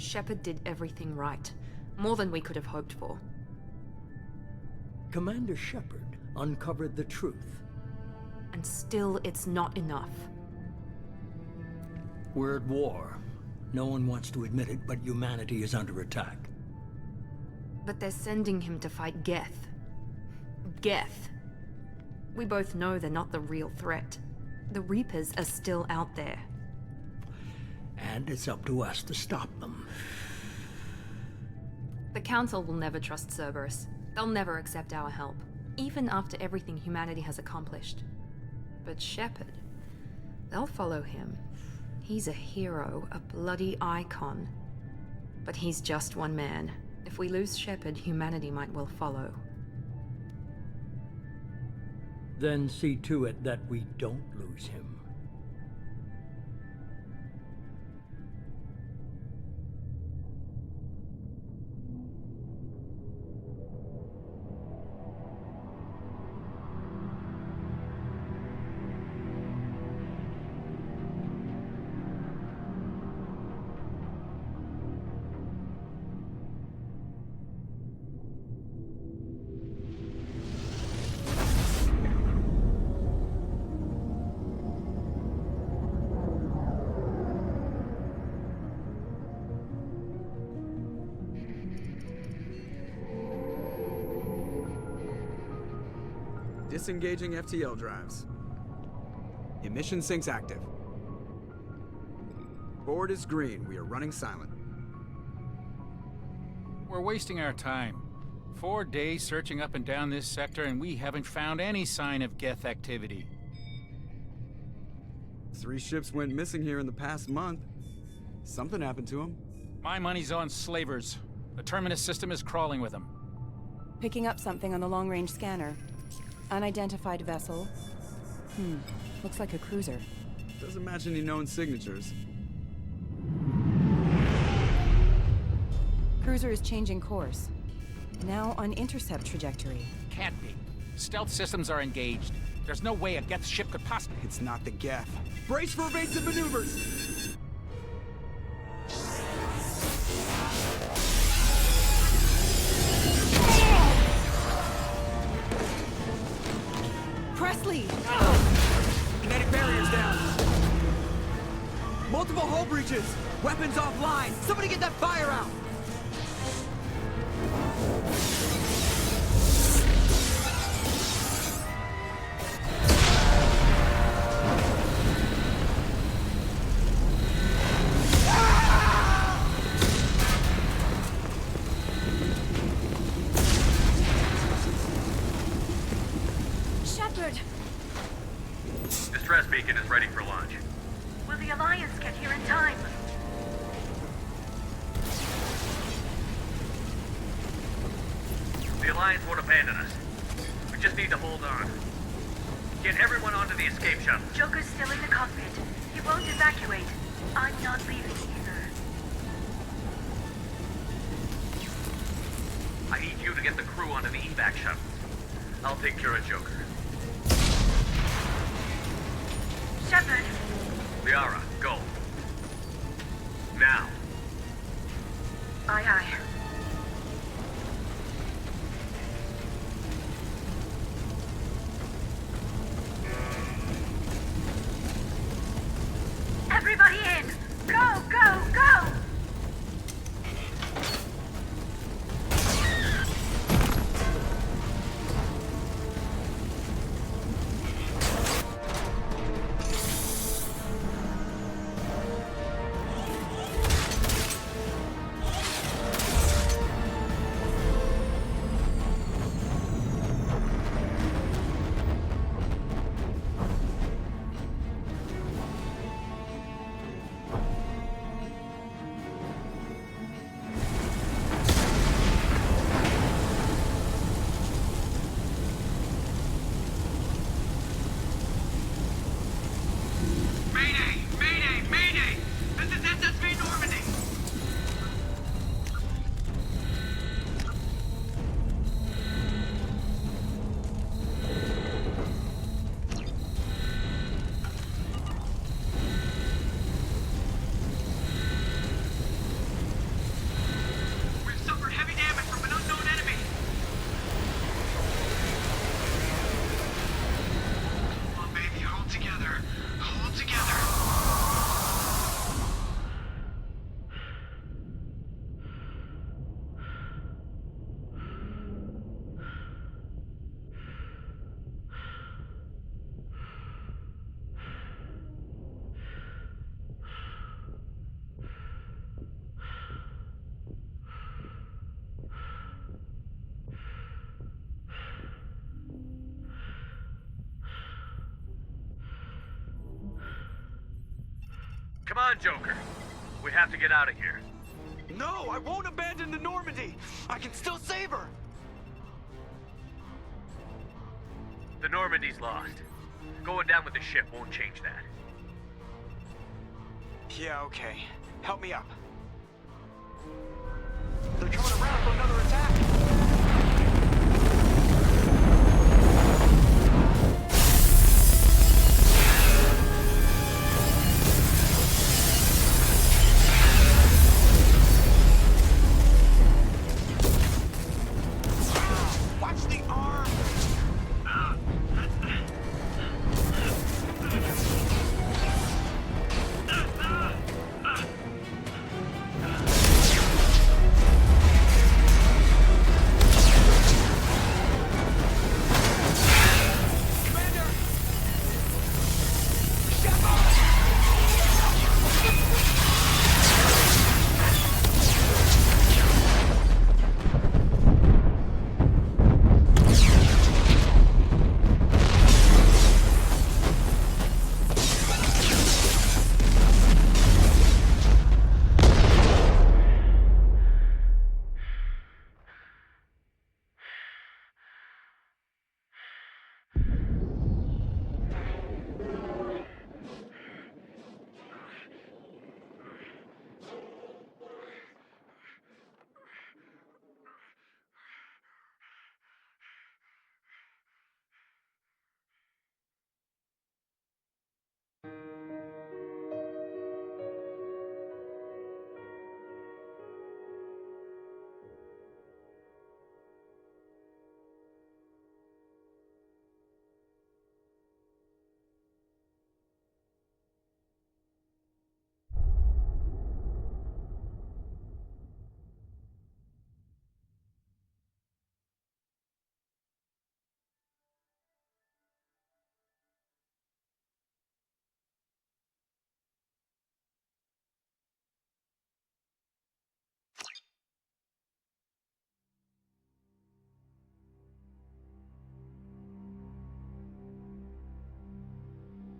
Shepard did everything right. More than we could have hoped for. Commander Shepard uncovered the truth. And still, it's not enough. We're at war. No one wants to admit it, but humanity is under attack. But they're sending him to fight Geth. Geth. We both know they're not the real threat. The Reapers are still out there. And it's up to us to stop them. The Council will never trust Cerberus. They'll never accept our help, even after everything humanity has accomplished. But Shepard, they'll follow him. He's a hero, a bloody icon. But he's just one man. If we lose Shepard, humanity might well follow. Then see to it that we don't lose him. Disengaging FTL drives. Emission sinks active. Board is green. We are running silent. We're wasting our time. 4 days searching up and down this sector, and we haven't found any sign of Geth activity. 3 ships went missing here in the past month. Something happened to them. My money's on slavers. The Terminus system is crawling with them. Picking up something on the long-range scanner. Unidentified vessel. Looks like a cruiser. Doesn't match any known signatures. Cruiser is changing course. Now on intercept trajectory. Can't be. Stealth systems are engaged. There's no way a Geth ship could possibly... It's not the Geth. Brace for evasive maneuvers! Presley! Kinetic barriers down. Multiple hull breaches. Weapons offline. Somebody get that fire out. Shepard! Distress beacon is ready for launch. Will the Alliance get here in time? The Alliance won't abandon us. We just need to hold on. Get everyone onto the escape shuttle. Joker's still in the cockpit. He won't evacuate. I'm not leaving either. I need you to get the crew onto the evac shuttle. I'll take care of Joker. Shepard! Liara, go. Now. Aye, aye. Everybody in! Go, go, go! Come on, Joker. We have to get out of here. No, I won't abandon the Normandy. I can still save her. The Normandy's lost. Going down with the ship won't change that. Yeah, okay. Help me up. They're coming around for another attack. Watch the arm!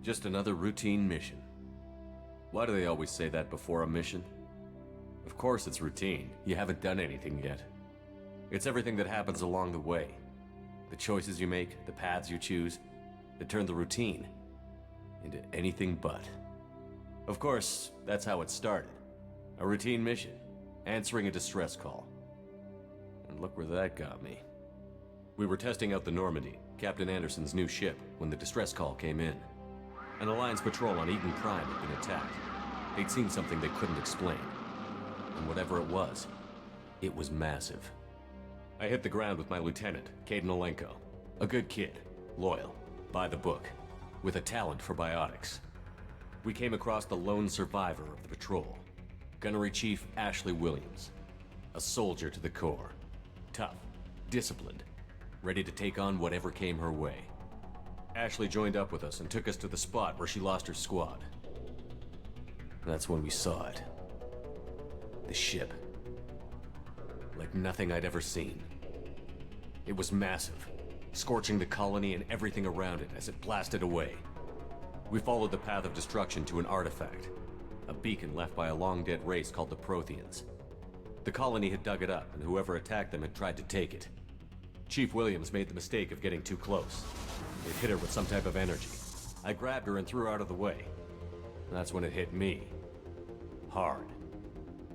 Just another routine mission. Why do they always say that before a mission? Of course it's routine. You haven't done anything yet. It's everything that happens along the way. The choices you make, the paths you choose, that turn the routine into anything but. Of course, that's how it started. A routine mission, answering a distress call. And look where that got me. We were testing out the Normandy, Captain Anderson's new ship, when the distress call came in. An Alliance patrol on Eden Prime had been attacked. They'd seen something they couldn't explain. And whatever it was massive. I hit the ground with my lieutenant, Caden Olenko. A good kid, loyal, by the book, with a talent for biotics. We came across the lone survivor of the patrol, Gunnery Chief Ashley Williams. A soldier to the core. Tough, disciplined, ready to take on whatever came her way. Ashley joined up with us and took us to the spot where she lost her squad. That's when we saw it. The ship. Like nothing I'd ever seen. It was massive, scorching the colony and everything around it as it blasted away. We followed the path of destruction to an artifact, a beacon left by a long-dead race called the Protheans. The colony had dug it up, and whoever attacked them had tried to take it. Chief Williams made the mistake of getting too close. It hit her with some type of energy. I grabbed her and threw her out of the way. That's when it hit me. Hard.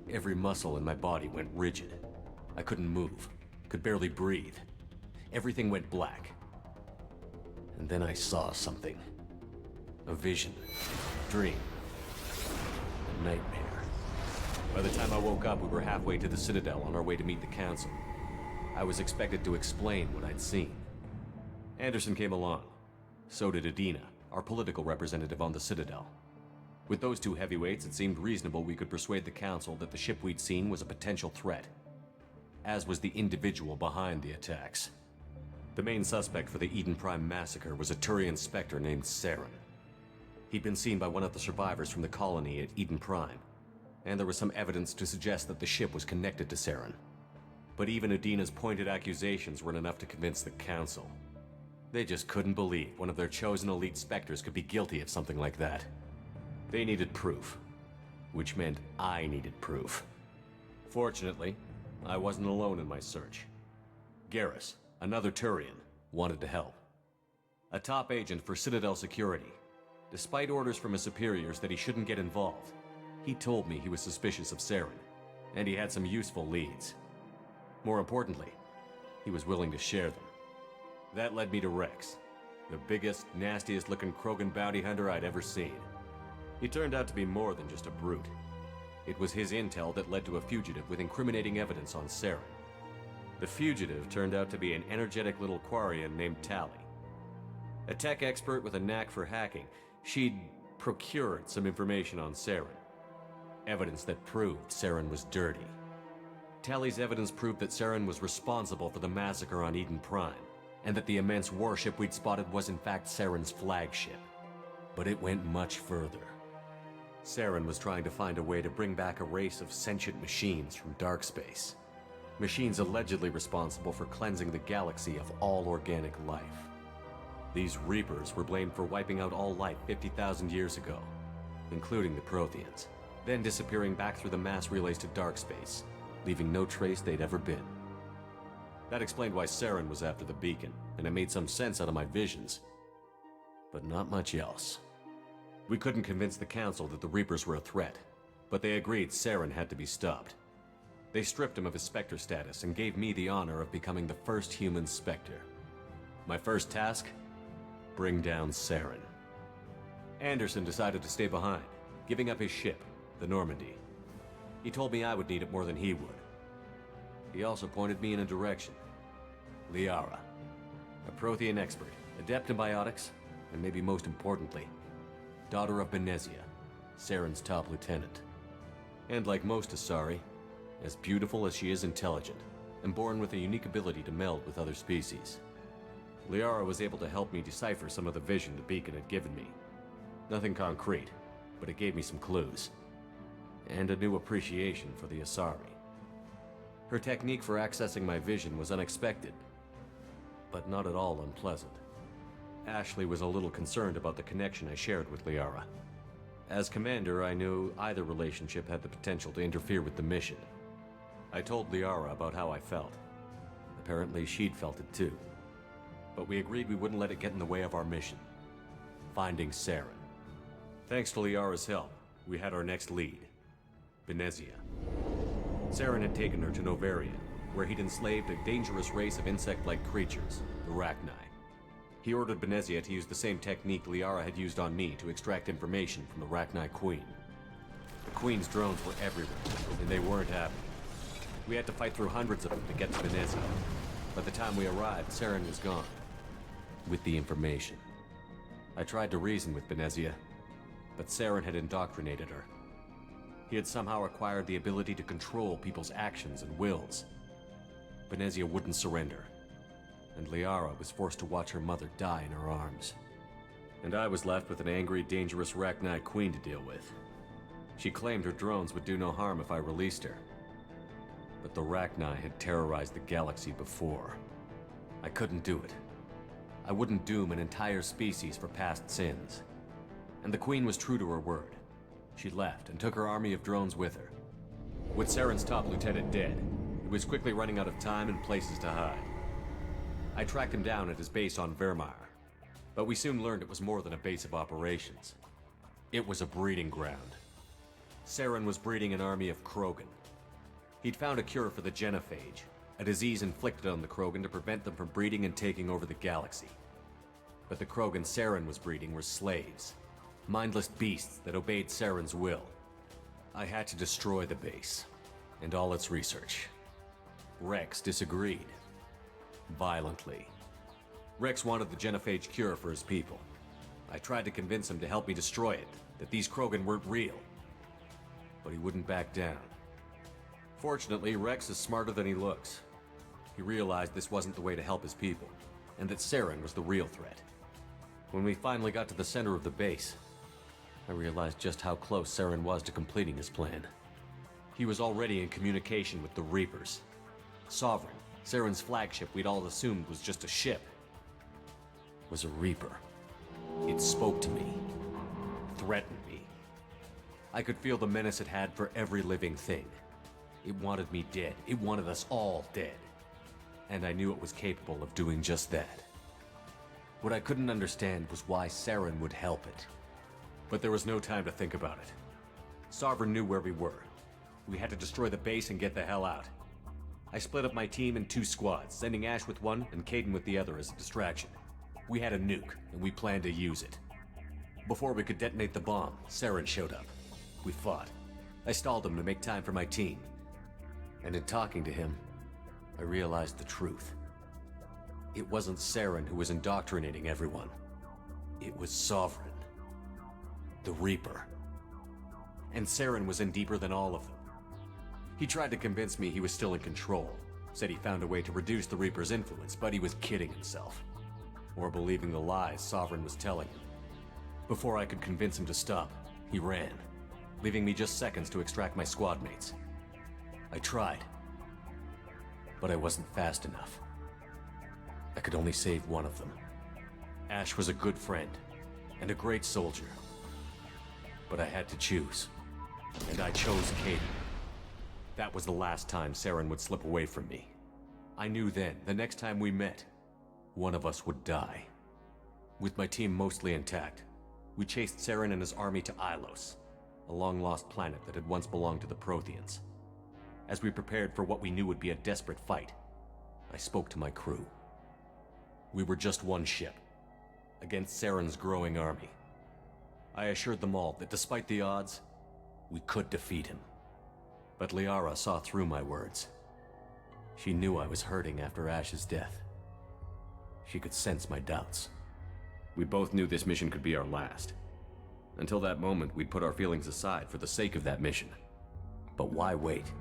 Every muscle in my body went rigid. I couldn't move, could barely breathe. Everything went black. And then I saw something. A vision. Dream. A nightmare. By the time I woke up, we were halfway to the Citadel on our way to meet the Council. I was expected to explain what I'd seen. Anderson came along. So did Adina, our political representative on the Citadel. With those two heavyweights, it seemed reasonable we could persuade the Council that the ship we'd seen was a potential threat, as was the individual behind the attacks. The main suspect for the Eden Prime massacre was a Turian Spectre named Saren. He'd been seen by one of the survivors from the colony at Eden Prime, and there was some evidence to suggest that the ship was connected to Saren. But even Adina's pointed accusations weren't enough to convince the Council. They just couldn't believe one of their chosen elite Spectres could be guilty of something like that. They needed proof, which meant I needed proof. Fortunately, I wasn't alone in my search. Garrus, another Turian, wanted to help. A top agent for Citadel Security. Despite orders from his superiors that he shouldn't get involved, he told me he was suspicious of Saren, and he had some useful leads. More importantly, he was willing to share them. That led me to Rex, the biggest, nastiest looking Krogan bounty hunter I'd ever seen. He turned out to be more than just a brute. It was his intel that led to a fugitive with incriminating evidence on Saren. The fugitive turned out to be an energetic little Quarian named Tali. A tech expert with a knack for hacking, she'd procured some information on Saren. Evidence that proved Saren was dirty. Tali's evidence proved that Saren was responsible for the massacre on Eden Prime, and that the immense warship we'd spotted was in fact Saren's flagship. But it went much further. Saren was trying to find a way to bring back a race of sentient machines from dark space. Machines allegedly responsible for cleansing the galaxy of all organic life. These Reapers were blamed for wiping out all life 50,000 years ago, including the Protheans, then disappearing back through the mass relays to dark space, leaving no trace they'd ever been. That explained why Saren was after the beacon, and it made some sense out of my visions. But not much else. We couldn't convince the Council that the Reapers were a threat, but they agreed Saren had to be stopped. They stripped him of his Spectre status and gave me the honor of becoming the first human Spectre. My first task? Bring down Saren. Anderson decided to stay behind, giving up his ship, the Normandy. He told me I would need it more than he would. He also pointed me in a direction. Liara, a Prothean expert, adept in biotics, and maybe most importantly, daughter of Benezia, Saren's top lieutenant. And like most Asari, as beautiful as she is intelligent, and born with a unique ability to meld with other species. Liara was able to help me decipher some of the vision the beacon had given me. Nothing concrete, but it gave me some clues. And a new appreciation for the Asari. Her technique for accessing my vision was unexpected, but not at all unpleasant. Ashley was a little concerned about the connection I shared with Liara. As commander, I knew either relationship had the potential to interfere with the mission. I told Liara about how I felt. Apparently, she'd felt it too. But we agreed we wouldn't let it get in the way of our mission. Finding Saren. Thanks to Liara's help, we had our next lead. Benezia. Saren had taken her to Novaria, where he'd enslaved a dangerous race of insect-like creatures, the Rachni. He ordered Benezia to use the same technique Liara had used on me to extract information from the Rachni Queen. The Queen's drones were everywhere, and they weren't happy. We had to fight through hundreds of them to get to Benezia. By the time we arrived, Saren was gone. With the information. I tried to reason with Benezia, but Saren had indoctrinated her. He had somehow acquired the ability to control people's actions and wills. Benezia wouldn't surrender, and Liara was forced to watch her mother die in her arms. And I was left with an angry, dangerous Rachni Queen to deal with. She claimed her drones would do no harm if I released her. But the Rachni had terrorized the galaxy before. I couldn't do it. I wouldn't doom an entire species for past sins. And the Queen was true to her word. She left and took her army of drones with her. With Saren's top lieutenant dead, he was quickly running out of time and places to hide. I tracked him down at his base on Vermeer, but we soon learned it was more than a base of operations. It was a breeding ground. Saren was breeding an army of Krogan. He'd found a cure for the genophage, a disease inflicted on the Krogan to prevent them from breeding and taking over the galaxy. But the Krogan Saren was breeding were slaves, mindless beasts that obeyed Saren's will. I had to destroy the base, and all its research. Rex disagreed. Violently. Rex wanted the genophage cure for his people. I tried to convince him to help me destroy it, that these Krogan weren't real. But he wouldn't back down. Fortunately, Rex is smarter than he looks. He realized this wasn't the way to help his people, and that Saren was the real threat. When we finally got to the center of the base, I realized just how close Saren was to completing his plan. He was already in communication with the Reapers. Sovereign, Saren's flagship we'd all assumed was just a ship, was a Reaper. It spoke to me, threatened me. I could feel the menace it had for every living thing. It wanted me dead. It wanted us all dead. And I knew it was capable of doing just that. What I couldn't understand was why Saren would help it. But there was no time to think about it. Sovereign knew where we were. We had to destroy the base and get the hell out. I split up my team in 2 squads, sending Ash with one and Caden with the other as a distraction. We had a nuke, and we planned to use it. Before we could detonate the bomb, Saren showed up. We fought. I stalled him to make time for my team. And in talking to him, I realized the truth. It wasn't Saren who was indoctrinating everyone. It was Sovereign. The Reaper. And Saren was in deeper than all of them. He tried to convince me he was still in control. Said he found a way to reduce the Reaper's influence, but he was kidding himself. Or believing the lies Sovereign was telling him. Before I could convince him to stop, he ran, leaving me just seconds to extract my squad mates. I tried, but I wasn't fast enough. I could only save one of them. Ash was a good friend, and a great soldier. But I had to choose, and I chose Caden. That was the last time Saren would slip away from me. I knew then, the next time we met, one of us would die. With my team mostly intact, we chased Saren and his army to Ilos, a long-lost planet that had once belonged to the Protheans. As we prepared for what we knew would be a desperate fight, I spoke to my crew. We were just one ship, against Saren's growing army. I assured them all that despite the odds, we could defeat him. But Liara saw through my words. She knew I was hurting after Ash's death. She could sense my doubts. We both knew this mission could be our last. Until that moment, we'd put our feelings aside for the sake of that mission. But why wait?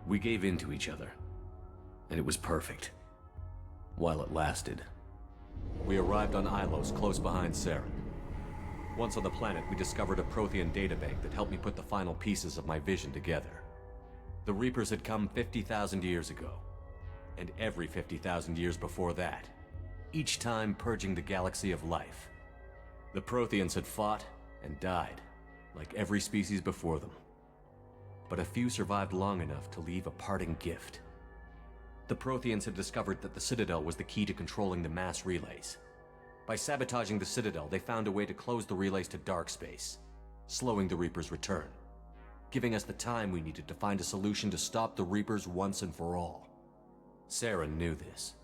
We gave in to each other, and it was perfect. While it lasted. We arrived on Ilos, close behind Saren. Once on the planet, we discovered a Prothean databank that helped me put the final pieces of my vision together. The Reapers had come 50,000 years ago, and every 50,000 years before that, each time purging the galaxy of life. The Protheans had fought and died, like every species before them. But a few survived long enough to leave a parting gift. The Protheans had discovered that the Citadel was the key to controlling the mass relays. By sabotaging the Citadel, they found a way to close the relays to dark space, slowing the Reapers' return, giving us the time we needed to find a solution to stop the Reapers once and for all. Saren knew this.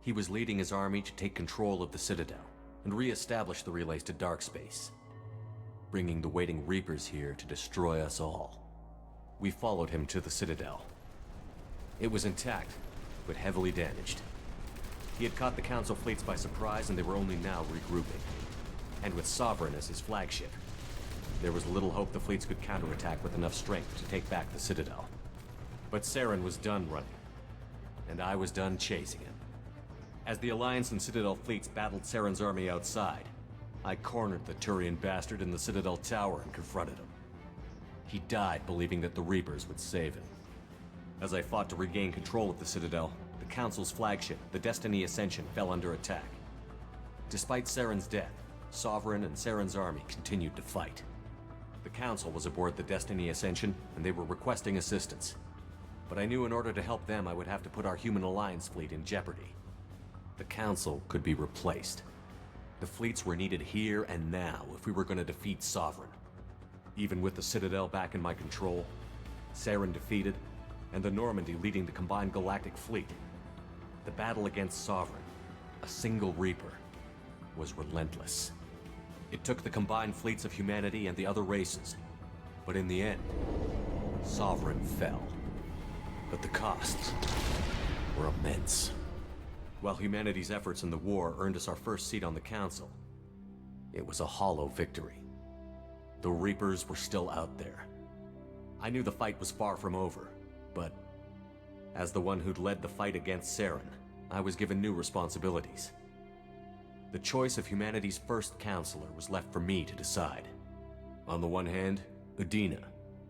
He was leading his army to take control of the Citadel and re-establish the relays to dark space, bringing the waiting Reapers here to destroy us all. We followed him to the Citadel. It was intact, but heavily damaged. He had caught the Council fleets by surprise, and they were only now regrouping. And with Sovereign as his flagship, there was little hope the fleets could counterattack with enough strength to take back the Citadel. But Saren was done running, and I was done chasing him. As the Alliance and Citadel fleets battled Saren's army outside, I cornered the Turian bastard in the Citadel tower and confronted him. He died believing that the Reapers would save him. As I fought to regain control of the Citadel, the Council's flagship, the Destiny Ascension, fell under attack. Despite Saren's death, Sovereign and Saren's army continued to fight. The Council was aboard the Destiny Ascension, and they were requesting assistance. But I knew in order to help them, I would have to put our human alliance fleet in jeopardy. The Council could be replaced. The fleets were needed here and now if we were going to defeat Sovereign. Even with the Citadel back in my control, Saren defeated, and the Normandy leading the combined galactic fleet, the battle against Sovereign, a single Reaper, was relentless. It took the combined fleets of humanity and the other races, but in the end, Sovereign fell. But the costs were immense. While humanity's efforts in the war earned us our first seat on the Council, it was a hollow victory. The Reapers were still out there. I knew the fight was far from over, but as the one who'd led the fight against Saren, I was given new responsibilities. The choice of humanity's first counselor was left for me to decide. On the one hand, Udina,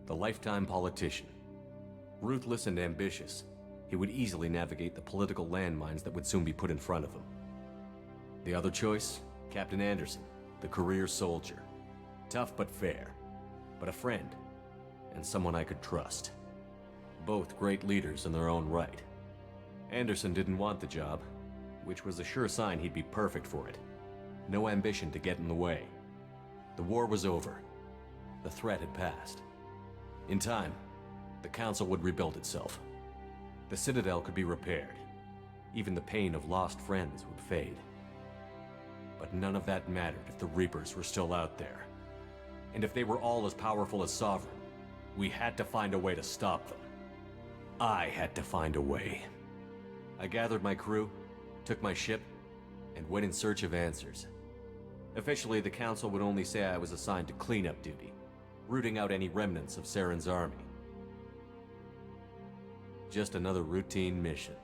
the lifetime politician. Ruthless and ambitious, he would easily navigate the political landmines that would soon be put in front of him. The other choice, Captain Anderson, the career soldier. Tough but fair. but a friend, and someone I could trust. Both great leaders in their own right. Anderson didn't want the job, which was a sure sign he'd be perfect for it. No ambition to get in the way. The war was over. The threat had passed. In time, the Council would rebuild itself. The Citadel could be repaired. Even the pain of lost friends would fade. But none of that mattered if the Reapers were still out there. And if they were all as powerful as Sovereign, we had to find a way to stop them. I had to find a way. I gathered my crew, took my ship, and went in search of answers. Officially, the Council would only say I was assigned to cleanup duty, rooting out any remnants of Saren's army. Just another routine mission.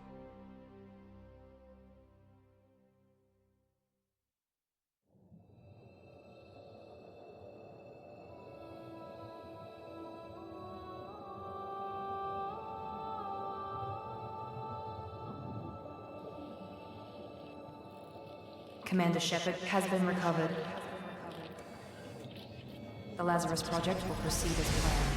Commander Shepard has been recovered. The Lazarus Project will proceed as planned.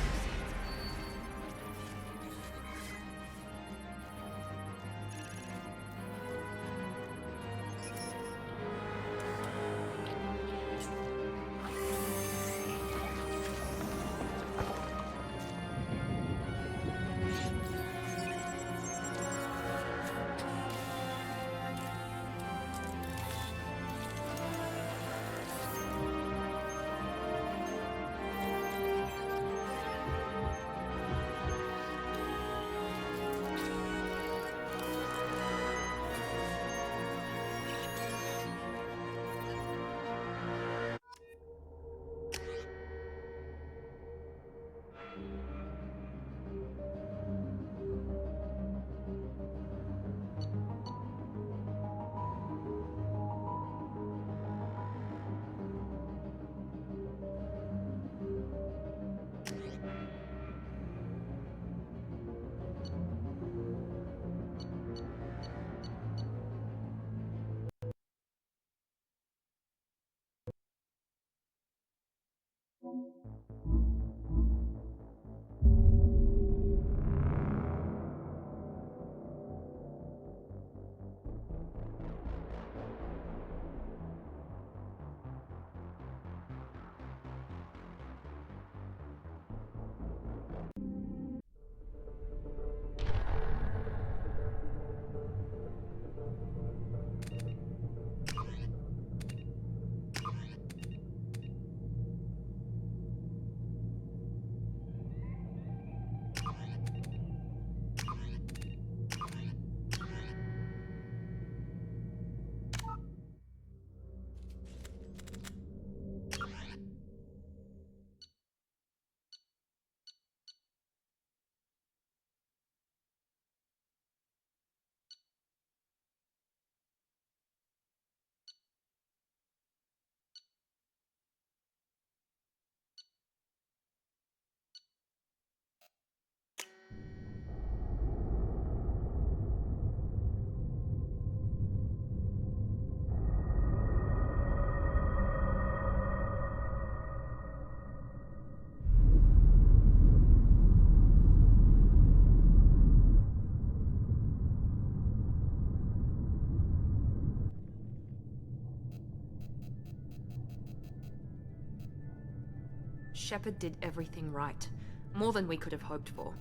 Shepard did everything right. More than we could have hoped for.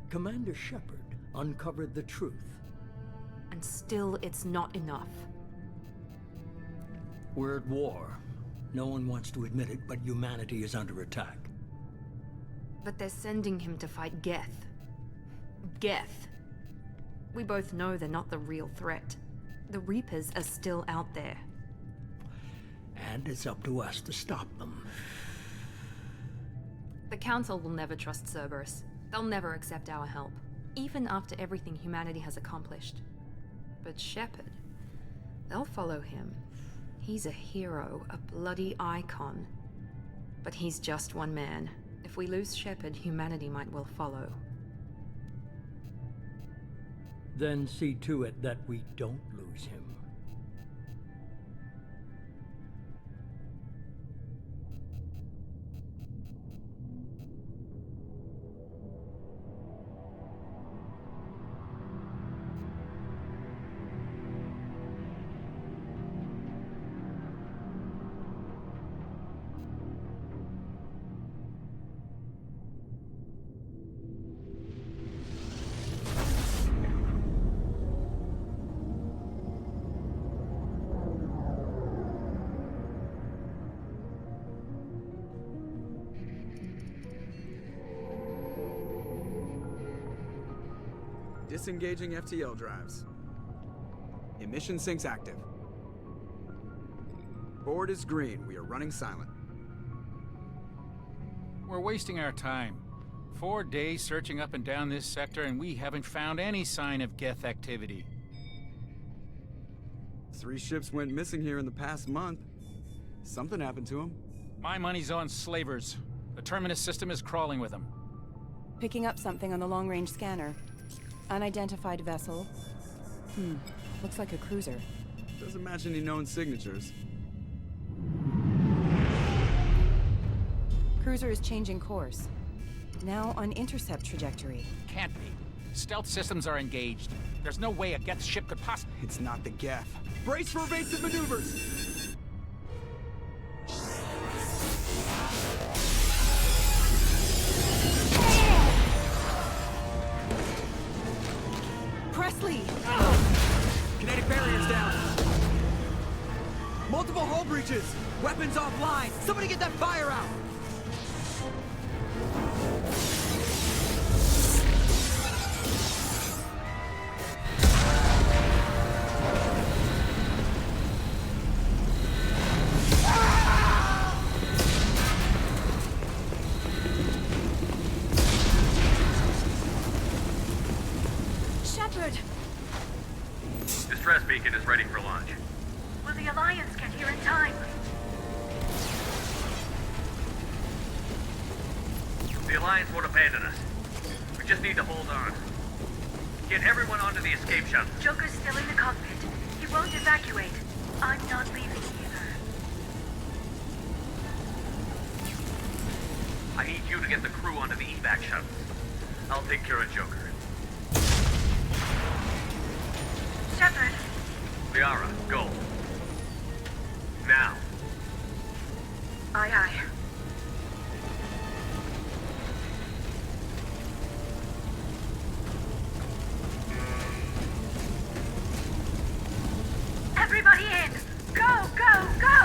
Commander Shepard uncovered the truth. And still, it's not enough. We're at war. No one wants to admit it, but humanity is under attack. But they're sending him to fight Geth. Geth. We both know they're not the real threat. The Reapers are still out there. And it's up to us to stop them. The Council will never trust Cerberus. They'll never accept our help, even after everything humanity has accomplished. But Shepard, they'll follow him. He's a hero, a bloody icon. But he's just one man. If we lose Shepard, humanity might well follow. Then see to it that we don't lose him. Disengaging FTL drives. Emission sinks active. Board is green. We are running silent. We're wasting our time. 4 days searching up and down this sector, and we haven't found any sign of Geth activity. 3 ships went missing here in the past month. Something happened to them. My money's on slavers. The Terminus system is crawling with them. Picking up something on the long-range scanner. Unidentified vessel. Looks like a cruiser. Doesn't match any known signatures. Cruiser is changing course. Now on intercept trajectory. Can't be. Stealth systems are engaged. There's no way a Geth ship could possibly... It's not the Geth. Brace for evasive maneuvers! Presley! Kinetic barriers down. Multiple hull breaches. Weapons offline. Somebody get that fire out. Shepard! Distress beacon is ready for launch. Will the Alliance get here in time? The Alliance won't abandon us. We just need to hold on. Get everyone onto the escape shuttle. Joker's still in the cockpit. He won't evacuate. I'm not leaving either. I need you to get the crew onto the evac shuttle. I'll take care of Joker. Shepard, Liara, go. Now. aye aye. Everybody in! Go, go, go!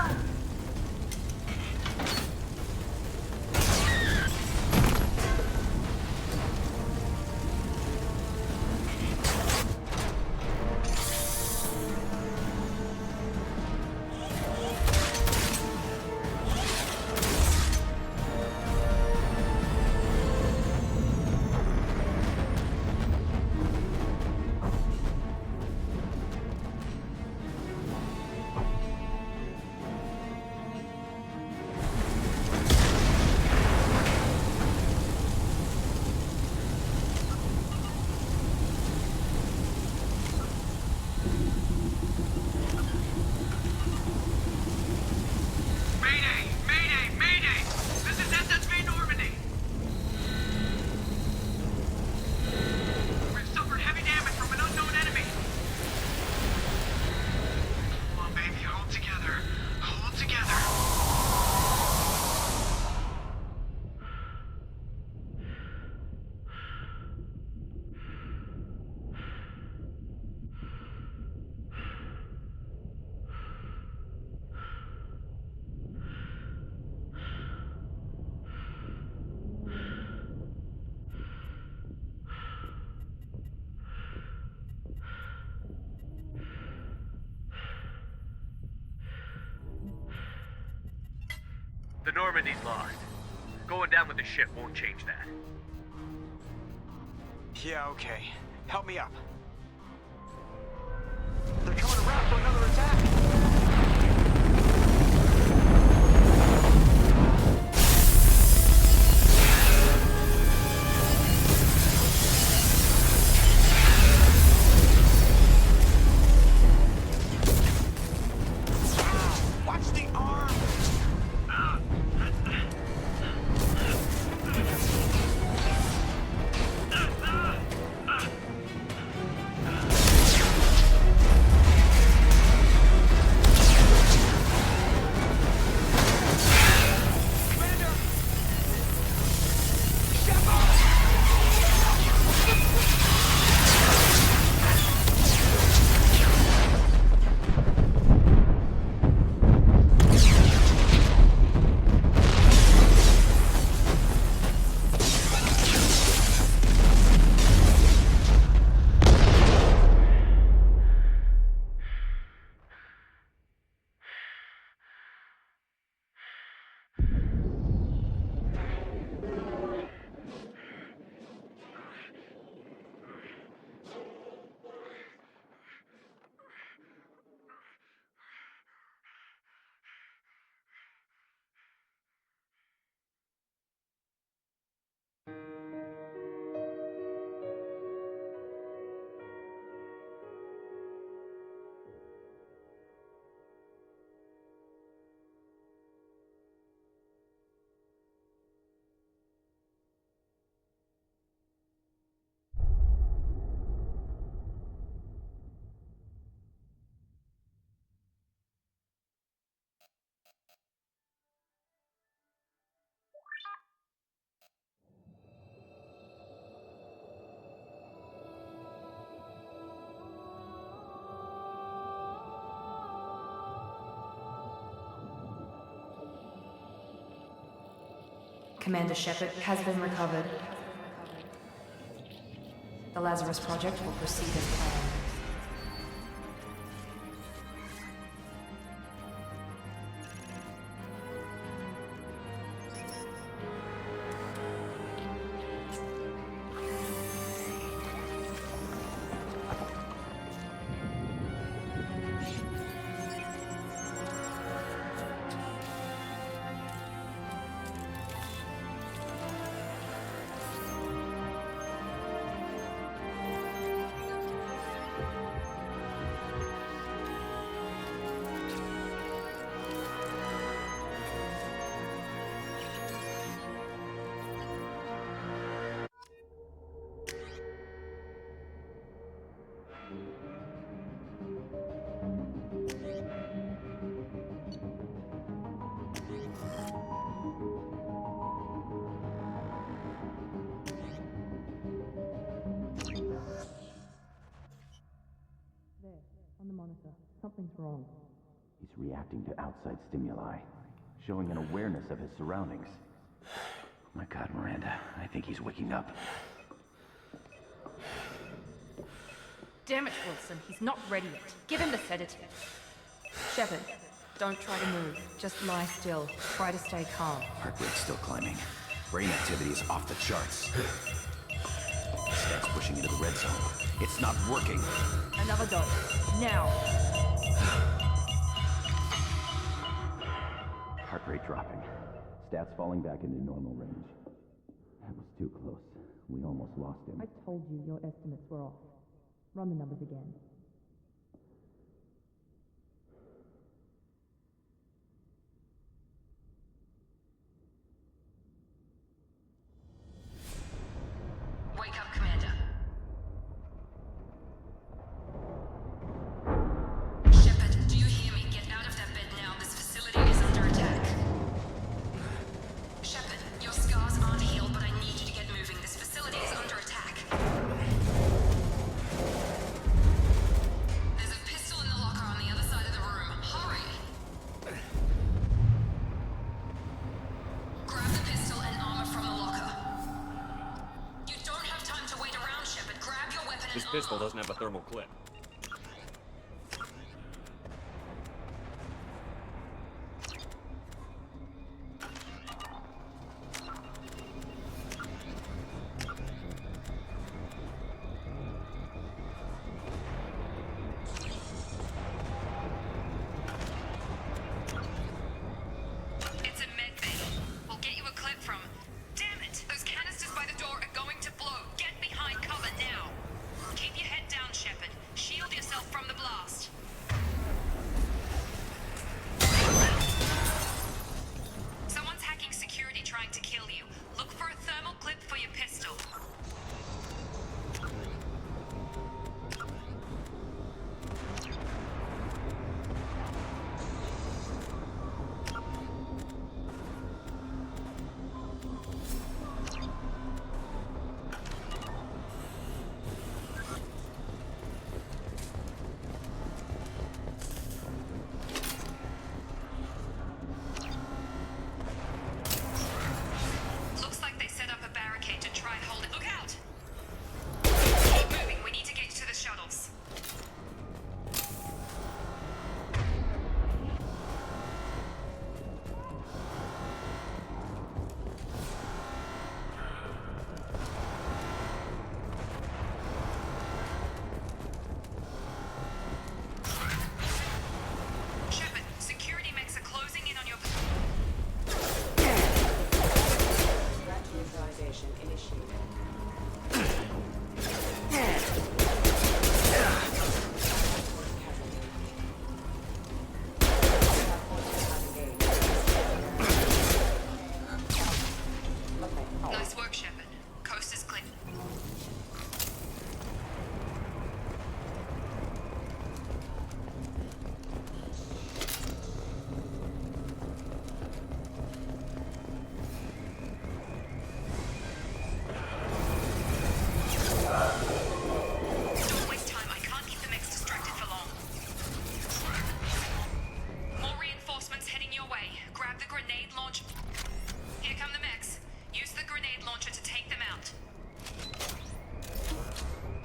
The Normandy's lost. Going down with the ship won't change that. Yeah, okay. Help me up. They're coming around for another attack. Watch the arm. Commander Shepard has been recovered. The Lazarus Project will proceed as planned. On the monitor. Something's wrong. He's reacting to outside stimuli, showing an awareness of his surroundings. My God, Miranda, I think he's waking up. Damn it, Wilson. He's not ready yet. Give him the sedative. Shepard, don't try to move. Just lie still. Try to stay calm. Heart rate's still climbing. Brain activity is off the charts. Stats pushing into the red zone. It's not working. Another dose. Now. Heart rate dropping. Stats falling back into normal range. That was too close. We almost lost him. I told you your estimates were off. Run the numbers again. Wake up, Commander. Shepard, do you hear me? Get out of that bed now. This facility is under attack. Shepard, your scars aren't healed, but I need you to get moving. This facility is under attack. There's a pistol in the locker on the other side of the room. Hurry! Grab the pistol and armor from the locker. You don't have time to wait around, Shepard. Grab your weapon and This armor. pistol doesn't have a thermal clip. It's a med bay. We'll get you a clip from. Damn it! Those canisters by the door are going to blow. Get behind cover now. Keep your head down, Shepard. Shield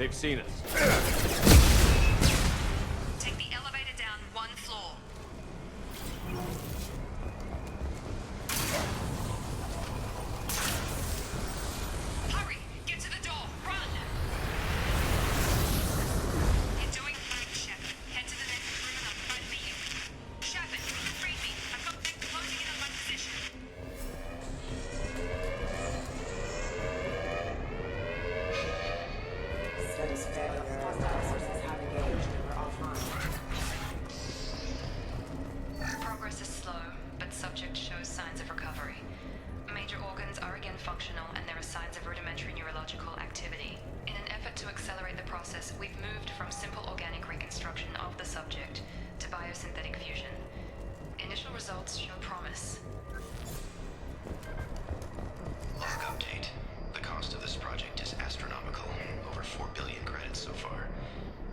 They've seen us. Take the elevator down 1 floor. Hurry! Get to the door! Run! You're doing fine, Shep. Head to the next room and I'll try to meet you. Shepard, read me. I've got them closing in on my position. Studies failure. Hostile sources have engaged and we're offline. Progress is slow, but subject shows signs of recovery. Major organs are again functional, and there are signs of rudimentary neurological activity. In an effort to accelerate the process, we've moved from simple organic reconstruction of the subject to biosynthetic fusion. Initial results show promise. Log update. The cost of this project is astronomical. Over 4 billion credits so far.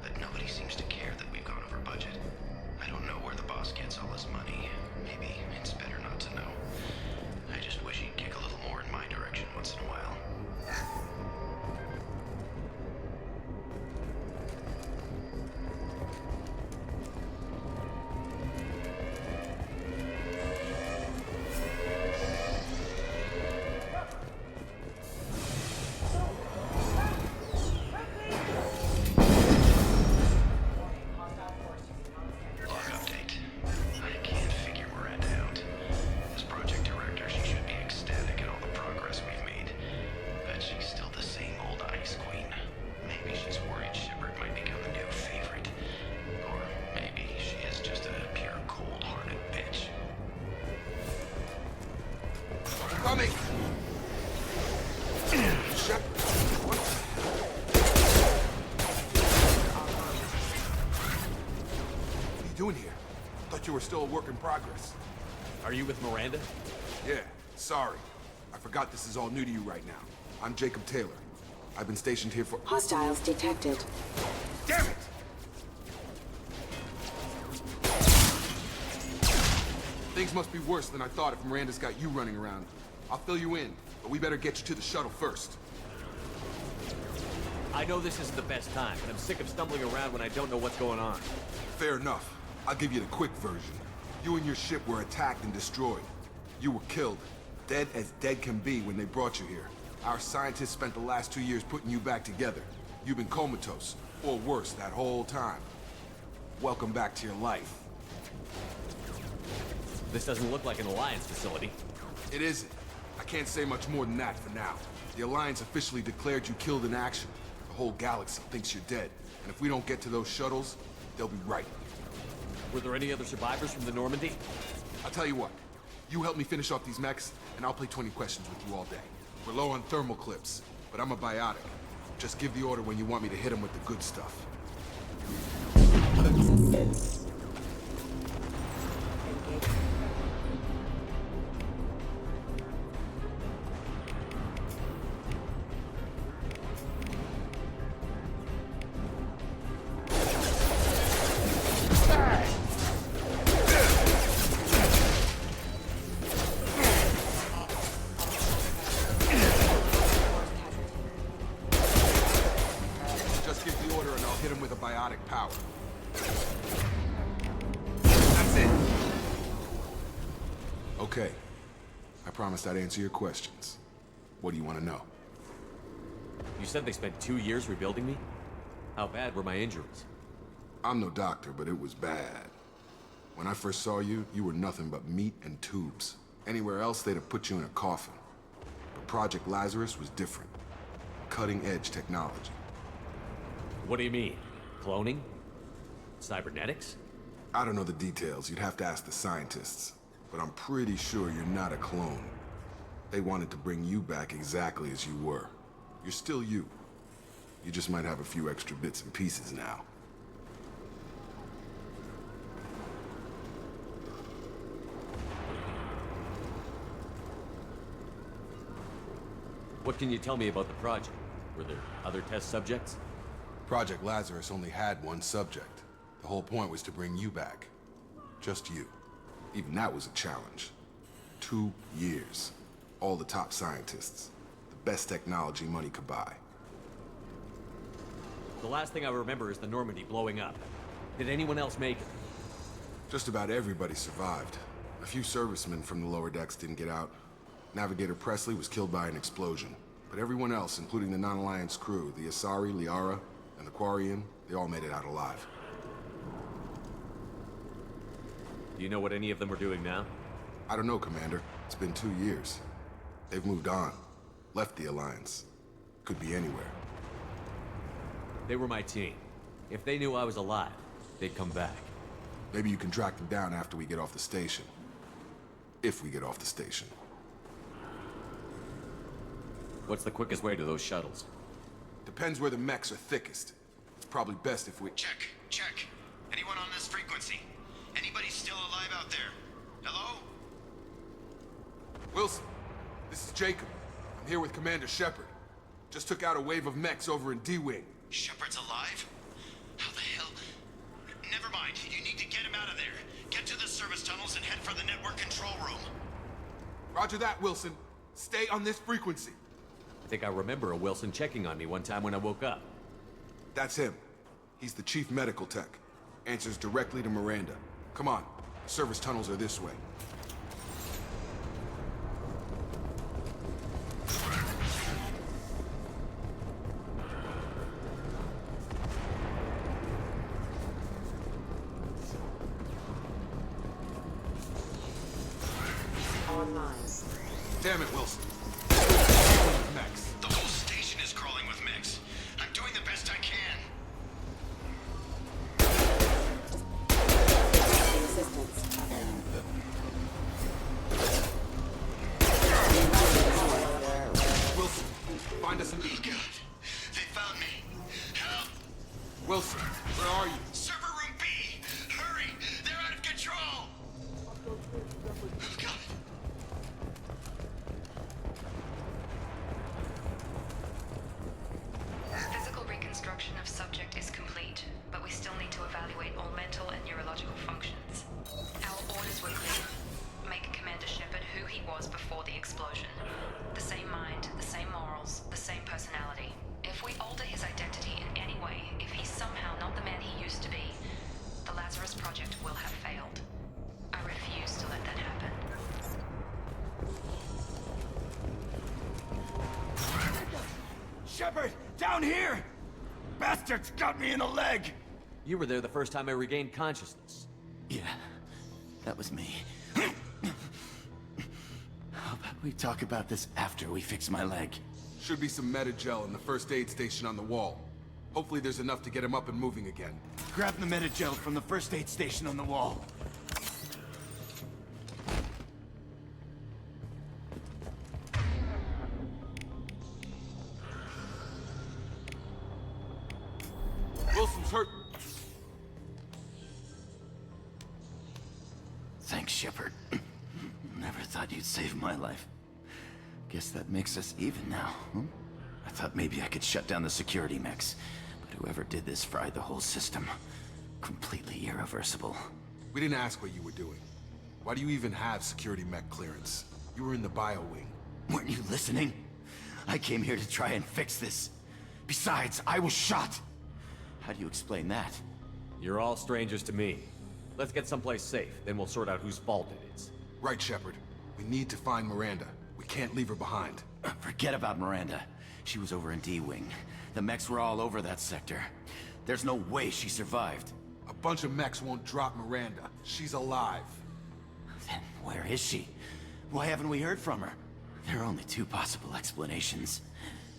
But nobody seems to care that we've gone over budget. I don't know where the boss gets all his money. Maybe it's better not to know. I just wish he'd kick a little more in my direction once in a while. Log update. I can't figure Miranda out. As project director, she should be ecstatic at all the progress we've made. But she's still the same old ice queen. Maybe she's worried Shepard might become the new favorite. Or maybe she is just a pure cold-hearted bitch. Coming! Shepard, what? What are you doing here? Thought you were still a work in progress. Are you with Miranda? Yeah, sorry. I forgot this is all new to you right now. I'm Jacob Taylor. I've been stationed here for— Hostiles detected. Damn it! Things must be worse than I thought if Miranda's got you running around. I'll fill you in, but we better get you to the shuttle first. I know this isn't the best time, but I'm sick of stumbling around when I don't know what's going on. Fair enough. I'll give you the quick version. You and your ship were attacked and destroyed. You were killed. Dead as dead can be when they brought you here. Our scientists spent the last 2 years putting you back together. You've been comatose, or worse, that whole time. Welcome back to your life. This doesn't look like an Alliance facility. It isn't. I can't say much more than that for now. The Alliance officially declared you killed in action. The whole galaxy thinks you're dead. And if we don't get to those shuttles, they'll be right. Were there any other survivors from the Normandy? I'll tell you what. You help me finish off these mechs, and I'll play 20 questions with you all day. We're low on thermal clips, but I'm a biotic. Just give the order when you want me to hit them with the good stuff. Just give the order and I'll hit him with a biotic power. That's it. Okay. I promised I'd answer your questions. What do you want to know? You said they spent 2 years rebuilding me? How bad were my injuries? I'm no doctor, but it was bad. When I first saw you, you were nothing but meat and tubes. Anywhere else, they'd have put you in a coffin. But Project Lazarus was different. Cutting-edge technology. What do you mean? Cloning? Cybernetics? I don't know the details. You'd have to ask the scientists. But I'm pretty sure you're not a clone. They wanted to bring you back exactly as you were. You're still you. You just might have a few extra bits and pieces now. What can you tell me about the project? Were there other test subjects? Project Lazarus only had one subject. The whole point was to bring you back. Just you. Even that was a challenge. 2 years. All the top scientists. The best technology money could buy. the last thing I remember is the Normandy blowing up. Did anyone else make it? Just about everybody survived. A few servicemen from the lower decks didn't get out. Navigator Presley was killed by an explosion. But everyone else, including the non-Alliance crew, the Asari, Liara, and the Quarian, they all made it out alive. Do you know what any of them are doing now? I don't know, Commander. It's been 2 years. They've moved on. Left the Alliance. Could be anywhere. They were my team. If they knew I was alive, they'd come back. Maybe you can track them down after we get off the station. If we get off the station. What's the quickest way to those shuttles? Depends where the mechs are thickest. It's probably best if we... Check. Anyone on this frequency? Anybody still alive out there? Hello? Wilson, this is Jacob. I'm here with Commander Shepard. Just took out a wave of mechs over in D-Wing. Shepard's alive? How the hell? Never mind. You need to get him out of there. Get to the service tunnels and head for the network control room. Roger that, Wilson. Stay on this frequency. I think I remember a Wilson checking on me one time when I woke up. That's him. He's the chief medical tech. Answers directly to Miranda. Come on. The service tunnels are this way. Damn it, Wilson. Mechs. The whole station is crawling with mechs. I'm doing the best I can. Wilson, find us an Oh, God. They found me. Help! Wilson, where are you? Server room B! Hurry! They're out of control! Oh, God. Physical reconstruction of subject is complete, but we still need to evaluate all mental and neurological functions. Our orders were clear. Make Commander Shepard who he was before the explosion. The same mind, the same morals, the same personality. If we alter his identity in any way, if he's somehow not the man he used to be, the Lazarus Project will have failed. I refuse to let that happen. Shepard, down here! Bastards got me in the leg! You were there the first time I regained consciousness. Yeah, that was me. How about we talk about this after we fix my leg? Should be some Metagel in the first aid station on the wall. Hopefully there's enough to get him up and moving again. Grab the Metagel from the first aid station on the wall. Wilson's hurt. Thanks, Shepard. Never thought you'd save my life. Guess that makes us even now, huh? I thought maybe I could shut down the security mechs, but whoever did this fried the whole system. Completely irreversible. We didn't ask what you were doing. Why do you even have security mech clearance? You were in the bio wing. Weren't you listening? I came here to try and fix this. Besides, I was shot. How do you explain that? You're all strangers to me. Let's get someplace safe, then we'll sort out whose fault it is. Right, Shepard. We need to find Miranda. We can't leave her behind. Forget about Miranda. She was over in D-Wing. The mechs were all over that sector. There's no way she survived. A bunch of mechs won't drop Miranda. She's alive. Then where is she? Why haven't we heard from her? There are only two possible explanations.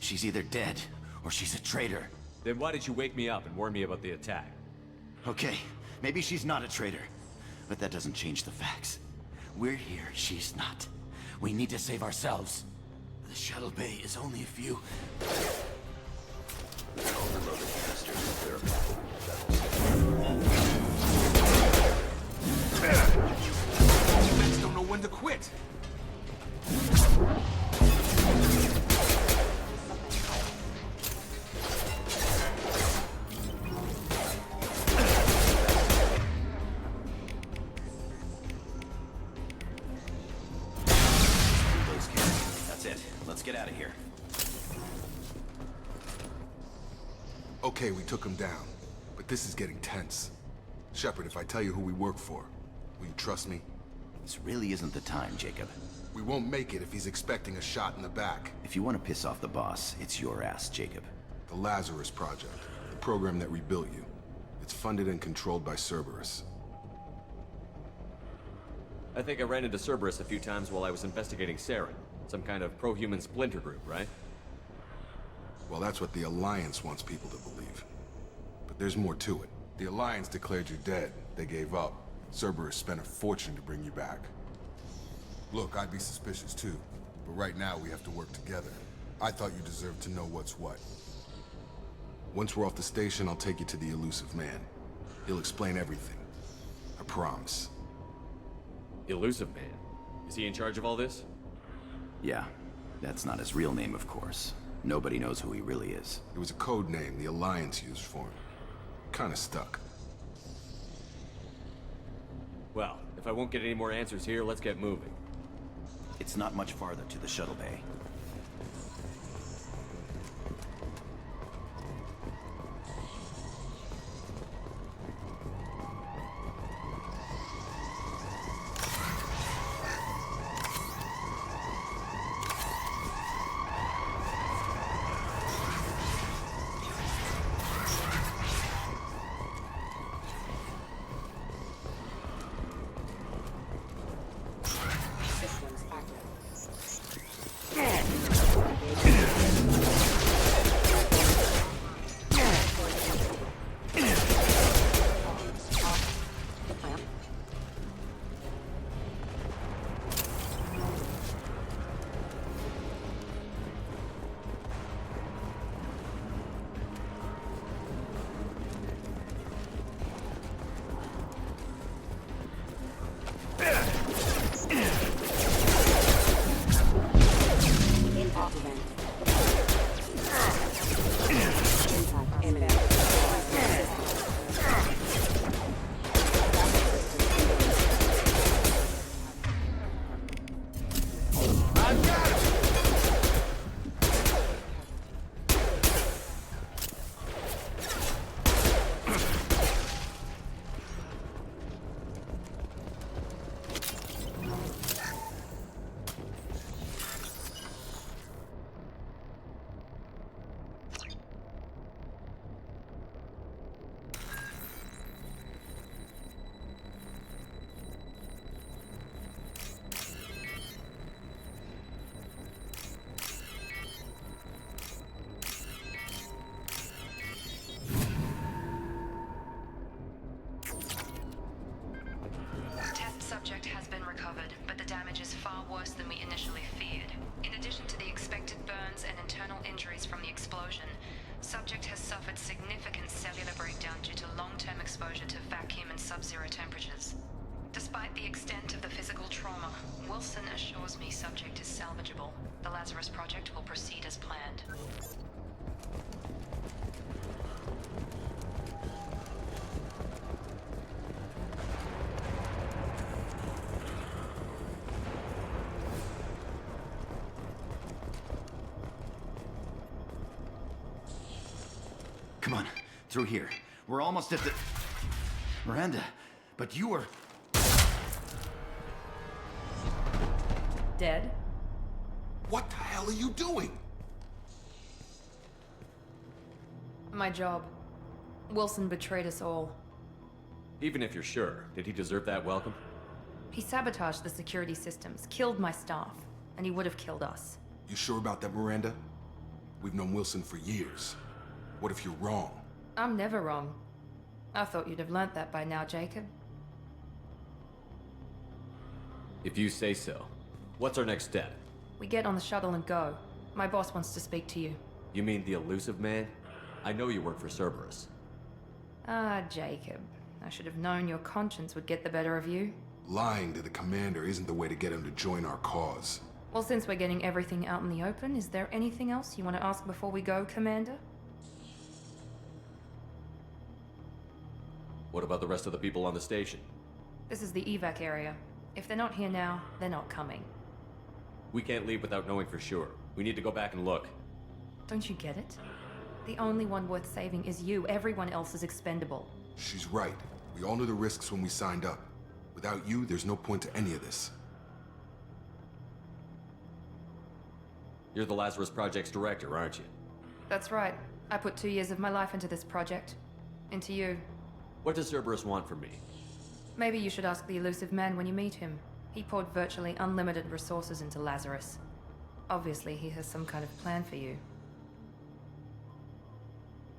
She's either dead, or she's a traitor. Then why did you wake me up and warn me about the attack? Okay, maybe she's not a traitor. But that doesn't change the facts. We're here, she's not. We need to save ourselves. The shuttle bay is only a few... Overloaded bastards. You mechs don't know when to quit. Okay, we took him down. But this is getting tense. Shepard, if I tell you who we work for, will you trust me? This really isn't the time, Jacob. We won't make it if he's expecting a shot in the back. If you want to piss off the boss, it's your ass, Jacob. The Lazarus Project, the program that rebuilt you. It's funded and controlled by Cerberus. I think I ran into Cerberus a few times while I was investigating Saren. Some kind of pro-human splinter group, right? Well, that's what the Alliance wants people to believe. But there's more to it. The Alliance declared you dead. They gave up. Cerberus spent a fortune to bring you back. Look, I'd be suspicious too. But right now, we have to work together. I thought you deserved to know what's what. Once we're off the station, I'll take you to the Elusive Man. He'll explain everything. I promise. Elusive Man? Is he in charge of all this? Yeah. That's not his real name, of course. Nobody knows who he really is. It was a code name the Alliance used for him. Kinda stuck. Well, if I won't get any more answers here, let's get moving. It's not much farther to the shuttle bay. Subject has been recovered, but the damage is far worse than we initially feared. In addition to the expected burns and internal injuries from the explosion, subject has suffered significant cellular breakdown due to long-term exposure to vacuum and sub-zero temperatures. Despite the extent of the physical trauma, Wilson assures me subject is salvageable. The Lazarus Project will proceed as planned. Come on, through here. We're almost at the... Miranda, but you were... Dead? What the hell are you doing? My job. Wilson betrayed us all. Even if you're sure, did he deserve that welcome? He sabotaged the security systems, killed my staff, and he would have killed us. You sure about that, Miranda? We've known Wilson for years. What if you're wrong? I'm never wrong. I thought you'd have learnt that by now, Jacob. If you say so. What's our next step? We get on the shuttle and go. My boss wants to speak to you. You mean the Elusive Man? I know you work for Cerberus. Ah, Jacob. I should have known your conscience would get the better of you. Lying to the commander isn't the way to get him to join our cause. Well, since we're getting everything out in the open, is there anything else you want to ask before we go, Commander? What about the rest of the people on the station? This is the evac area. If they're not here now, they're not coming. We can't leave without knowing for sure. We need to go back and look. Don't you get it? The only one worth saving is you. Everyone else is expendable. She's right. We all knew the risks when we signed up. Without you, there's no point to any of this. You're the Lazarus Project's director, aren't you? That's right. I put 2 years of my life into this project. Into you. What does Cerberus want from me? Maybe you should ask the elusive man when you meet him. He poured virtually unlimited resources into Lazarus. Obviously, he has some kind of plan for you.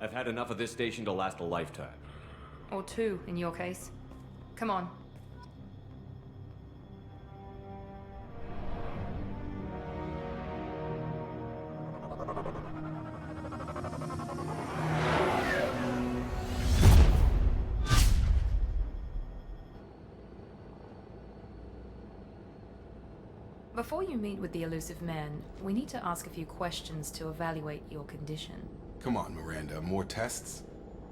I've had enough of this station to last a lifetime. Or 2, in your case. Come on. Before you meet with the elusive man, we need to ask a few questions to evaluate your condition. Come on, Miranda, more tests?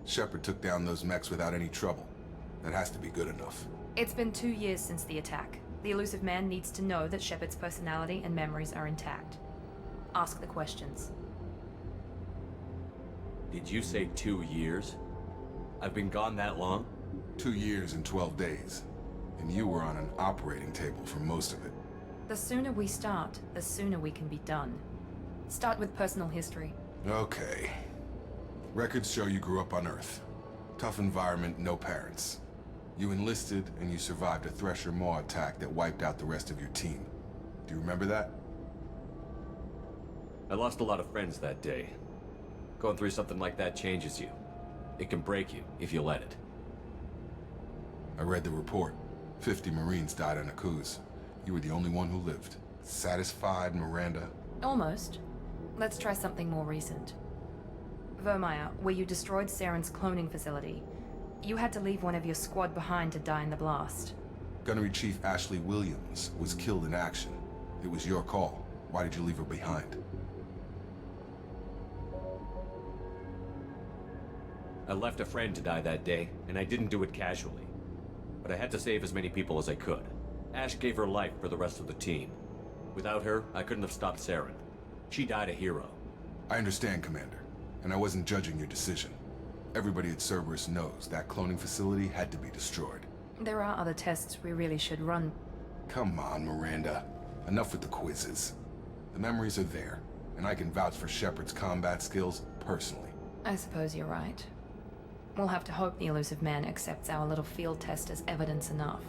Shepard took down those mechs without any trouble. That has to be good enough. It's been 2 years since the attack. The elusive man needs to know that Shepard's personality and memories are intact. Ask the questions. Did you say 2 years? I've been gone that long? 2 years and 12 days. And you were on an operating table for most of it. The sooner we start, the sooner we can be done. Start with personal history. Okay. Records show you grew up on Earth. Tough environment, no parents. You enlisted, and you survived a Thresher Maw attack that wiped out the rest of your team. Do you remember that? I lost a lot of friends that day. Going through something like that changes you. It can break you, if you let it. I read the report. 50 Marines died on a cruise. You were the only one who lived. Satisfied, Miranda? Almost. Let's try something more recent. Vermeer, where you destroyed Saren's cloning facility. You had to leave one of your squad behind to die in the blast. Gunnery Chief Ashley Williams was killed in action. It was your call. Why did you leave her behind? I left a friend to die that day, and I didn't do it casually. But I had to save as many people as I could. Ash gave her life for the rest of the team. Without her, I couldn't have stopped Saren. She died a hero. I understand, Commander. And I wasn't judging your decision. Everybody at Cerberus knows that cloning facility had to be destroyed. There are other tests we really should run. Come on, Miranda. Enough with the quizzes. The memories are there, and I can vouch for Shepard's combat skills personally. I suppose you're right. We'll have to hope the elusive man accepts our little field test as evidence enough.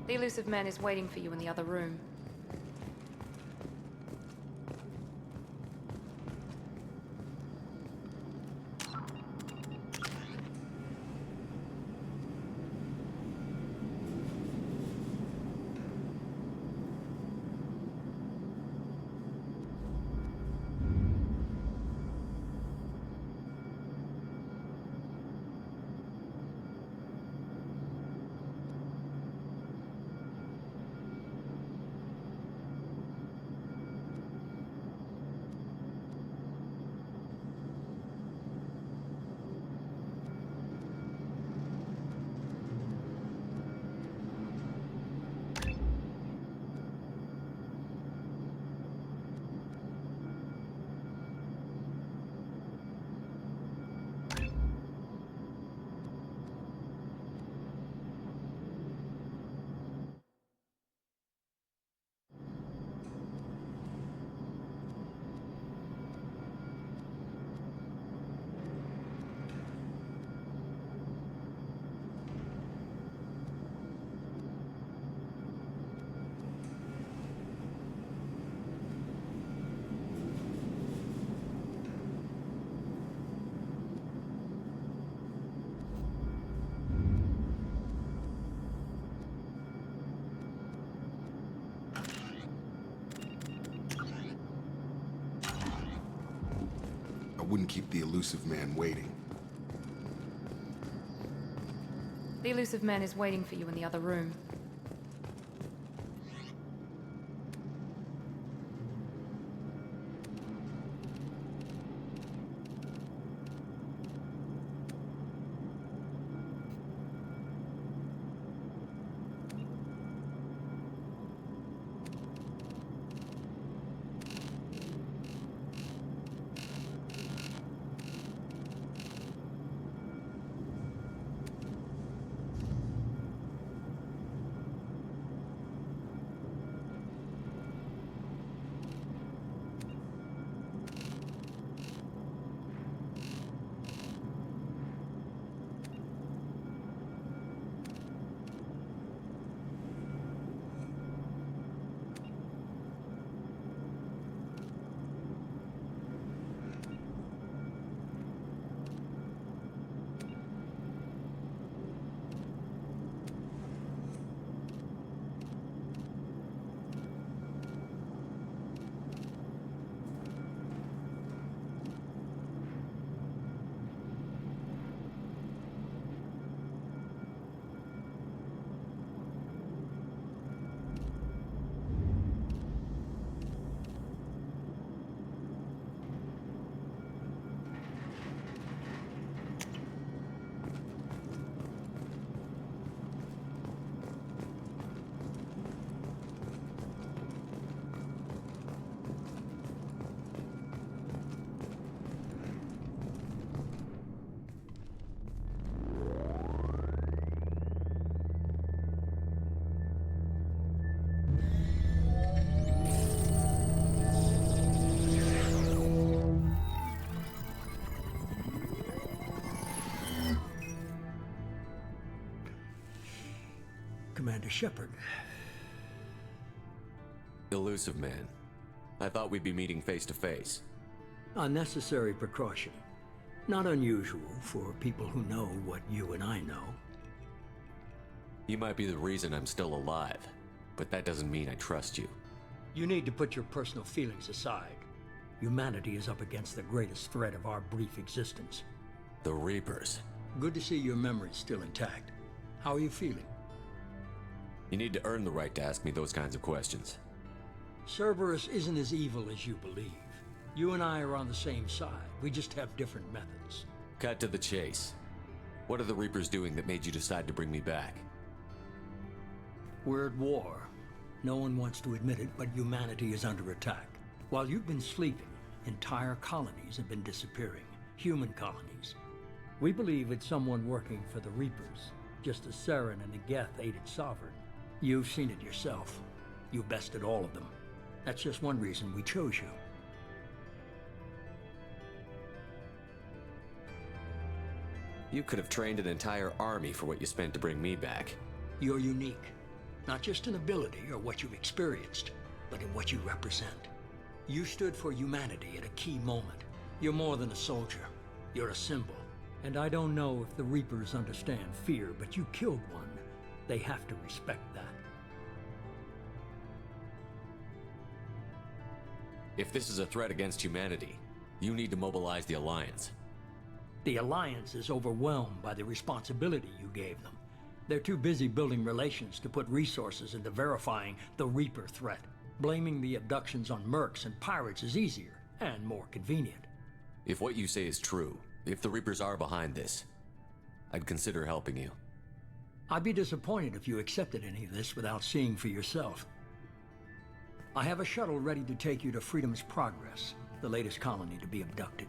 The elusive man is waiting for you in the other room. I wouldn't keep the elusive man waiting. The elusive man is waiting for you in the other room. Commander Shepard. Elusive man. I thought we'd be meeting face to face. A necessary precaution. Not unusual for people who know what you and I know. You might be the reason I'm still alive, but that doesn't mean I trust you. You need to put your personal feelings aside. Humanity is up against the greatest threat of our brief existence. The Reapers. Good to see your memory's still intact. How are you feeling? You need to earn the right to ask me those kinds of questions. Cerberus isn't as evil as you believe. You and I are on the same side. We just have different methods. Cut to the chase. What are the Reapers doing that made you decide to bring me back? We're at war. No one wants to admit it, but humanity is under attack. While you've been sleeping, entire colonies have been disappearing. Human colonies. We believe it's someone working for the Reapers, just as Saren and the Geth aided Sovereign. You've seen it yourself. You bested all of them. That's just one reason we chose you. You could have trained an entire army for what you spent to bring me back. You're unique. Not just in ability or what you've experienced, but in what you represent. You stood for humanity at a key moment. You're more than a soldier. You're a symbol. And I don't know if the Reapers understand fear, but you killed one. They have to respect that. If this is a threat against humanity, you need to mobilize the Alliance. The Alliance is overwhelmed by the responsibility you gave them. They're too busy building relations to put resources into verifying the Reaper threat. Blaming the abductions on mercs and pirates is easier and more convenient. If what you say is true, if the Reapers are behind this, I'd consider helping you. I'd be disappointed if you accepted any of this without seeing for yourself. I have a shuttle ready to take you to Freedom's Progress, the latest colony to be abducted.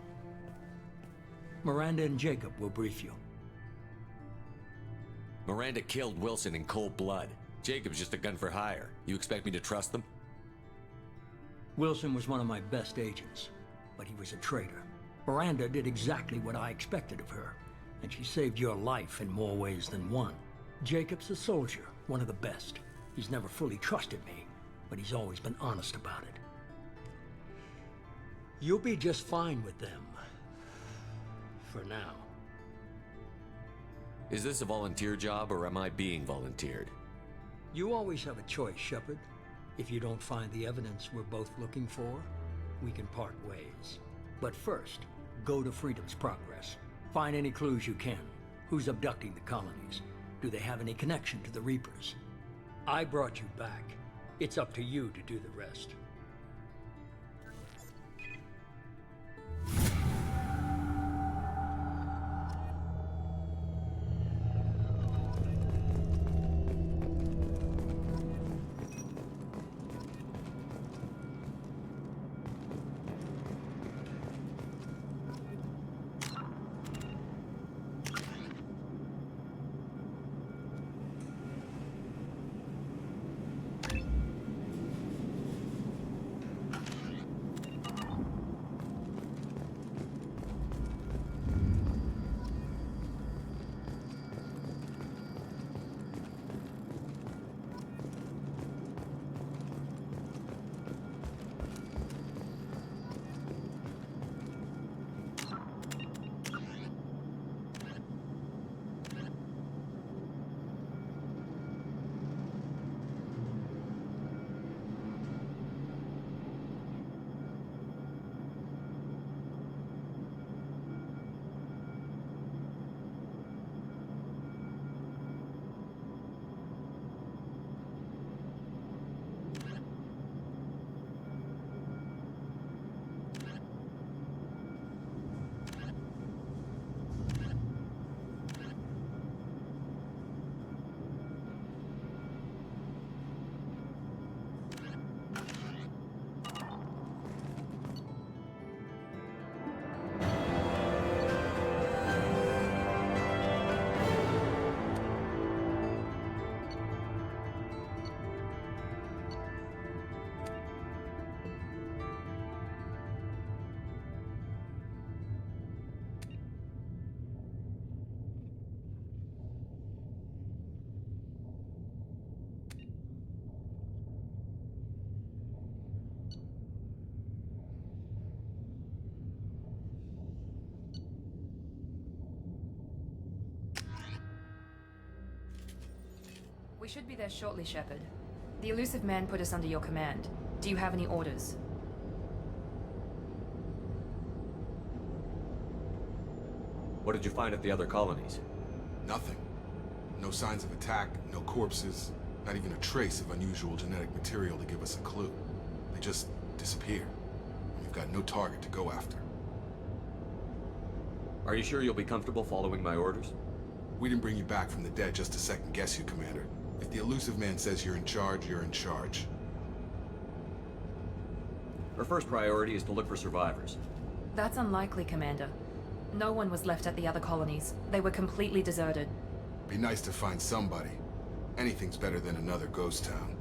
Miranda and Jacob will brief you. Miranda killed Wilson in cold blood. Jacob's just a gun for hire. You expect me to trust them? Wilson was one of my best agents, but he was a traitor. Miranda did exactly what I expected of her, and she saved your life in more ways than one. Jacob's a soldier, one of the best. He's never fully trusted me, but he's always been honest about it. You'll be just fine with them. For now. Is this a volunteer job, or am I being volunteered? You always have a choice, Shepard. If you don't find the evidence we're both looking for, we can part ways. But first, go to Freedom's Progress. Find any clues you can. Who's abducting the colonies? Do they have any connection to the Reapers? I brought you back. It's up to you to do the rest. should be there shortly, Shepard. The elusive man put us under your command. Do you have any orders? What did you find at the other colonies? Nothing. No signs of attack, no corpses, not even a trace of unusual genetic material to give us a clue. They just disappear. We've got no target to go after. Are you sure you'll be comfortable following my orders? We didn't bring you back from the dead just to second guess you, Commander. If the elusive man says you're in charge, you're in charge. Our first priority is to look for survivors. That's unlikely, Commander. No one was left at the other colonies. They were completely deserted. Be nice to find somebody. Anything's better than another ghost town.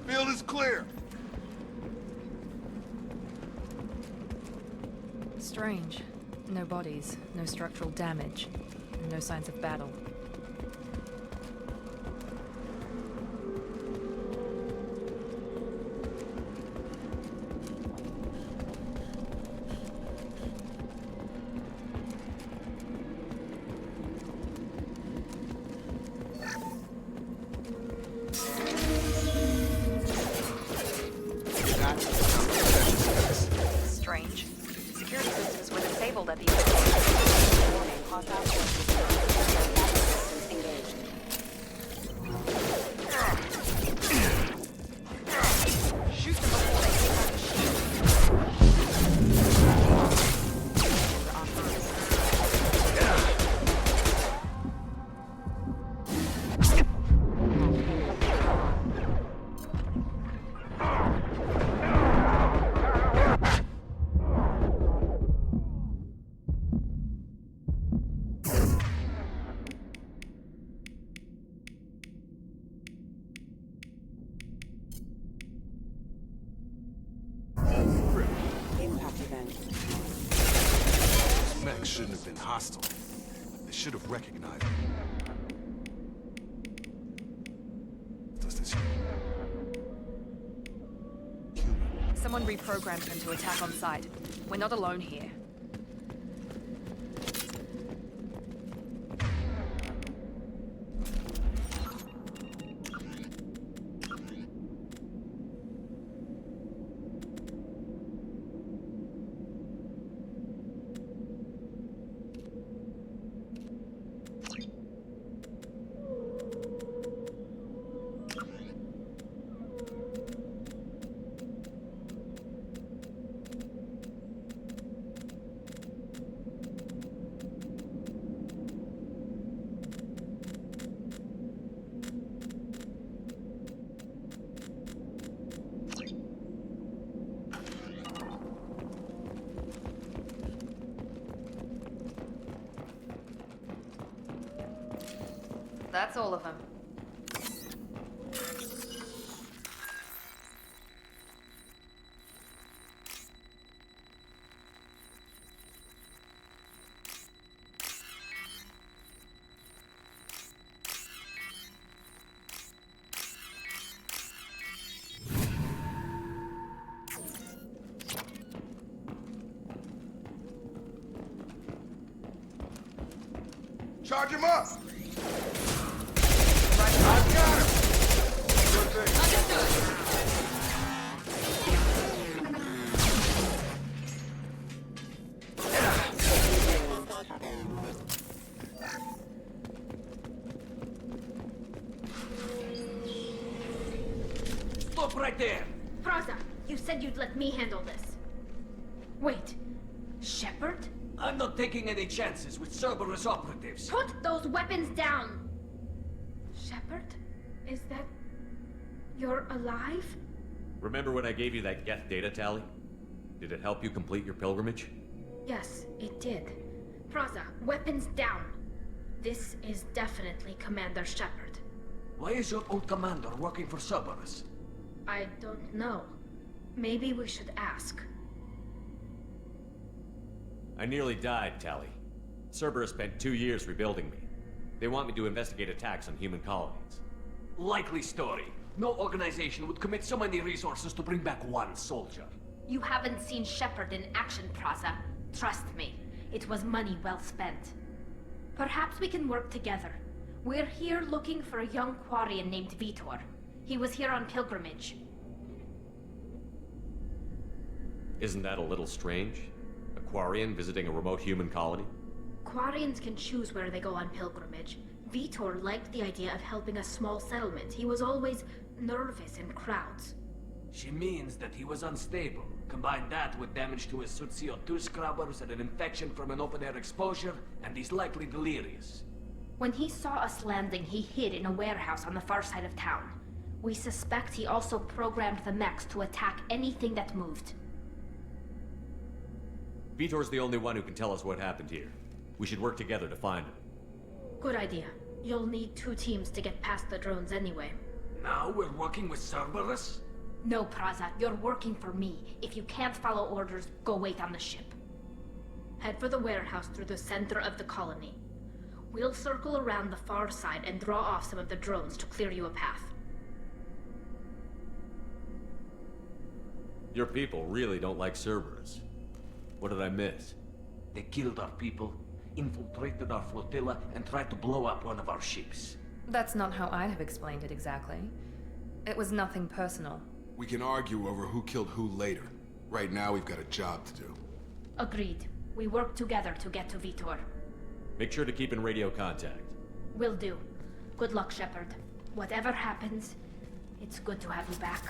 Field is clear. Strange. No bodies, no structural damage, and no signs of battle. Strange. Security systems were disabled at the end. Warning, hostile forces engaged. Shoot them before they take out the shield. Impact event. Those mechs shouldn't have been hostile. They should have recognized me. Does this Someone reprogrammed him to attack on sight. We're not alone here. That's all of them. Charge him up! I've got him! Good thing. Understood. Stop right there! Praza, you said you'd let me handle this. Wait, Shepard? I'm not taking any chances with Cerberus operatives. Put those weapons down! Shepard? Is that... you're alive? Remember when I gave you that Geth data tally? Did it help you complete your pilgrimage? Yes, it did. Praza, weapons down. This is definitely Commander Shepard. Why is your old commander working for Cerberus? I don't know. Maybe we should ask. I nearly died, Tally. Cerberus spent 2 years rebuilding me. They want me to investigate attacks on human colonies. Likely story. No organization would commit so many resources to bring back one soldier. You haven't seen Shepard in action, Praza. Trust me, it was money well spent. Perhaps we can work together. We're here looking for a young Quarian named Vitor. He was here on pilgrimage. Isn't that a little strange? A Quarian visiting a remote human colony? Quarians can choose where they go on pilgrimage. Vitor liked the idea of helping a small settlement. He was always nervous in crowds. She means that he was unstable. Combine that with damage to his suit CO2 scrubbers and an infection from an open-air exposure, and he's likely delirious. When he saw us landing, he hid in a warehouse on the far side of town. We suspect he also programmed the mechs to attack anything that moved. Vitor's the only one who can tell us what happened here. We should work together to find him. Good idea. You'll need 2 teams to get past the drones anyway. Now we're working with Cerberus? No, Praza, you're working for me. If you can't follow orders, go wait on the ship. Head for the warehouse through the center of the colony. We'll circle around the far side and draw off some of the drones to clear you a path. Your people really don't like Cerberus. What did I miss? They killed our people, infiltrated our flotilla, and tried to blow up one of our ships. That's not how I'd have explained it exactly. It was nothing personal. We can argue over who killed who later. Right now, we've got a job to do. Agreed. We work together to get to Vitor. Make sure to keep in radio contact. Will do. Good luck, Shepard. Whatever happens, it's good to have you back.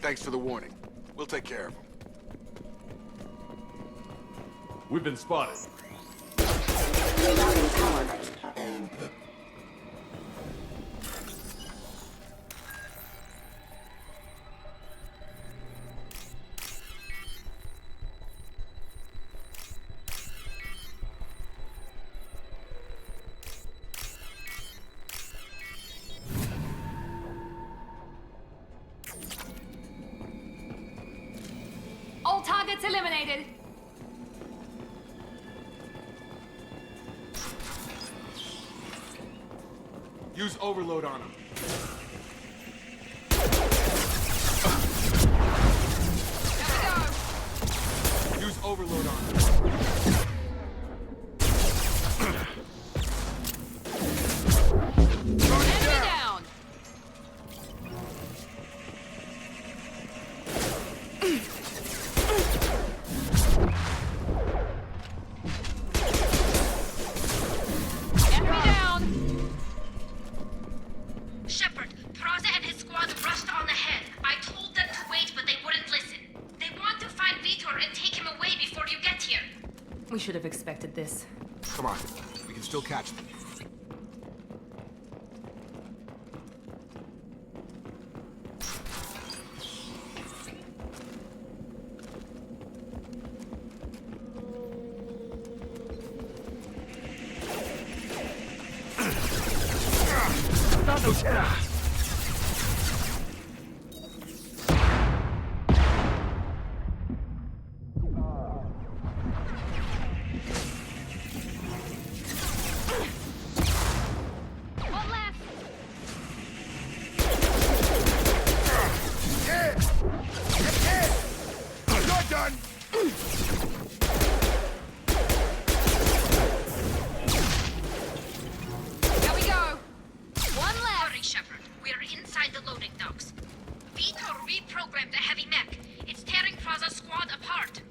Thanks for the warning. We'll take care of him. We've been spotted. All targets eliminated. Use overload on him. Use overload on him. Enemy down. Enemy down. Shepard, Praza and his squad rushed on ahead. I told them to wait, but they wouldn't listen. They want to find Vitor and take him away before you get here. We should have expected this. Come on. We can still catch them. One left. You're done! Here we go. One left. Hurry, Shepard. We're inside the loading docks. Vitor reprogrammed the heavy mech. It's tearing Praza's squad apart.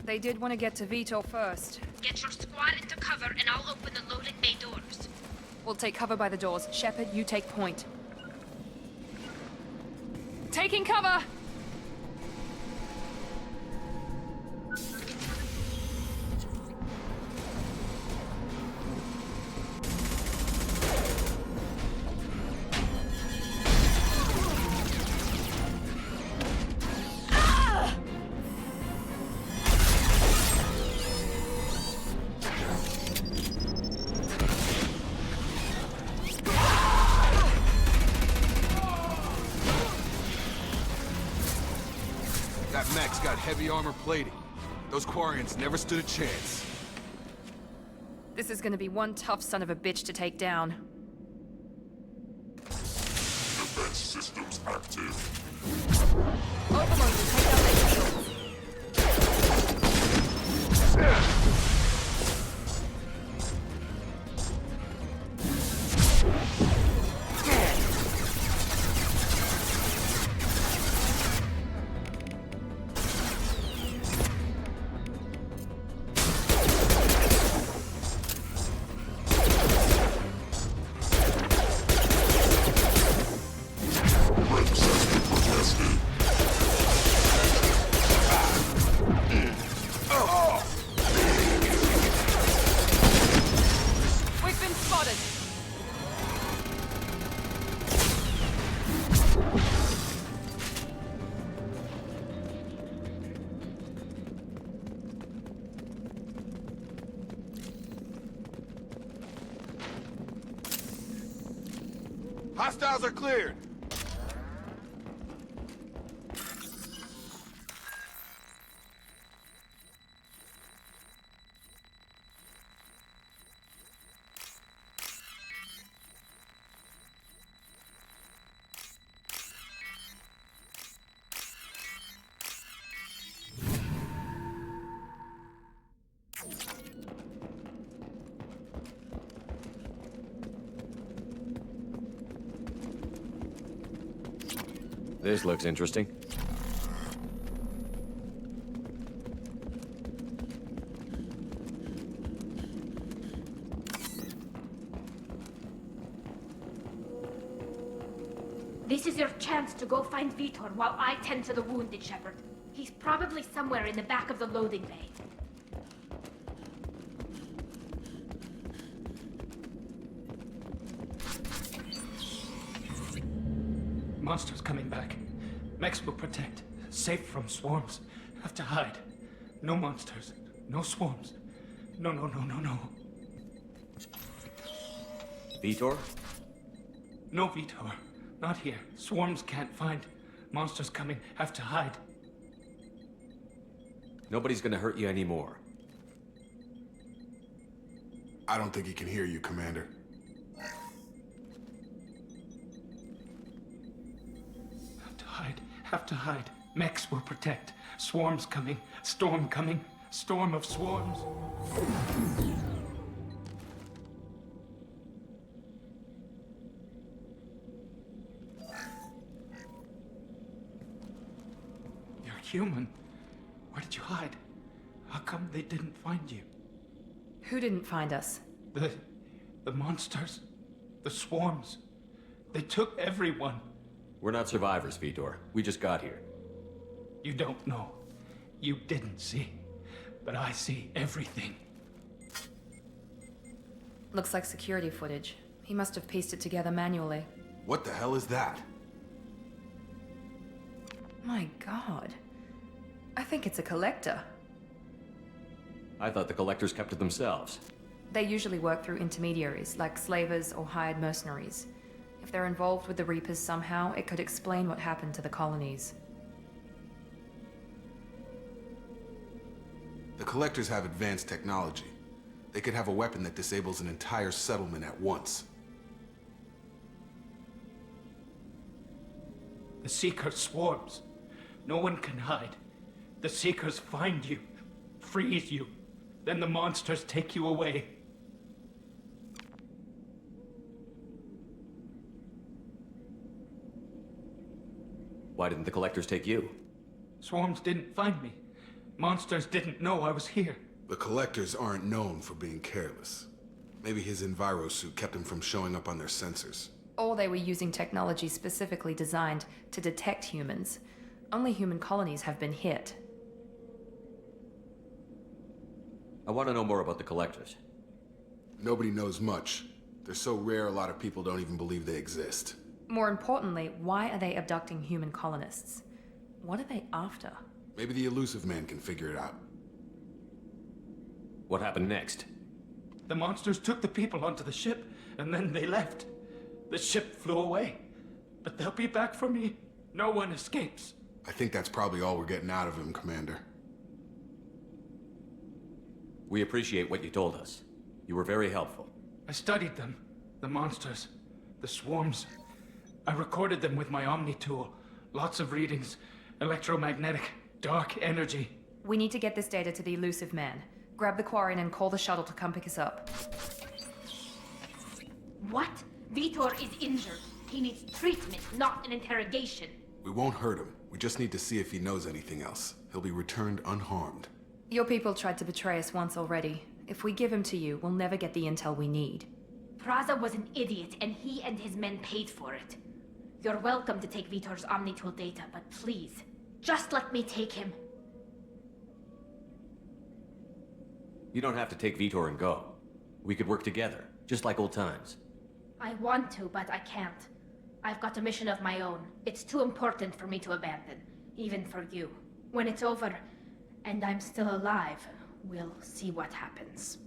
They did want to get to Vitor first. Get your squad into cover and I'll open the loading bay doors. We'll take cover by the doors. Shepard, you take point. Taking cover. That mech's got heavy armor plating. Those Quarians never stood a chance. This is gonna be one tough son of a bitch to take down. Defense systems active. Overload will take out their shields. We've been spotted. Hostiles are cleared. This looks interesting. This is your chance to go find Vitor while I tend to the wounded, Shepard. He's probably somewhere in the back of the loading bay. Monsters coming back. Mechs will protect. Safe from swarms. Have to hide. No monsters. No swarms. No. Vitor? No Vitor. Not here. Swarms can't find. Monsters coming. Have to hide. Nobody's gonna hurt you anymore. I don't think he can hear you, Commander. Have to hide. Mechs will protect. Swarms coming. Storm coming. Storm of swarms. You're human. Where did you hide? How come they didn't find you? Who didn't find us? The monsters. The swarms. They took everyone. We're not survivors, Vitor. We just got here. You don't know. You didn't see. But I see everything. Looks like security footage. He must have pieced it together manually. What the hell is that? My god. I think it's a collector. I thought the collectors kept to themselves. They usually work through intermediaries, like slavers or hired mercenaries. If they're involved with the Reapers somehow, it could explain what happened to the colonies. The Collectors have advanced technology. They could have a weapon that disables an entire settlement at once. The Seeker swarms. No one can hide. The Seekers find you, freeze you. Then the monsters take you away. Why didn't the collectors take you? Swarms didn't find me. Monsters didn't know I was here. The Collectors aren't known for being careless. Maybe his Enviro suit kept him from showing up on their sensors. Or they were using technology specifically designed to detect humans. Only human colonies have been hit. I want to know more about the collectors. Nobody knows much. They're so rare a lot of people don't even believe they exist. More importantly, why are they abducting human colonists? What are they after? Maybe the Elusive Man can figure it out. What happened next? The monsters took the people onto the ship, and then they left. The ship flew away. But they'll be back for me. No one escapes. I think that's probably all we're getting out of him, Commander. We appreciate what you told us. You were very helpful. I studied them. The monsters. The swarms. I recorded them with my Omni tool. Lots of readings. Electromagnetic. Dark energy. We need to get this data to the Elusive Man. Grab the Quarian and call the shuttle to come pick us up. What? Vitor is injured. He needs treatment, not an interrogation. We won't hurt him. We just need to see if he knows anything else. He'll be returned unharmed. Your people tried to betray us once already. If we give him to you, we'll never get the intel we need. Praza was an idiot, and he and his men paid for it. You're welcome to take Vitor's Omnitool data, but please, just let me take him. You don't have to take Vitor and go. We could work together, just like old times. I want to, but I can't. I've got a mission of my own. It's too important for me to abandon, even for you. When it's over, and I'm still alive, we'll see what happens.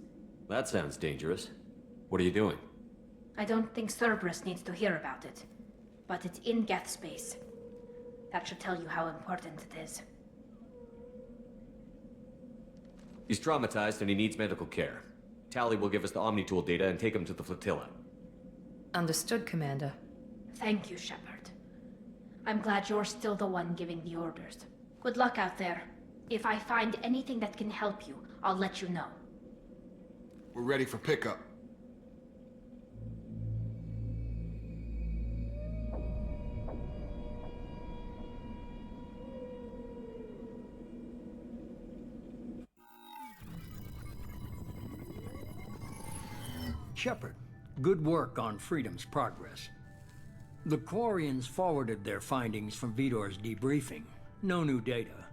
That sounds dangerous. What are you doing? I don't think Cerberus needs to hear about it, but it's in Geth space. That should tell you how important it is. He's traumatized and he needs medical care. Tally will give us the Omnitool data and take him to the flotilla. Understood, Commander. Thank you, Shepard. I'm glad you're still the one giving the orders. Good luck out there. If I find anything that can help you, I'll let you know. We're ready for pickup. Shepard, good work on Freedom's progress. The Quarians forwarded their findings from Vidor's debriefing. No new data,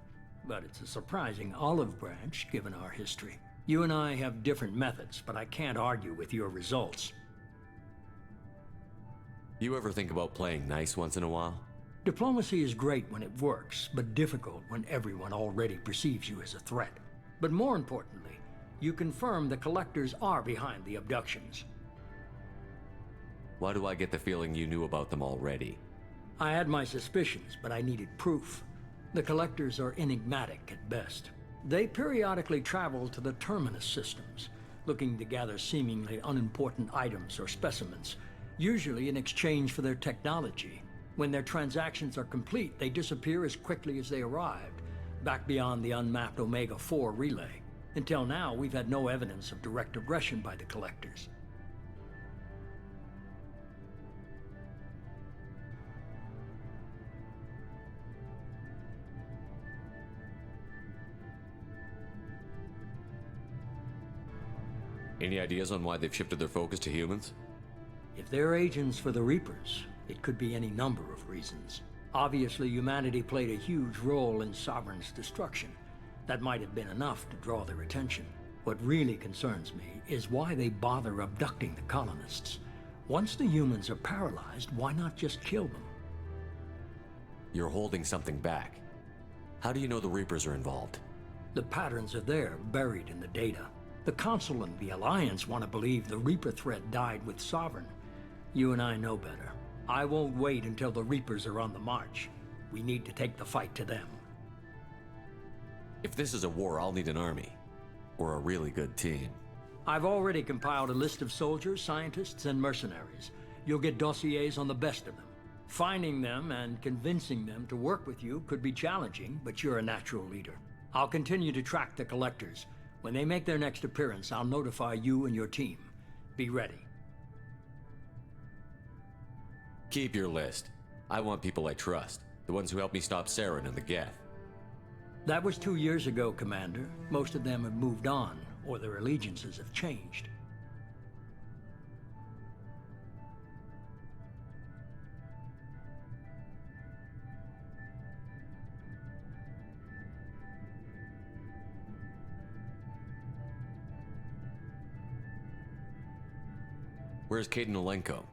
but it's a surprising olive branch given our history. You and I have different methods, but I can't argue with your results. You ever think about playing nice once in a while? Diplomacy is great when it works, but difficult when everyone already perceives you as a threat. But more importantly, you confirm the Collectors are behind the abductions. Why do I get the feeling you knew about them already? I had my suspicions, but I needed proof. The Collectors are enigmatic at best. They periodically travel to the Terminus systems, looking to gather seemingly unimportant items or specimens, usually in exchange for their technology. When their transactions are complete, they disappear as quickly as they arrived, back beyond the unmapped Omega-4 relay. Until now, we've had no evidence of direct aggression by the Collectors. Any ideas on why they've shifted their focus to humans? If they're agents for the Reapers, it could be any number of reasons. Obviously, humanity played a huge role in Sovereign's destruction. That might have been enough to draw their attention. What really concerns me is why they bother abducting the colonists. Once the humans are paralyzed, why not just kill them? You're holding something back. How do you know the Reapers are involved? The patterns are there, buried in the data. The Council and the Alliance want to believe the Reaper threat died with Sovereign. You and I know better. I won't wait until the Reapers are on the march. We need to take the fight to them. If this is a war, I'll need an army. Or a really good team. I've already compiled a list of soldiers, scientists, and mercenaries. You'll get dossiers on the best of them. Finding them and convincing them to work with you could be challenging, but you're a natural leader. I'll continue to track the Collectors. When they make their next appearance, I'll notify you and your team. Be ready. Keep your list. I want people I trust. The ones who helped me stop Saren and the Geth. That was 2 years ago, Commander. Most of them have moved on, or their allegiances have changed. Where's Caden Olenko?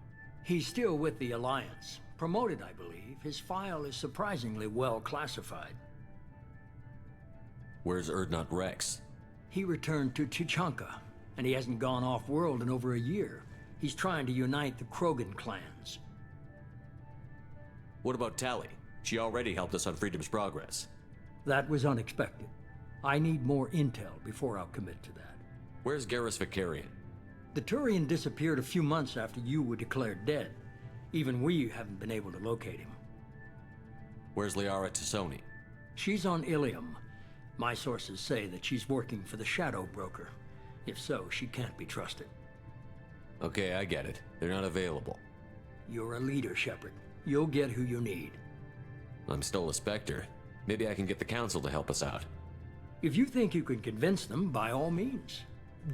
He's still with the Alliance. Promoted, I believe. His file is surprisingly well classified. Where's Erdnot Rex? He returned to Chichanka, and he hasn't gone off-world in over a year. He's trying to unite the Krogan clans. What about Tali? She already helped us on Freedom's Progress. That was unexpected. I need more intel before I'll commit to that. Where's Garrus Vicarian? The Turian disappeared a few months after you were declared dead. Even we haven't been able to locate him. Where's Liara Tassoni? She's on Ilium. My sources say that she's working for the Shadow Broker. If so, she can't be trusted. Okay, I get it. They're not available. You're a leader, Shepard. You'll get who you need. I'm still a Spectre. Maybe I can get the Council to help us out. If you think you can convince them, by all means.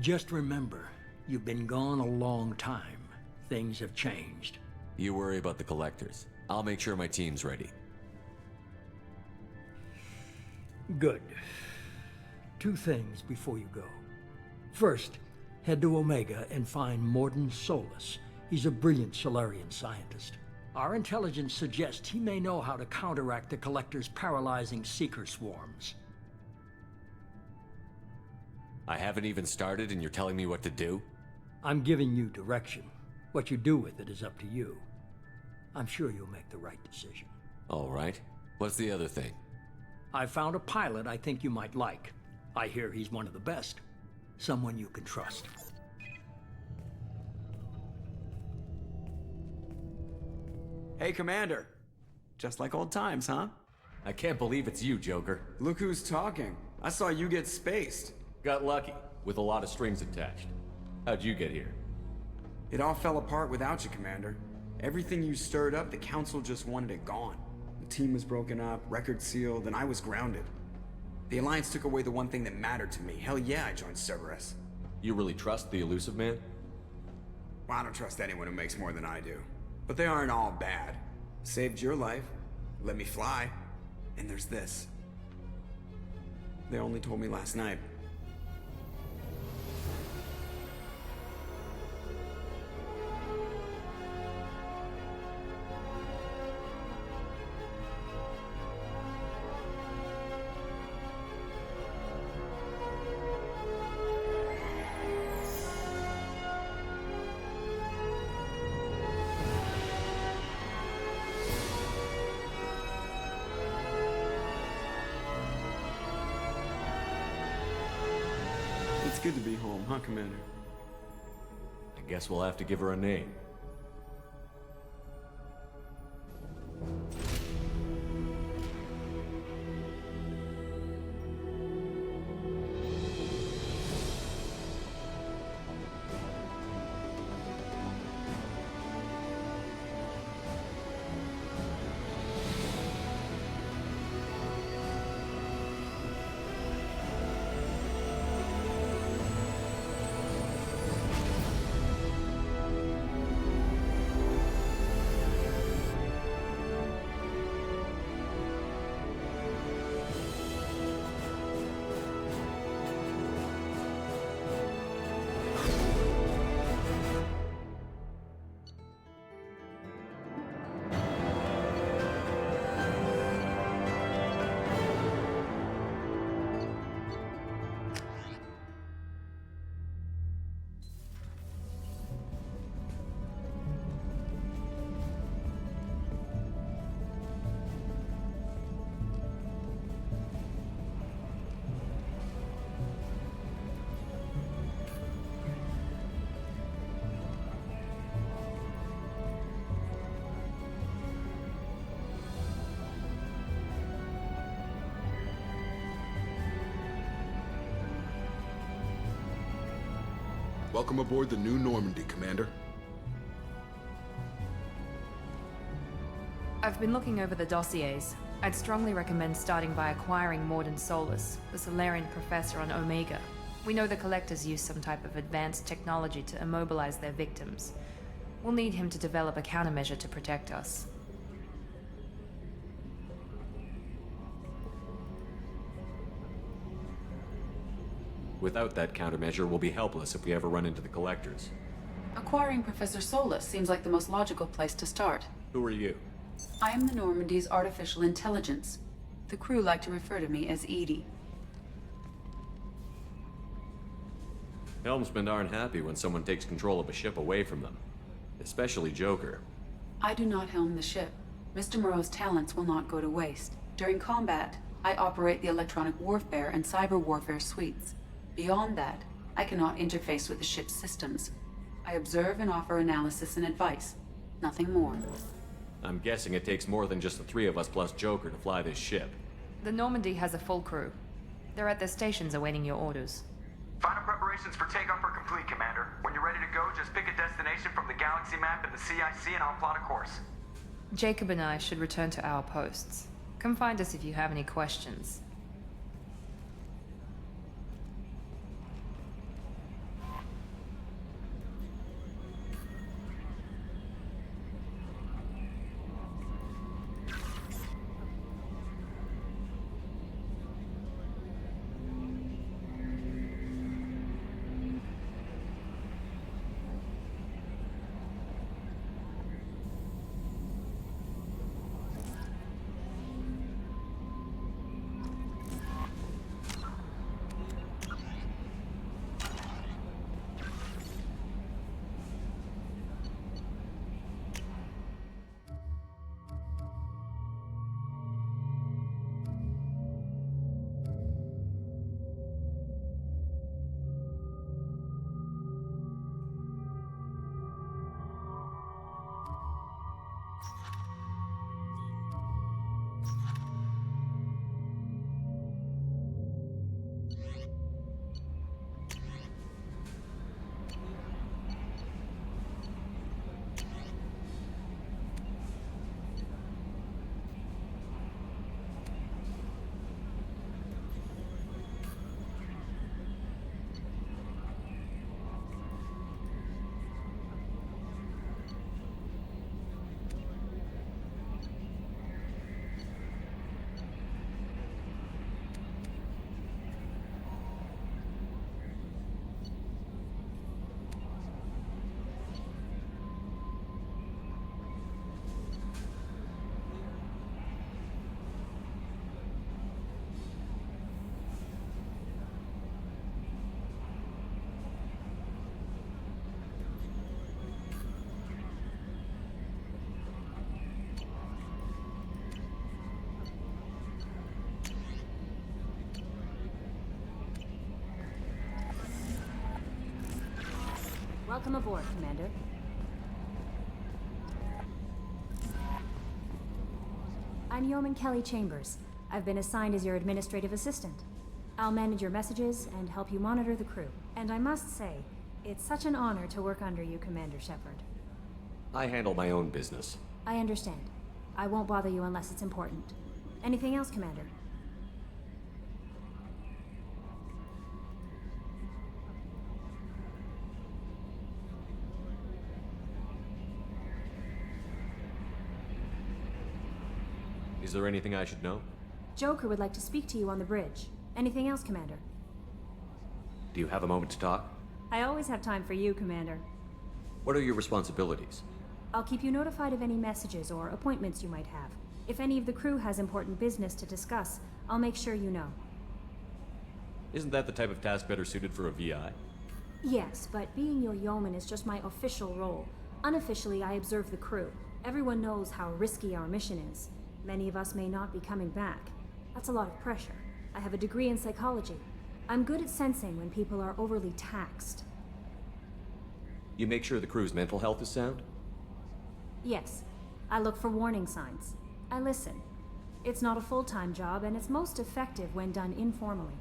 Just remember, you've been gone a long time. Things have changed. You worry about the Collectors. I'll make sure my team's ready. Good. 2 things before you go. First, head to Omega and find Mordin Solus. He's a brilliant Solarian scientist. Our intelligence suggests he may know how to counteract the Collector's paralyzing Seeker swarms. I haven't even started and you're telling me what to do? I'm giving you direction. What you do with it is up to you. I'm sure you'll make the right decision. All right. What's the other thing? I found a pilot I think you might like. I hear he's one of the best. Someone you can trust. Hey, Commander. Just like old times, huh? I can't believe it's you, Joker. Look who's talking. I saw you get spaced. Got lucky, with a lot of strings attached. How'd you get here? It all fell apart without you, Commander. Everything you stirred up, the Council just wanted it gone. The team was broken up, record sealed, and I was grounded. The Alliance took away the one thing that mattered to me. Hell yeah, I joined Cerberus. You really trust the Elusive Man? Well, I don't trust anyone who makes more than I do. But they aren't all bad. Saved your life, let me fly, and there's this. They only told me last night. It's good to be home, huh, Commander? I guess we'll have to give her a name. Welcome aboard the New Normandy, Commander. I've been looking over the dossiers. I'd strongly recommend starting by acquiring Morden Solus, the Solarian professor on Omega. We know the Collectors use some type of advanced technology to immobilize their victims. We'll need him to develop a countermeasure to protect us. Without that countermeasure, we'll be helpless if we ever run into the Collectors. Acquiring Professor Solus seems like the most logical place to start. Who are you? I am the Normandy's artificial intelligence. The crew like to refer to me as Edie. Helmsmen aren't happy when someone takes control of a ship away from them. Especially Joker. I do not helm the ship. Mr. Moreau's talents will not go to waste. During combat, I operate the electronic warfare and cyber warfare suites. Beyond that, I cannot interface with the ship's systems. I observe and offer analysis and advice. Nothing more. I'm guessing it takes more than just the three of us plus Joker to fly this ship. The Normandy has a full crew. They're at their stations awaiting your orders. Final preparations for takeoff are complete, Commander. When you're ready to go, just pick a destination from the galaxy map and the CIC and I'll plot a course. Jacob and I should return to our posts. Come find us if you have any questions. Welcome aboard, Commander. I'm Yeoman Kelly Chambers. I've been assigned as your administrative assistant. I'll manage your messages and help you monitor the crew. And I must say, it's such an honor to work under you, Commander Shepard. I handle my own business. I understand. I won't bother you unless it's important. Anything else, Commander? Is there anything I should know? Joker would like to speak to you on the bridge. Anything else, Commander? Do you have a moment to talk? I always have time for you, Commander. What are your responsibilities? I'll keep you notified of any messages or appointments you might have. If any of the crew has important business to discuss, I'll make sure you know. Isn't that the type of task better suited for a VI? Yes, but being your yeoman is just my official role. Unofficially, I observe the crew. Everyone knows how risky our mission is. Many of us may not be coming back. That's a lot of pressure. I have a degree in psychology. I'm good at sensing when people are overly taxed. You make sure the crew's mental health is sound? Yes. I look for warning signs. I listen. It's not a full-time job, and it's most effective when done informally.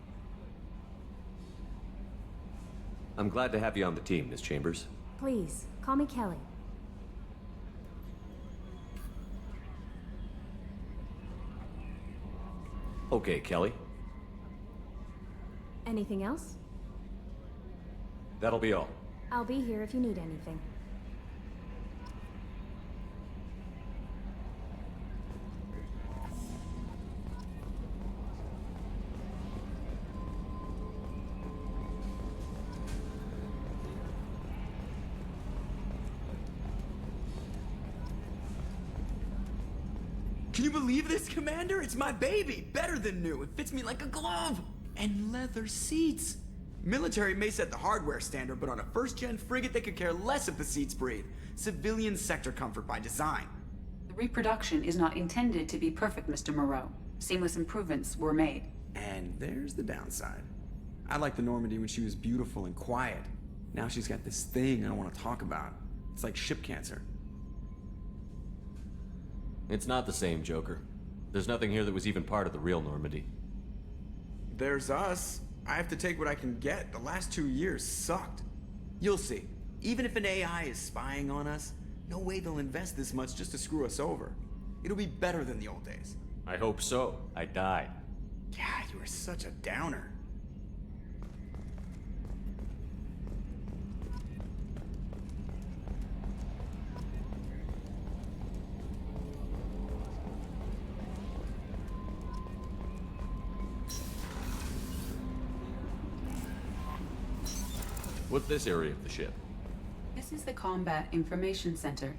I'm glad to have you on the team, Miss Chambers. Please, call me Kelly. Okay, Kelly. Anything else? That'll be all. I'll be here if you need anything. Can you believe this, Commander? It's my baby! Better than new. It fits me like a glove! And leather seats! Military may set the hardware standard, but on a first-gen frigate, they could care less if the seats breathe. Civilian sector comfort by design. The reproduction is not intended to be perfect, Mr. Moreau. Seamless improvements were made. And there's the downside. I liked the Normandy when she was beautiful and quiet. Now she's got this thing I don't want to talk about. It's like ship cancer. It's not the same, Joker. There's nothing here that was even part of the real Normandy. There's us. I have to take what I can get. The last 2 years sucked. You'll see. Even if an AI is spying on us, no way they'll invest this much just to screw us over. It'll be better than the old days. I hope so. I died. Yeah, you were such a downer. What's this area of the ship? This is the Combat Information Center.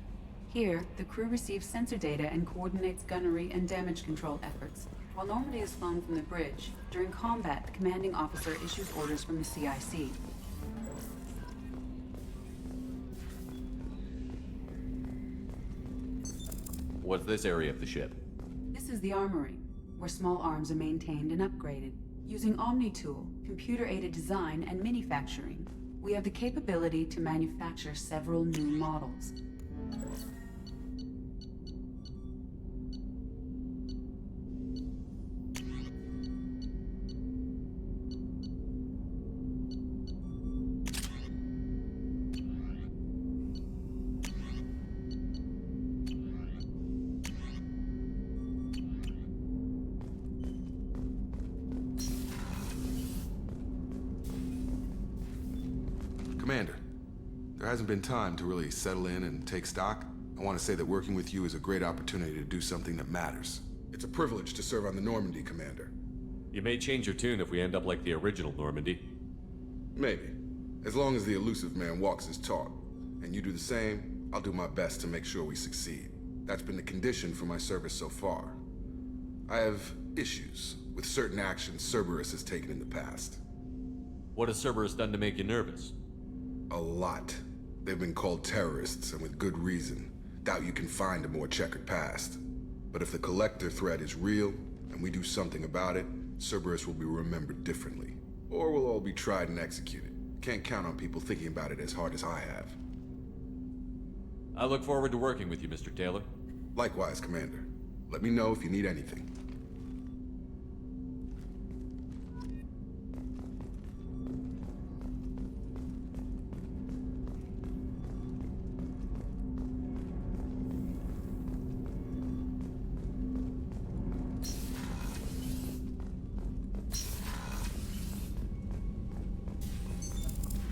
Here, the crew receives sensor data and coordinates gunnery and damage control efforts. While Normandy is flown from the bridge, during combat, the commanding officer issues orders from the CIC. What's this area of the ship? This is the armory, where small arms are maintained and upgraded. Using Omni-Tool, computer-aided design, and manufacturing, we have the capability to manufacture several new models. Commander, there hasn't been time to really settle in and take stock. I want to say that working with you is a great opportunity to do something that matters. It's a privilege to serve on the Normandy, Commander. You may change your tune if we end up like the original Normandy. Maybe. As long as the elusive man walks his talk, and you do the same, I'll do my best to make sure we succeed. That's been the condition for my service so far. I have issues with certain actions Cerberus has taken in the past. What has Cerberus done to make you nervous? A lot. They've been called terrorists, and with good reason. Doubt you can find a more checkered past. But if the Collector threat is real, and we do something about it, Cerberus will be remembered differently. Or we'll all be tried and executed. Can't count on people thinking about it as hard as I have. I look forward to working with you, Mr. Taylor. Likewise, Commander. Let me know if you need anything.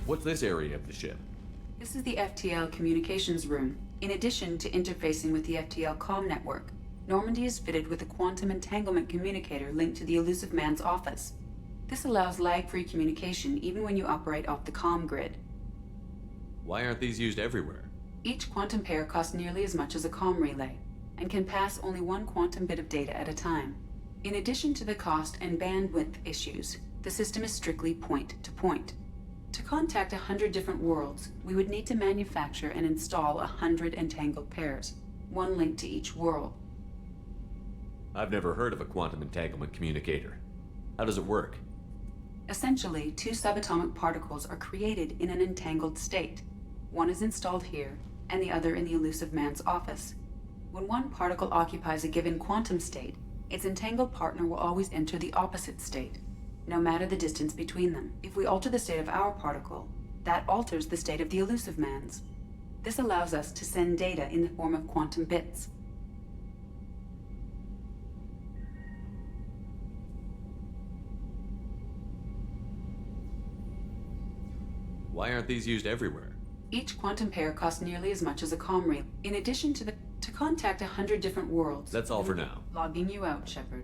What's this area of the ship? This is the FTL communications room. In addition to interfacing with the FTL comm network, Normandy is fitted with a quantum entanglement communicator linked to the Elusive Man's office. This allows lag-free communication even when you operate off the comm grid. Why aren't these used everywhere? Each quantum pair costs nearly as much as a comm relay, and can pass only one quantum bit of data at a time. In addition to the cost and bandwidth issues, the system is strictly point-to-point. To contact 100 different worlds, we would need to manufacture and install 100 entangled pairs, one linked to each world. I've never heard of a quantum entanglement communicator. How does it work? Essentially, two subatomic particles are created in an entangled state. One is installed here, and the other in the Elusive Man's office. When one particle occupies a given quantum state, its entangled partner will always enter the opposite state, no matter the distance between them. If we alter the state of our particle, that alters the state of the Elusive Man's. This allows us to send data in the form of quantum bits. Why aren't these used everywhere? Each quantum pair costs nearly as much as a comm relay. In addition to to contact 100 different worlds. That's all for now. Logging you out, Shepard.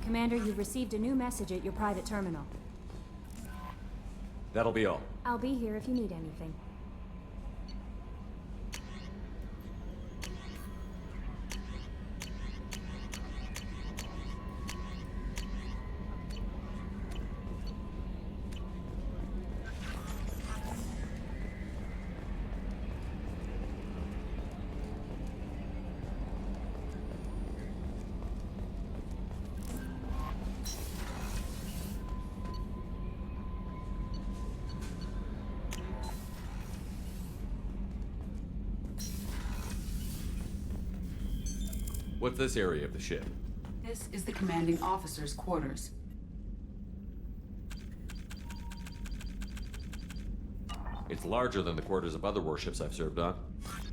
Commander, you've received a new message at your private terminal. That'll be all. I'll be here if you need anything. What's this area of the ship? This is the commanding officer's quarters. It's larger than the quarters of other warships I've served on.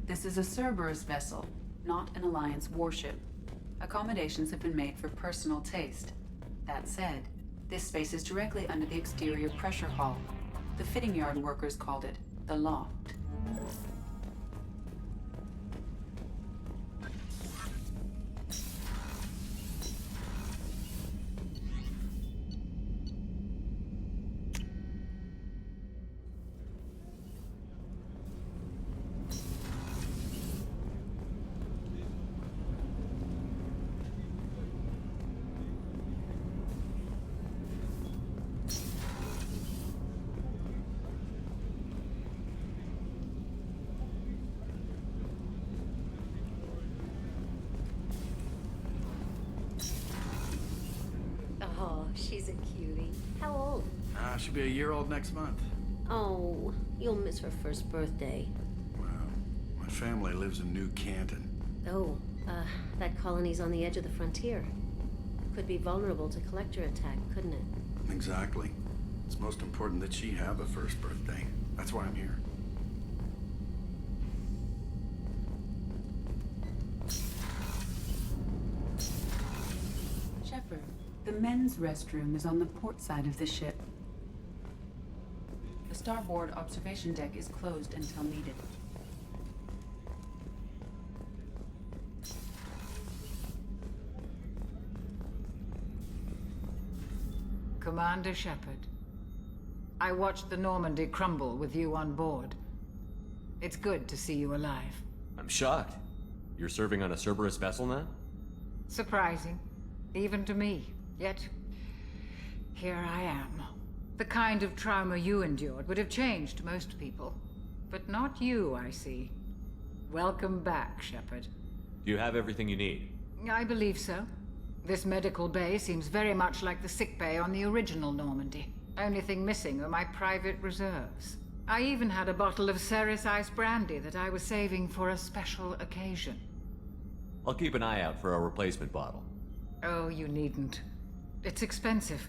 This is a Cerberus vessel, not an Alliance warship. Accommodations have been made for personal taste. That said, this space is directly under the exterior pressure hull. The fitting yard workers called it the loft. Oh, she's a cutie. How old? She'll be a year old next month. Oh, you'll miss her first birthday. Well, my family lives in New Canton. Oh, that colony's on the edge of the frontier. Could be vulnerable to collector attack, couldn't it? Exactly. It's most important that she have a first birthday. That's why I'm here. Shepard, the men's restroom is on the port side of the ship. The starboard observation deck is closed until needed. Commander Shepard, I watched the Normandy crumble with you on board. It's good to see you alive. I'm shocked. You're serving on a Cerberus vessel now? Surprising, even to me. Yet, here I am. The kind of trauma you endured would have changed most people. But not you, I see. Welcome back, Shepard. Do you have everything you need? I believe so. This medical bay seems very much like the sick bay on the original Normandy. Only thing missing are my private reserves. I even had a bottle of Ceres Ice brandy that I was saving for a special occasion. I'll keep an eye out for a replacement bottle. Oh, you needn't. It's expensive,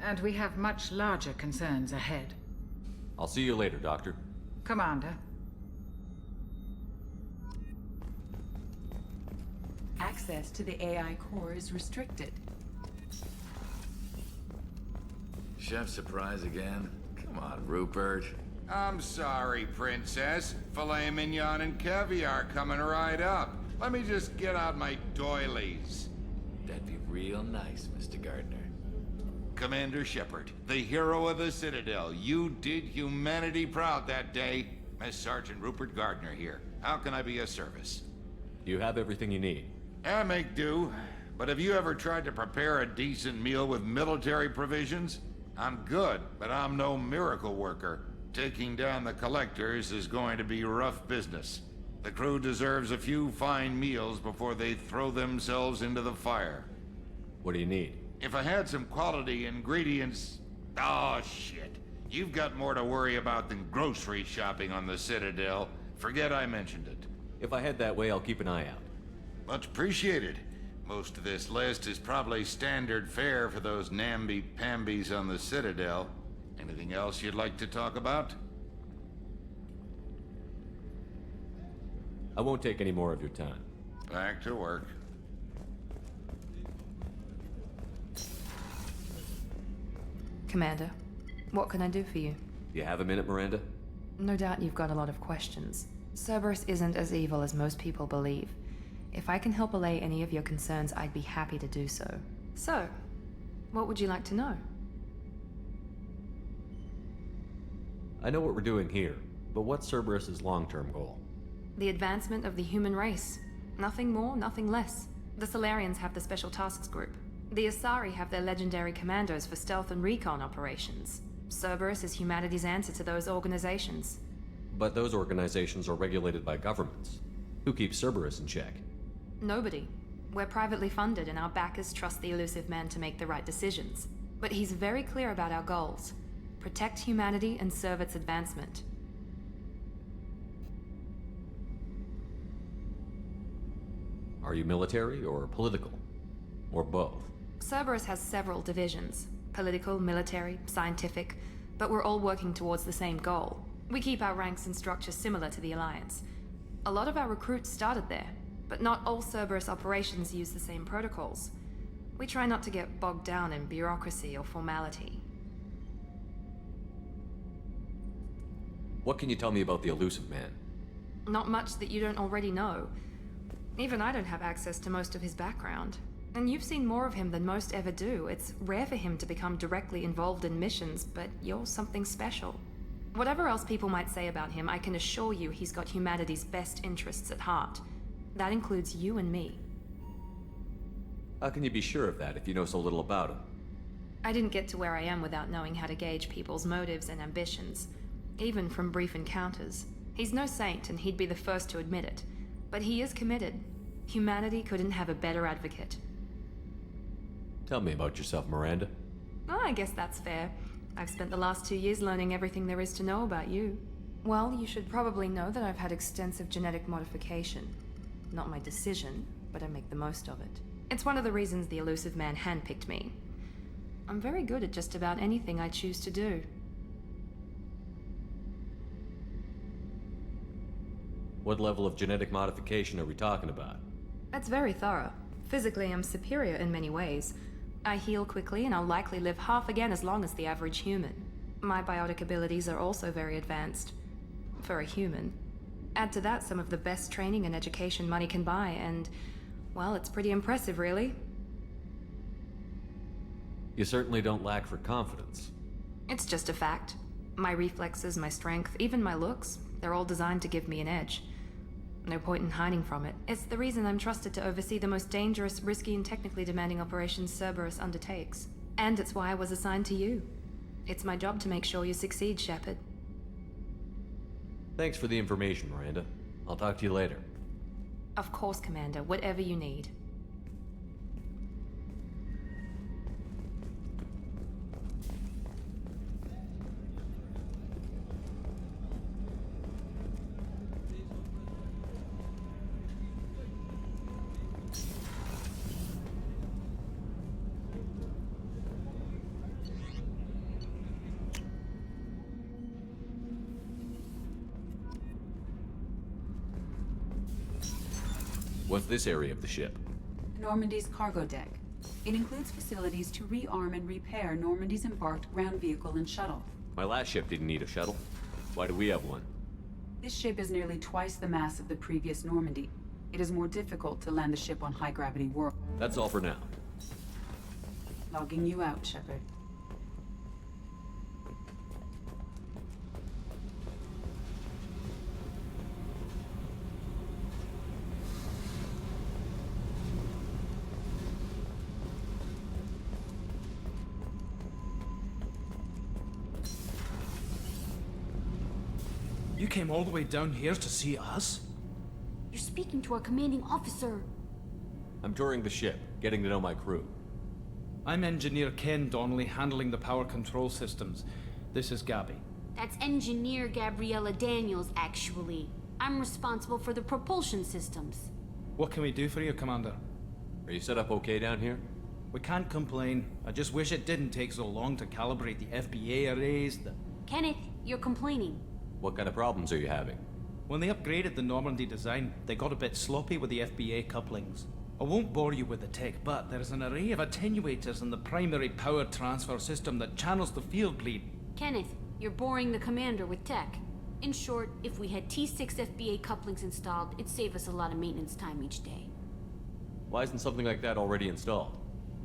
and we have much larger concerns ahead. I'll see you later, Doctor. Commander. Access to the AI core is restricted. Chef surprise again? Come on, Rupert. I'm sorry, Princess. Filet mignon and caviar coming right up. Let me just get out my doilies. That'd be real nice, Mr. Gardner. Commander Shepard, the hero of the Citadel. You did humanity proud that day. Miss Sergeant Rupert Gardner here. How can I be of service? You have everything you need. I make do. But have you ever tried to prepare a decent meal with military provisions? I'm good, but I'm no miracle worker. Taking down the collectors is going to be rough business. The crew deserves a few fine meals before they throw themselves into the fire. What do you need? If I had some quality ingredients... Oh, shit. You've got more to worry about than grocery shopping on the Citadel. Forget I mentioned it. If I head that way, I'll keep an eye out. Much appreciated. Most of this list is probably standard fare for those namby-pambies on the Citadel. Anything else you'd like to talk about? I won't take any more of your time. Back to work. Commander, what can I do for you? You have a minute, Miranda? No doubt you've got a lot of questions. Cerberus isn't as evil as most people believe. If I can help allay any of your concerns, I'd be happy to do so. So, what would you like to know? I know what we're doing here, but what's Cerberus's long-term goal? The advancement of the human race. Nothing more, nothing less. The Solarians have the Special Tasks Group. The Asari have their legendary commandos for stealth and recon operations. Cerberus is humanity's answer to those organizations. But those organizations are regulated by governments. Who keeps Cerberus in check? Nobody. We're privately funded and our backers trust the elusive man to make the right decisions. But he's very clear about our goals. Protect humanity and serve its advancement. Are you military or political? Or both? Cerberus has several divisions. Political, military, scientific, but we're all working towards the same goal. We keep our ranks and structure similar to the Alliance. A lot of our recruits started there, but not all Cerberus operations use the same protocols. We try not to get bogged down in bureaucracy or formality. What can you tell me about the elusive man? Not much that you don't already know. Even I don't have access to most of his background. And you've seen more of him than most ever do. It's rare for him to become directly involved in missions, but you're something special. Whatever else people might say about him, I can assure you he's got humanity's best interests at heart. That includes you and me. How can you be sure of that if you know so little about him? I didn't get to where I am without knowing how to gauge people's motives and ambitions. Even from brief encounters. He's no saint, and he'd be the first to admit it. But he is committed. Humanity couldn't have a better advocate. Tell me about yourself, Miranda. Oh, I guess that's fair. I've spent the last 2 years learning everything there is to know about you. Well, you should probably know that I've had extensive genetic modification. Not my decision, but I make the most of it. It's one of the reasons the elusive man handpicked me. I'm very good at just about anything I choose to do. What level of genetic modification are we talking about? That's very thorough. Physically, I'm superior in many ways. I heal quickly, and I'll likely live half again as long as the average human. My biotic abilities are also very advanced. For a human. Add to that some of the best training and education money can buy, and... well, it's pretty impressive, really. You certainly don't lack for confidence. It's just a fact. My reflexes, my strength, even my looks, they're all designed to give me an edge. No point in hiding from it. It's the reason I'm trusted to oversee the most dangerous, risky, and technically demanding operations Cerberus undertakes. And it's why I was assigned to you. It's my job to make sure you succeed, Shepard. Thanks for the information, Miranda. I'll talk to you later. Of course, Commander. Whatever you need. What's this area of the ship? Normandy's cargo deck. It includes facilities to rearm and repair Normandy's embarked ground vehicle and shuttle. My last ship didn't need a shuttle. Why do we have one? This ship is nearly twice the mass of the previous Normandy. It is more difficult to land the ship on high-gravity warp. That's all for now. Logging you out, Shepard. You came all the way down here to see us? You're speaking to our commanding officer. I'm touring the ship, getting to know my crew. I'm Engineer Ken Donnelly, handling the power control systems. This is Gabby. That's Engineer Gabriella Daniels, actually. I'm responsible for the propulsion systems. What can we do for you, Commander? Are you set up okay down here? We can't complain. I just wish it didn't take so long to calibrate the FBA arrays. Kenneth, you're complaining. What kind of problems are you having? When they upgraded the Normandy design, they got a bit sloppy with the FBA couplings. I won't bore you with the tech, but there's an array of attenuators in the primary power transfer system that channels the field bleed. Kenneth, you're boring the commander with tech. In short, if we had T6 FBA couplings installed, it'd save us a lot of maintenance time each day. Why isn't something like that already installed?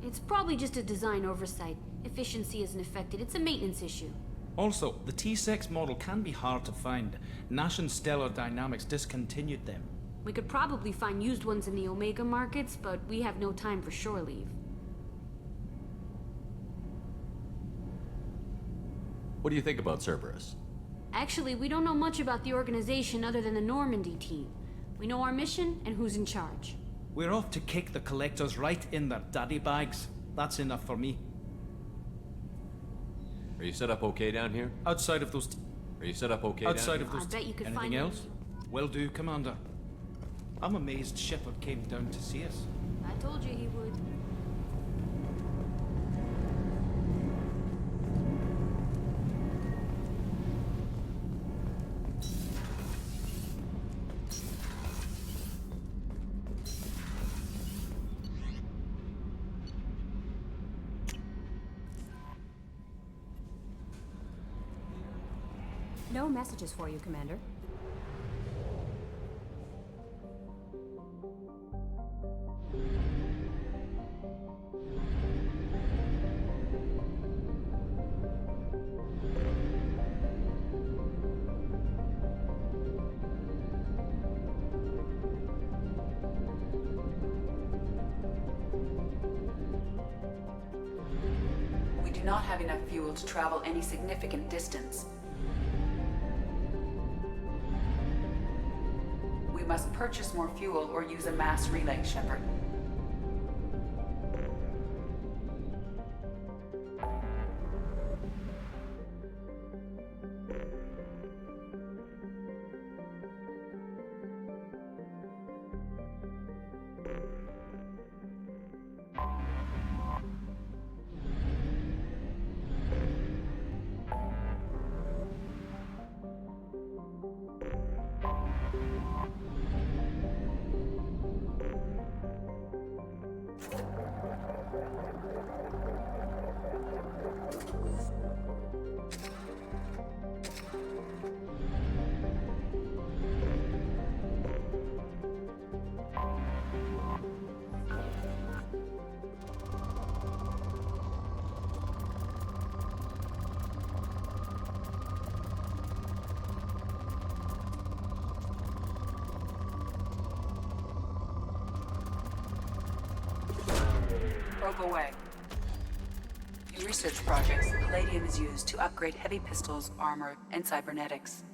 It's probably just a design oversight. Efficiency isn't affected, it's a maintenance issue. Also, the T6 model can be hard to find. Nash and Stellar Dynamics discontinued them. We could probably find used ones in the Omega markets, but we have no time for shore leave. What do you think about Cerberus? Actually, we don't know much about the organization other than the Normandy team. We know our mission and who's in charge. We're off to kick the collectors right in their daddy bags. That's enough for me. Are you set up okay down here? Outside of those... Are you set up okay Outside down of those... I bet you could Anything find else? Will do, Commander. I'm amazed Shepard came down to see us. I told you he would. No messages for you, Commander. We do not have enough fuel to travel any significant distance. We must purchase more fuel or use a mass relay, Shepard. Broke away. In research projects, palladium is used to upgrade heavy pistols, armor, and cybernetics.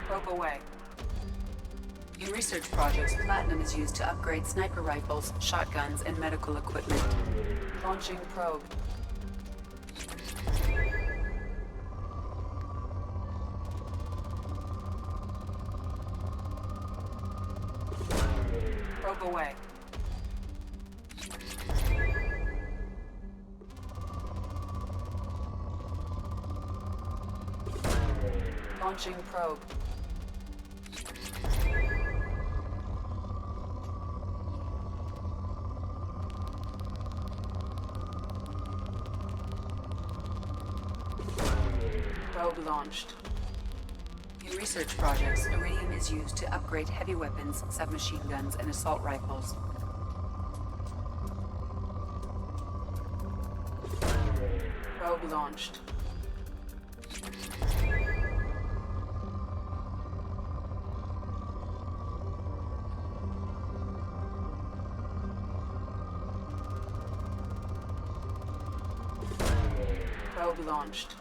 Probe away. In research projects, platinum is used to upgrade sniper rifles, shotguns, and medical equipment. Launching probe. Probe away. Launching probe. Probe launched. In research projects, iridium is used to upgrade heavy weapons, submachine guns, and assault rifles. Probe launched. Probe launched.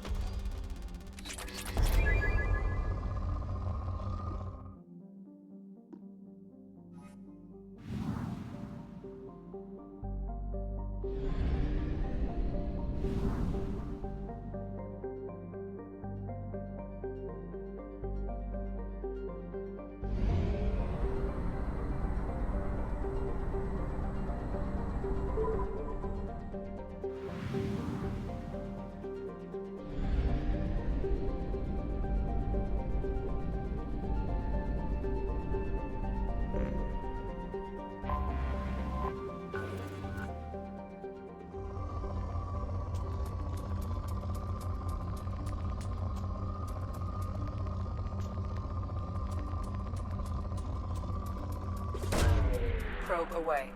Probe away.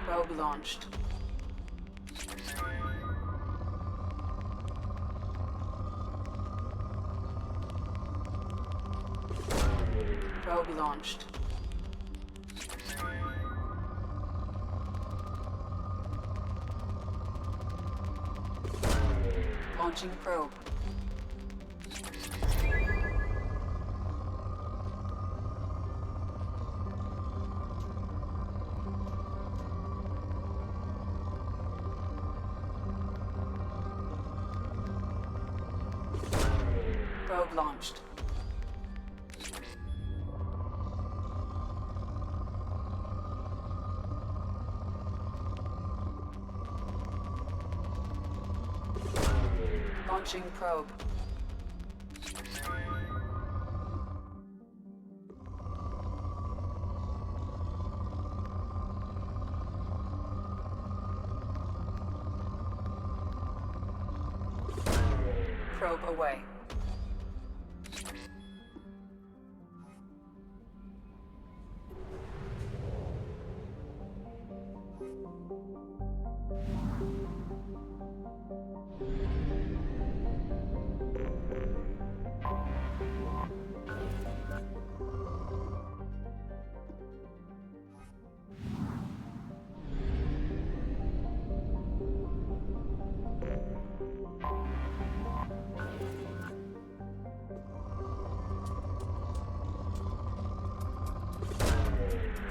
Probe launched. Probe launched. Launching probe. Probe launched. Launching probe. Probe away.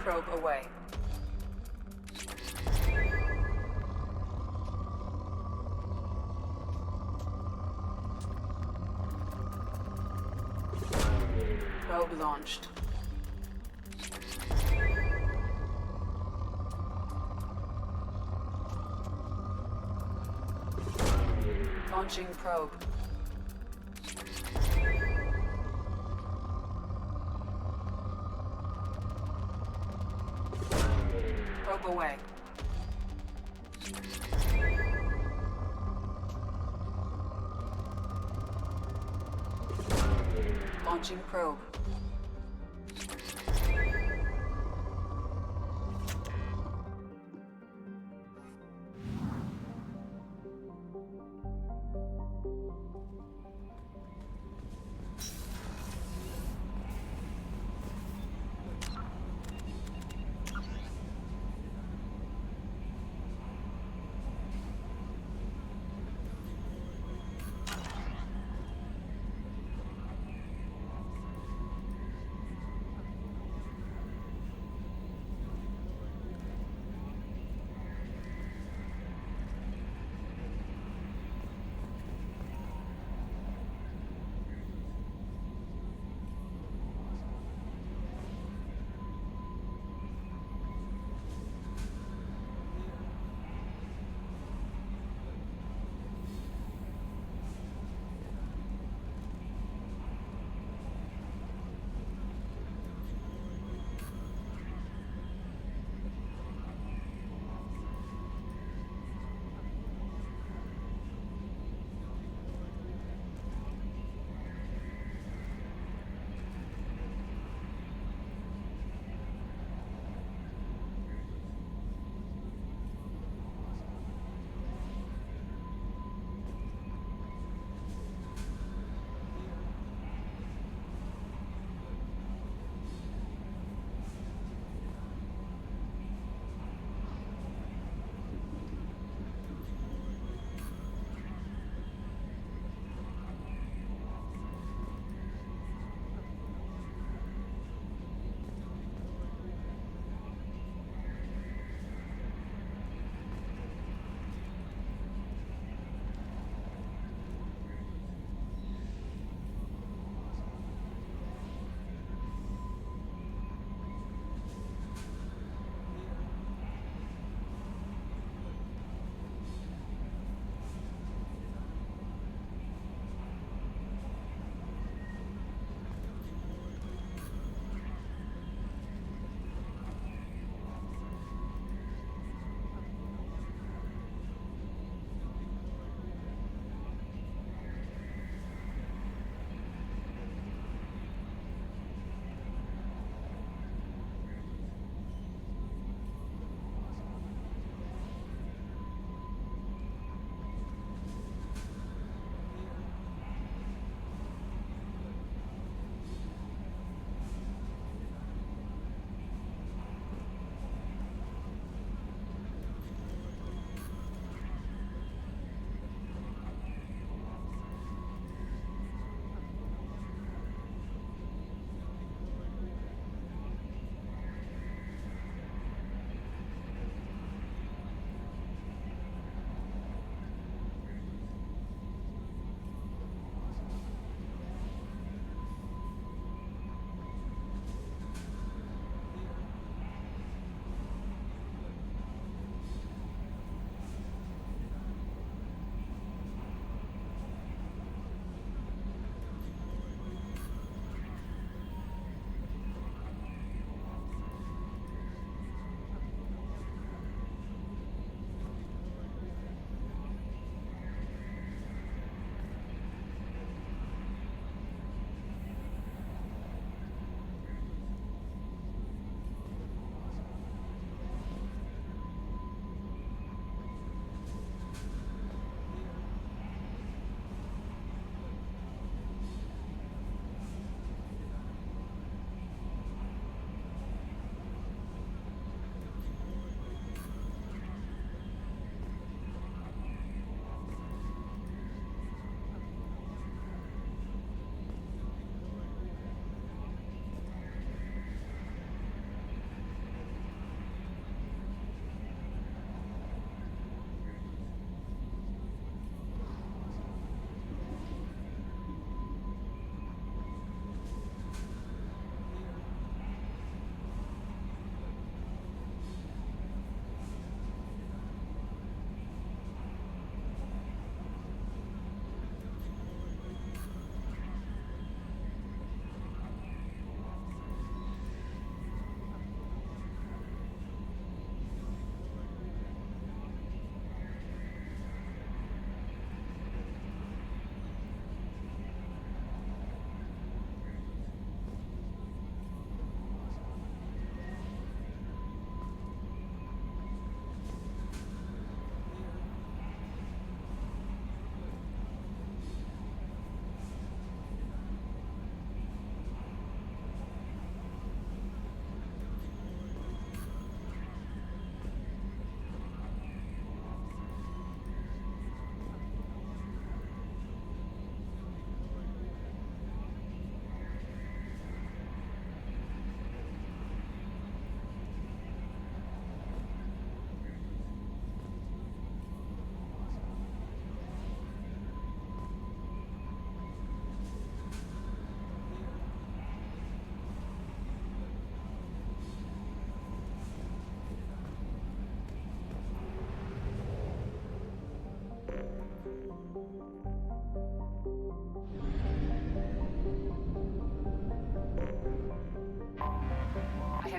Probe away. Probe launched. Launching probe. Probe away. Launching probe.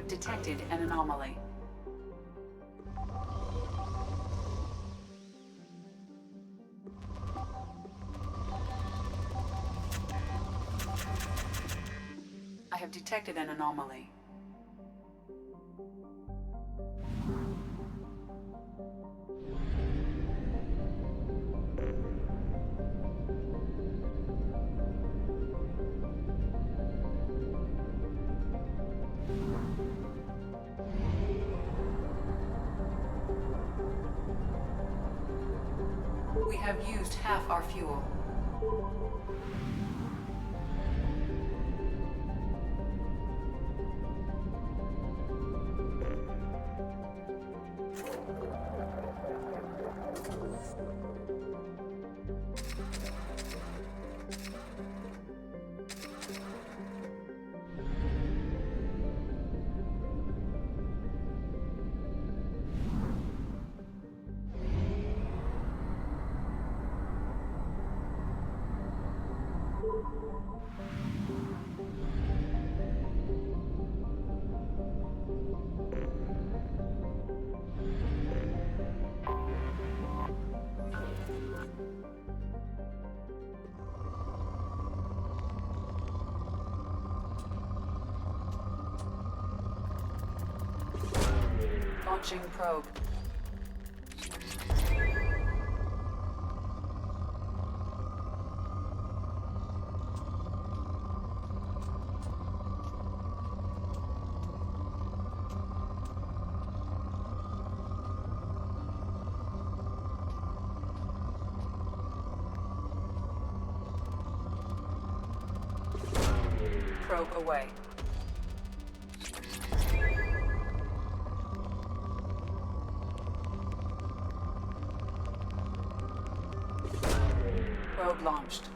detected an anomaly. I have detected an anomaly. We have used half our fuel. Launching probe. Probe away. Probe launched.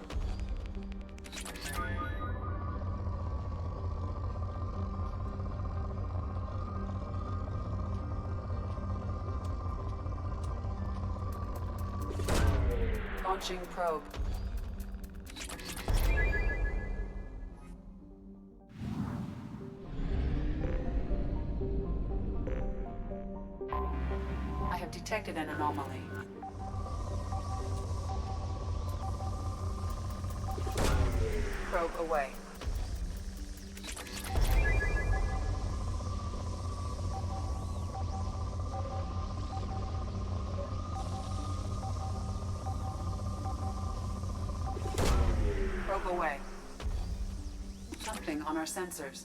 Launching probe. I have detected an anomaly. Probe away. Probe away. Something on our sensors.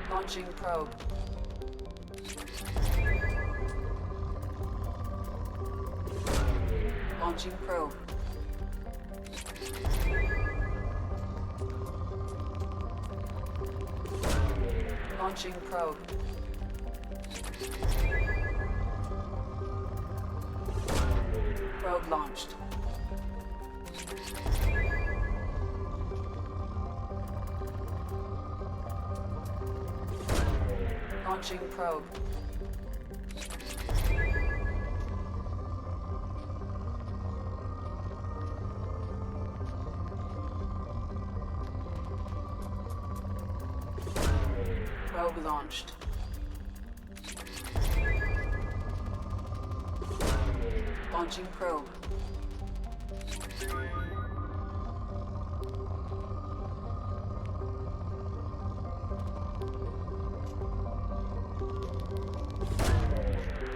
Launching probe. Launching probe. Launching probe. Probe launched. Launching probe. Probe launched. Launching probe.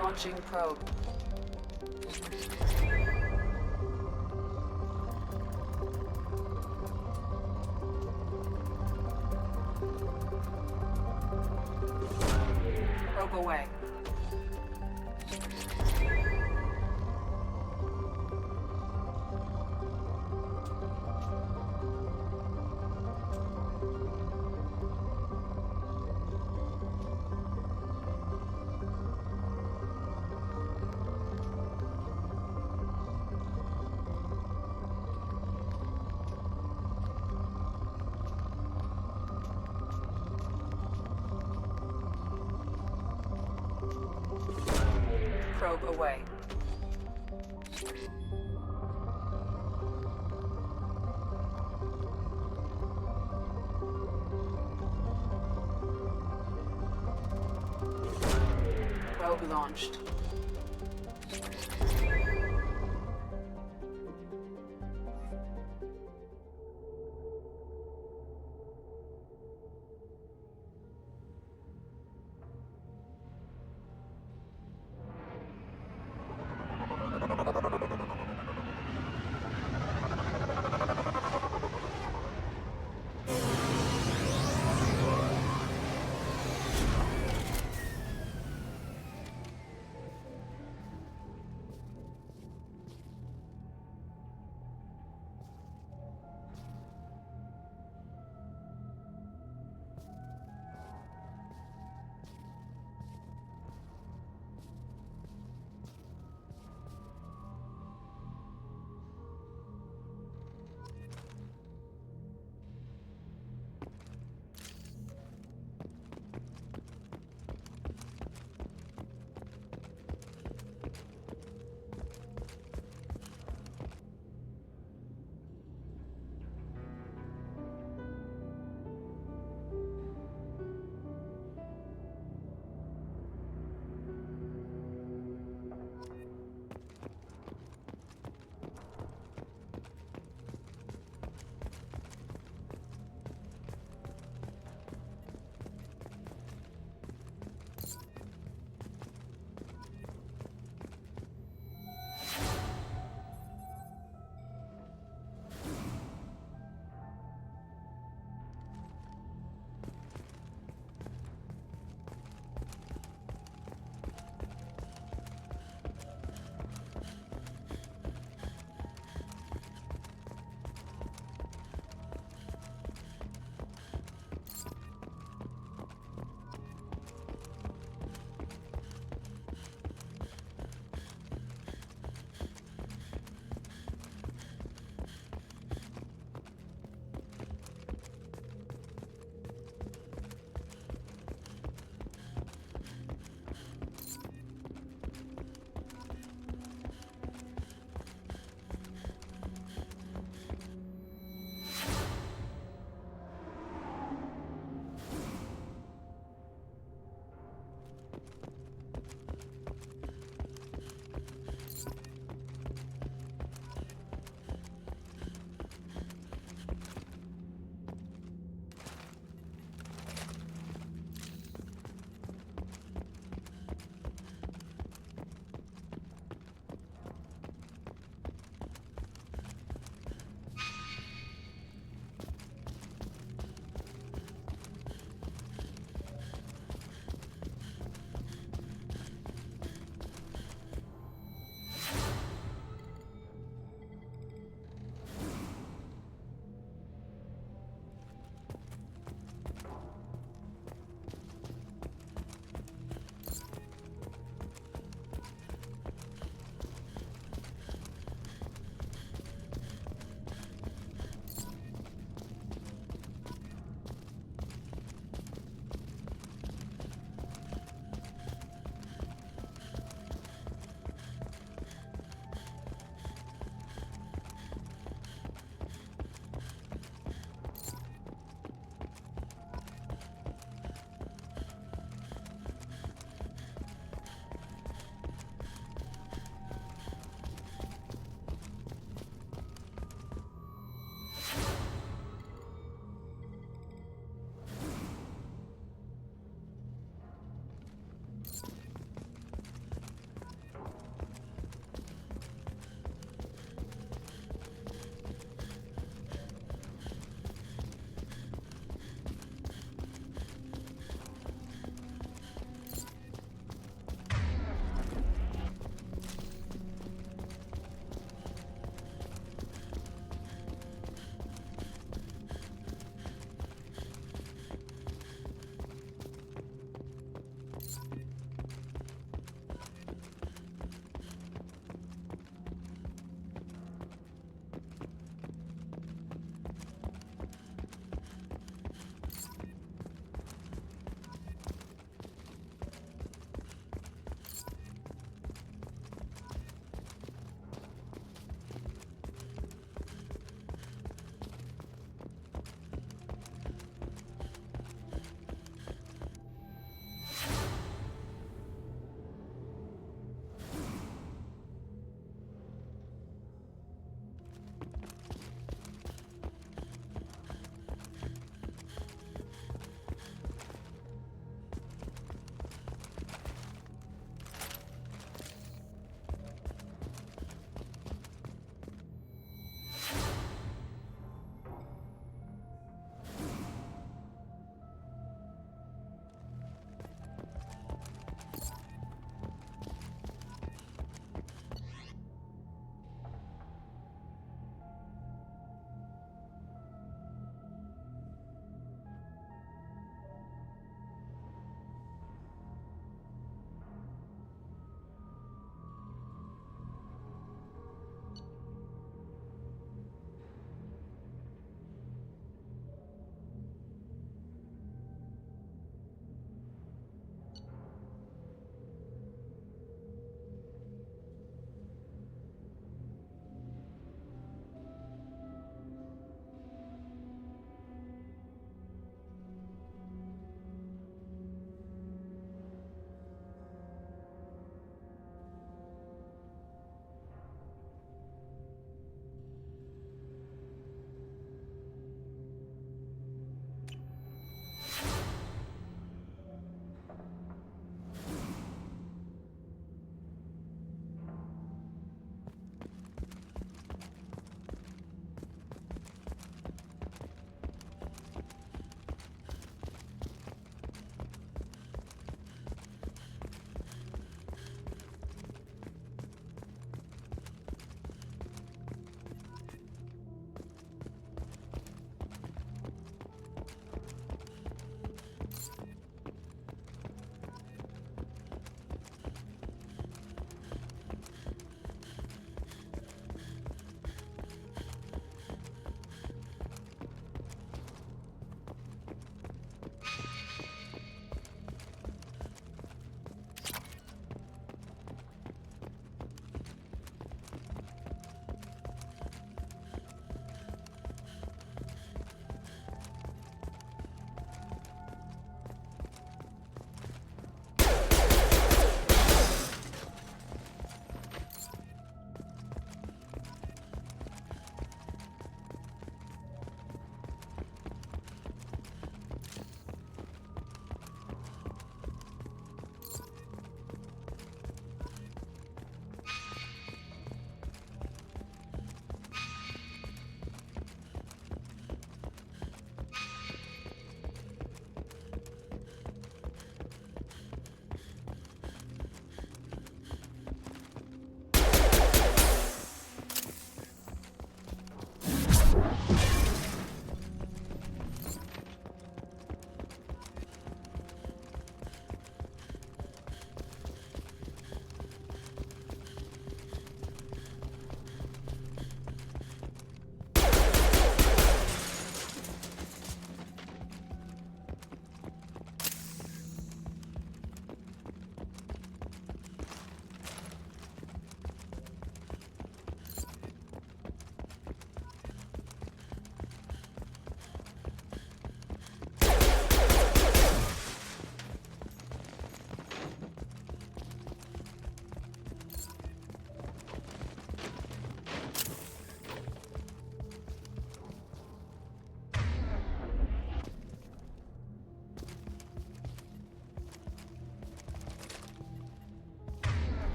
Launching probe. Probe away. Probe away. probe launched.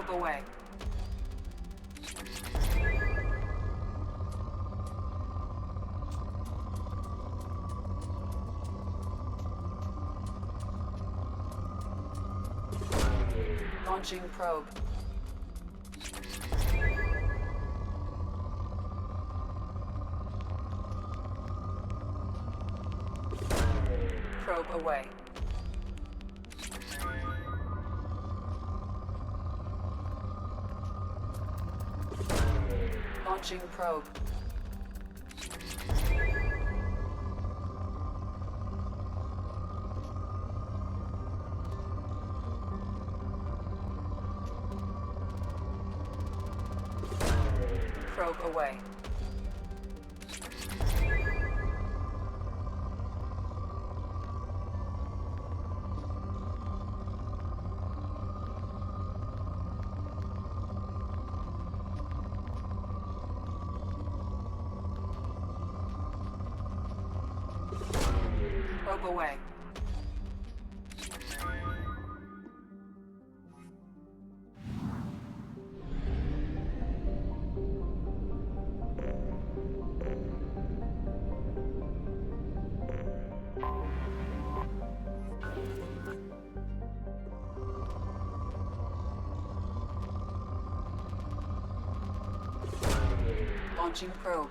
Probe away. Launching probe. Probe away. Launching probe. Probe away. Probe away. Launching probe.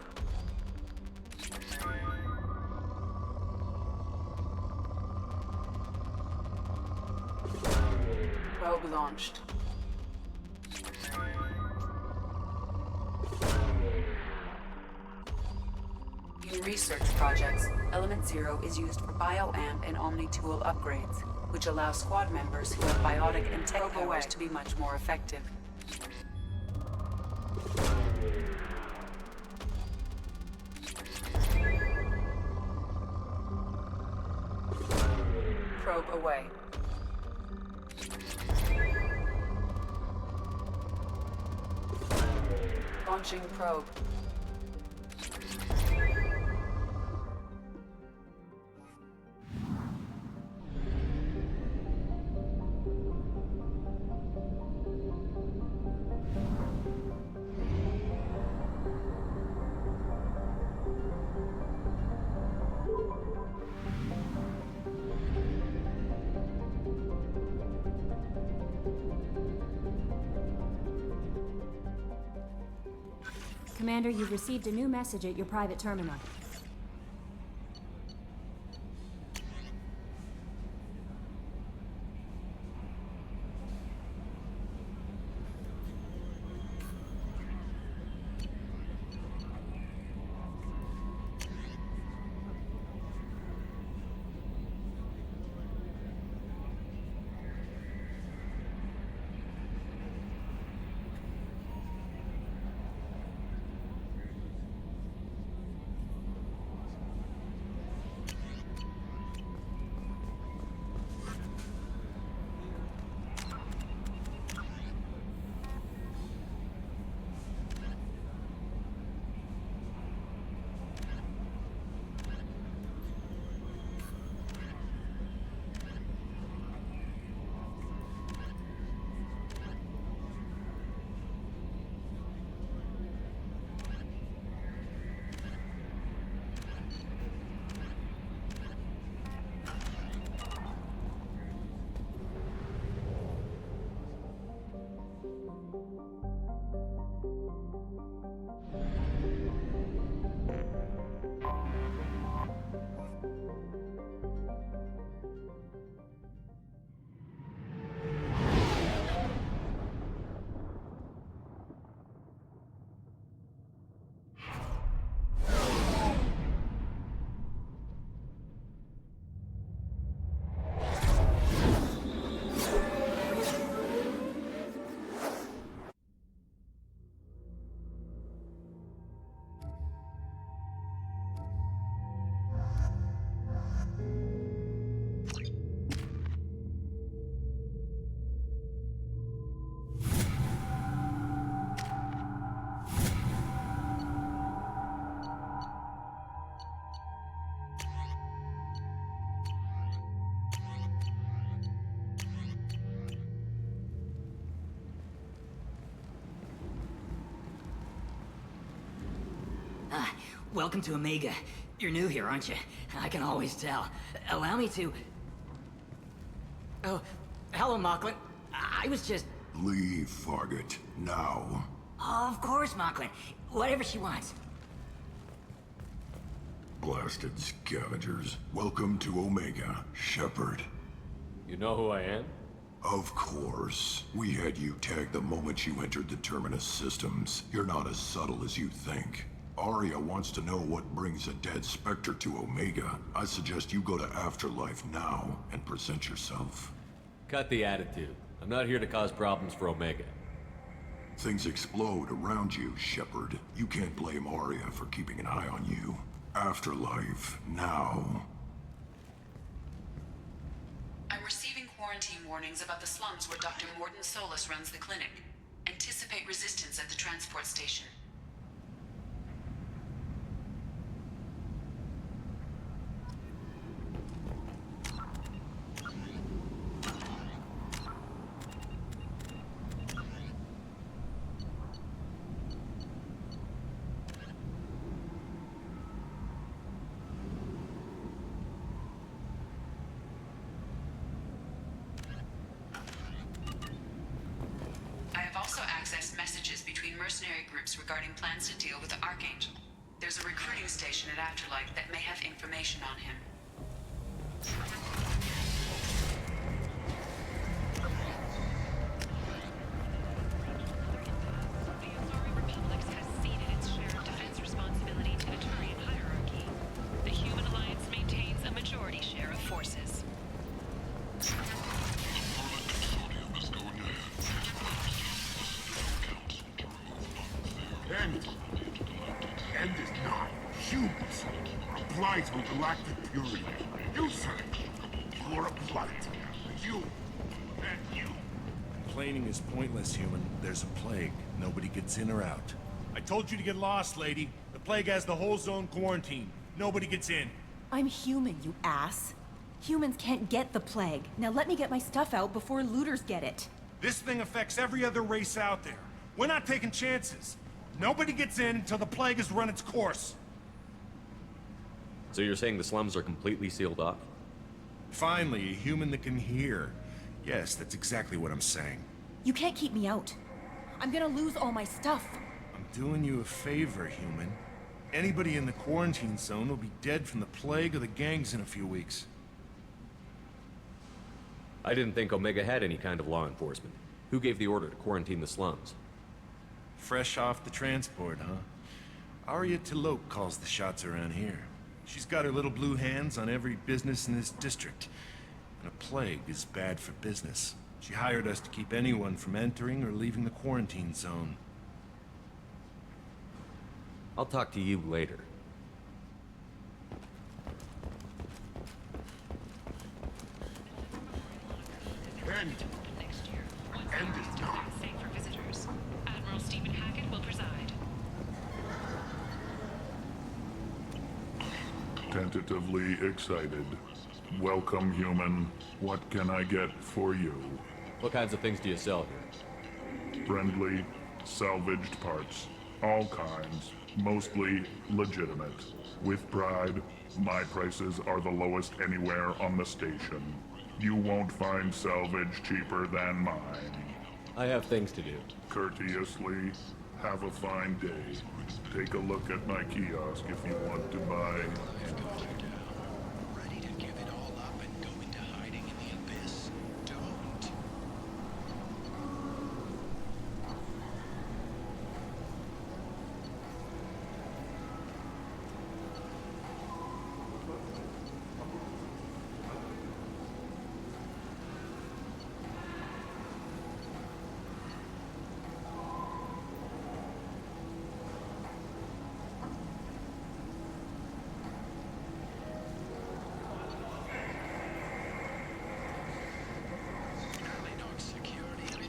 Probe launched. In research projects, Element Zero is used for bioamp and Omni-tool upgrades, which allow squad members who have biotic and tech powers to be much more effective. Probe away. Launching probe. Commander, you've received a new message at your private terminal. Welcome to Omega. You're new here, aren't you? I can always tell. Allow me to... Oh, hello, Mocklin. I was just... Leave, Fargate. Now. Oh, of course, Mocklin. Whatever she wants. Blasted scavengers. Welcome to Omega, Shepard. You know who I am? Of course. We had you tagged the moment you entered the Terminus systems. You're not as subtle as you think. Arya wants to know what brings a dead Spectre to Omega. I suggest you go to Afterlife now and present yourself. Cut the attitude. I'm not here to cause problems for Omega. Things explode around you, Shepard. You can't blame Arya for keeping an eye on you. Afterlife, now. I'm receiving quarantine warnings about the slums where Dr. Mordin Solus runs the clinic. Anticipate resistance at the transport station. Mercenary groups regarding plans to deal with the Archangel. There's a recruiting station at Afterlife that may have information on him. The Human Alliance maintains a majority share of forces. End is not humans. A blight on galactic purity. You, sir. You're a blight. You. And you. Complaining is pointless, human. There's a plague. Nobody gets in or out. I told you to get lost, lady. The plague has the whole zone quarantined. Nobody gets in. I'm human, you ass. Humans can't get the plague. Now let me get my stuff out before looters get it. This thing affects every other race out there. We're not taking chances. Nobody gets in until the plague has run its course. So you're saying the slums are completely sealed off? Finally, a human that can hear. Yes, that's exactly what I'm saying. You can't keep me out. I'm gonna lose all my stuff. I'm doing you a favor, human. Anybody in the quarantine zone will be dead from the plague or the gangs in a few weeks. I didn't think Omega had any kind of law enforcement. Who gave the order to quarantine the slums? Fresh off the transport, huh? Arya T'Loak calls the shots around here. She's got her little blue hands on every business in this district. And a plague is bad for business. She hired us to keep anyone from entering or leaving the quarantine zone. I'll talk to you later. End. End is not. Safe for visitors. Admiral Stephen Hackett will preside. Tentatively excited. Welcome, human. What can I get for you? What kinds of things do you sell here? Friendly, salvaged parts. All kinds. Mostly legitimate. With pride, my prices are the lowest anywhere on the station. You won't find salvage cheaper than mine. I have things to do. Courteously, have a fine day. Take a look at my kiosk if you want to buy. Ready to give it all up and go into hiding in the abyss? Don't.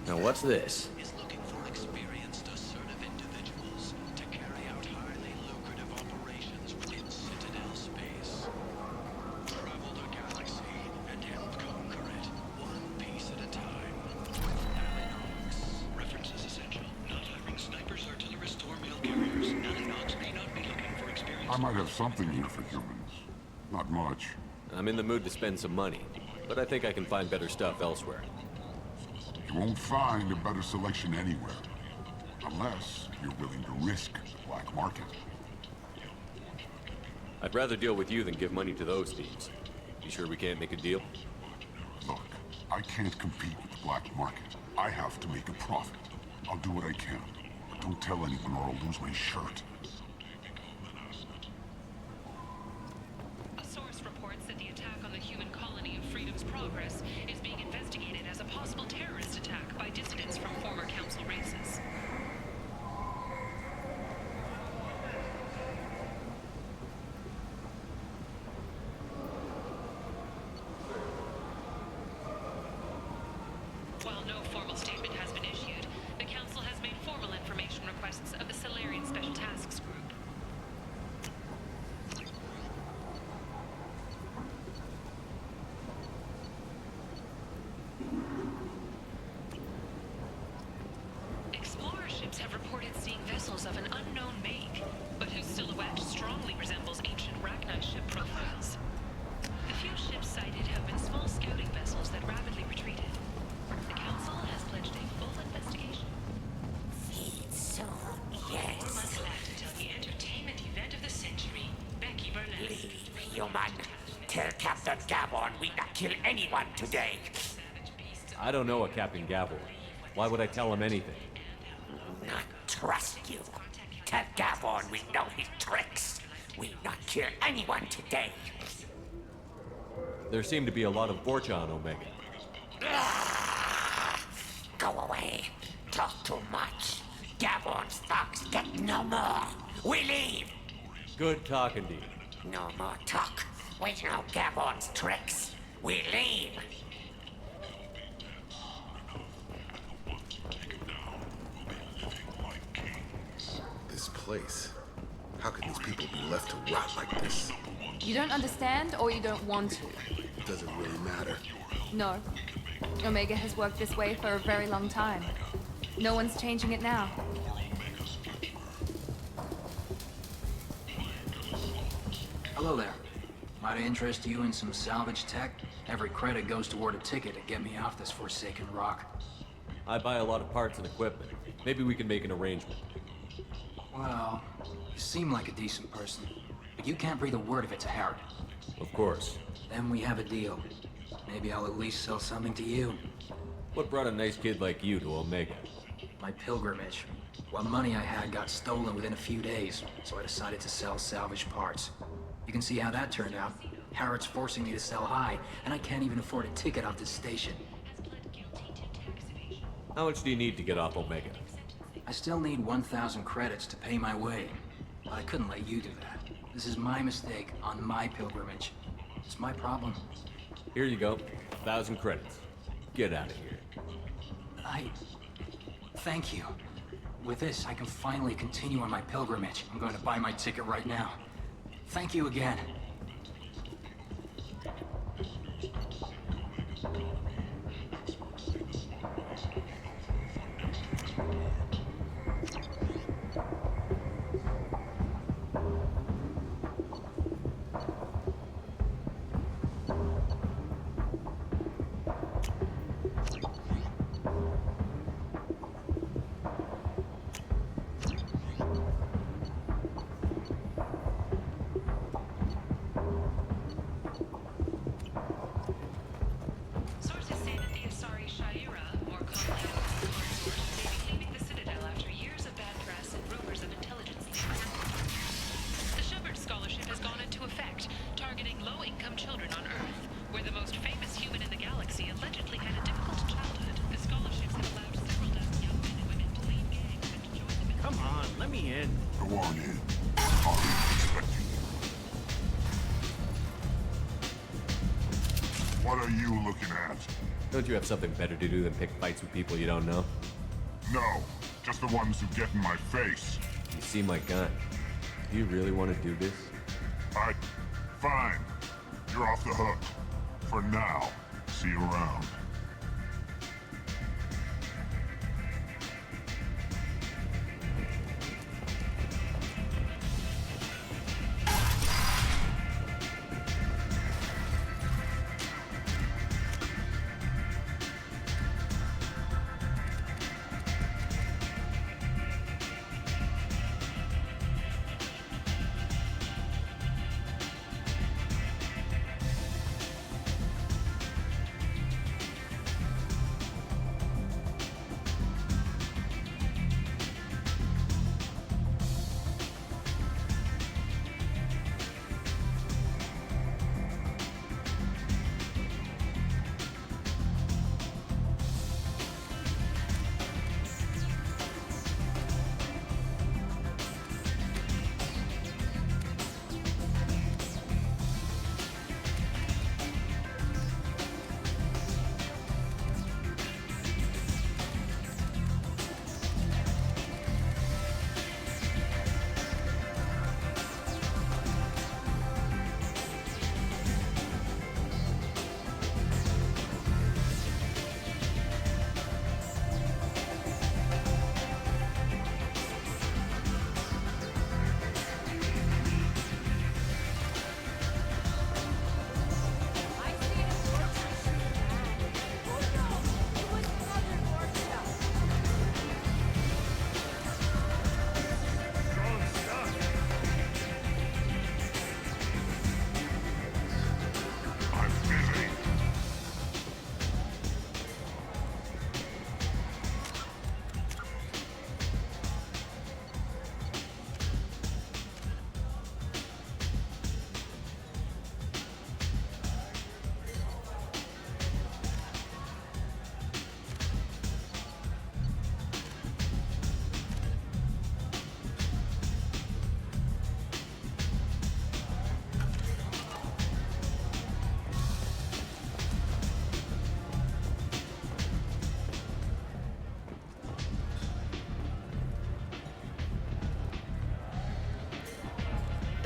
Now what's this? Is looking for experienced, assertive individuals to carry out highly lucrative operations in Citadel space. Travel the galaxy and help conquer it, one piece at a time. With Nanox. References essential. Not hiring snipers, artillerists, or mail carriers. Nanox may not be looking I might have something here for humans. Not much. I'm in the mood to spend some money, but I think I can find better stuff elsewhere. You won't find a better selection anywhere. Unless you're willing to risk the black market. I'd rather deal with you than give money to those thieves. You sure we can't make a deal? Look, I can't compete with the black market. I have to make a profit. I'll do what I can. But don't tell anyone or I'll lose my shirt. A source reports that the attack on the human colony of Freedom's Progress is being investigated as a possible terrorist attack by dissidents from former council races. While no formal statement has been issued, the Council has made formal information requests of the Solarian Special Tasks Group. Explorer ships have reported seeing vessels of an unknown make, but whose silhouette strongly resembles ancient Rachni ship profiles. The few ships sighted have been small scouting vessels that rapidly retreated. The Council has pledged a full investigation. So, 4 months left until the entertainment event of the century, Becky Burlesque. human. Tell Captain Gavon we not kill anyone today. I don't know a Captain Gavin. Why would I tell him anything? Not trust you. Tell Gavon we know his tricks. We not kill anyone today. There seem to be a lot of Vorcha on Omega. Go away. Talk too much. Gavon's thugs get no more. We leave. Good talking to you. No more talk. We know Gavon's tricks. We leave. This place. How can these people be left to rot like this? You don't understand, or you don't want to? Does it really matter? No. Omega has worked this way for a very long time. No one's changing it now. Hello there. Might I interest you in some salvage tech? Every credit goes toward a ticket to get me off this forsaken rock. I buy a lot of parts and equipment. Maybe we can make an arrangement. Well, you seem like a decent person, but you can't breathe a word of it to Harry. Of course. Then we have a deal. Maybe I'll at least sell something to you. What brought a nice kid like you to Omega? My pilgrimage. What money I had got stolen within a few days, so I decided to sell salvage parts. You can see how that turned out. Harrod's forcing me to sell high, and I can't even afford a ticket off this station. How much do you need to get off Omega? I still need 1,000 credits to pay my way. But I couldn't let you do that. This is my mistake on my pilgrimage. It's my problem. Here you go. 1,000 credits. Get out of here. Thank you. With this, I can finally continue on my pilgrimage. I'm going to buy my ticket right now. Thank you again. Sources say that the Asari Shaira, more commonly known as the Consort, may be leaving the Citadel after years of bad press and rumors of intelligence leaks. The Shepard Scholarship has gone into effect, targeting low-income children on Earth, where the most famous human in the galaxy allegedly had a difficult childhood. The scholarships have allowed several dozen young men and women to leave gangs and to join the military. Come on, let me in. Go on in. I'll expect you. What are you looking at? Don't you have something better to do than pick fights with people you don't know? No, just the ones who get in my face. You see my gun. Do you really want to do this? Fine. You're off the hook. For now. See you around.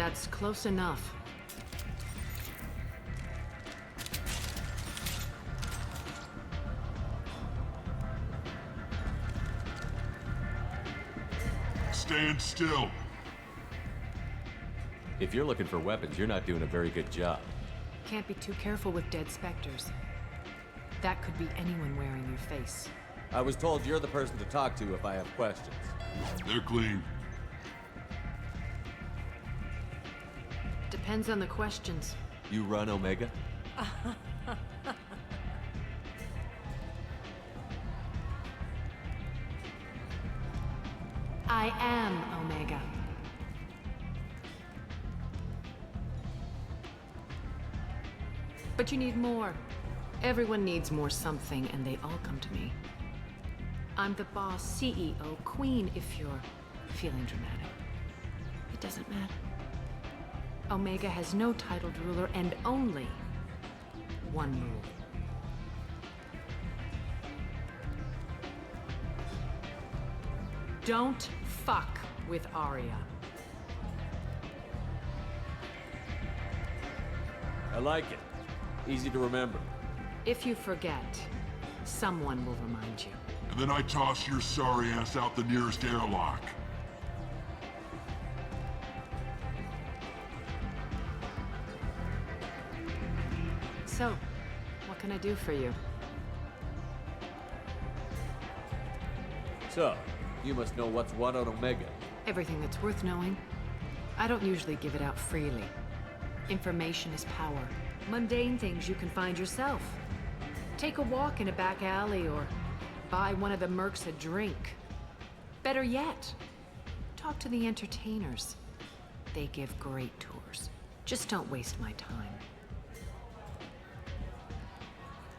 That's close enough. Stand still. If you're looking for weapons, you're not doing a very good job. Can't be too careful with dead specters. That could be anyone wearing your face. I was told you're the person to talk to if I have questions. They're clean. Depends on the questions. You run Omega? I am Omega. But you need more. Everyone needs more something, and they all come to me. I'm the boss, CEO, queen, if you're feeling dramatic. It doesn't matter. Omega has no titled ruler and only one rule. Don't fuck with Arya. I like it. Easy to remember. If you forget, someone will remind you. And then I toss your sorry ass out the nearest airlock. So, what can I do for you? So, you must know what's what on Omega. Everything that's worth knowing. I don't usually give it out freely. Information is power. Mundane things you can find yourself. Take a walk in a back alley or buy one of the mercs a drink. Better yet, talk to the entertainers. They give great tours. Just don't waste my time.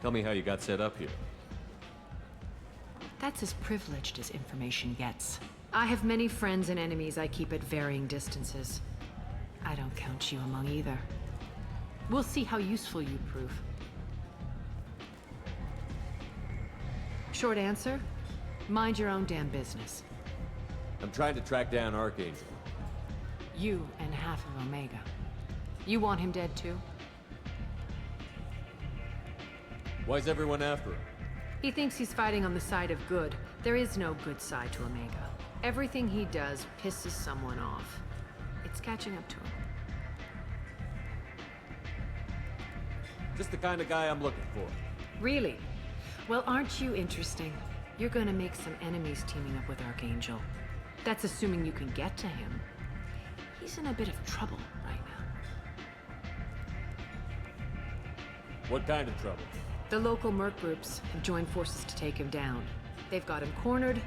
Tell me how you got set up here. That's as privileged as information gets. I have many friends and enemies I keep at varying distances. I don't count you among either. We'll see how useful you prove. Short answer, mind your own damn business. I'm trying to track down Archangel. You and half of Omega. You want him dead too? Why's everyone after him? He thinks he's fighting on the side of good. There is no good side to Omega. Everything he does pisses someone off. It's catching up to him. Just the kind of guy I'm looking for. Really? Well, aren't you interesting? You're gonna make some enemies teaming up with Archangel. That's assuming you can get to him. He's in a bit of trouble right now. What kind of trouble? The local merc groups have joined forces to take him down. They've got him cornered,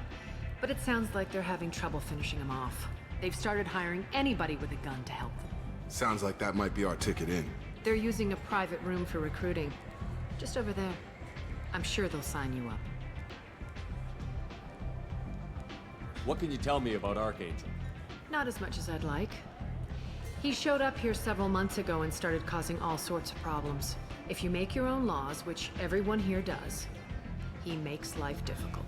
but it sounds like they're having trouble finishing him off. They've started hiring anybody with a gun to help them. Sounds like that might be our ticket in. They're using a private room for recruiting. Just over there. I'm sure they'll sign you up. What can you tell me about Archangel? Not as much as I'd like. He showed up here several months ago and started causing all sorts of problems. If you make your own laws, which everyone here does, he makes life difficult.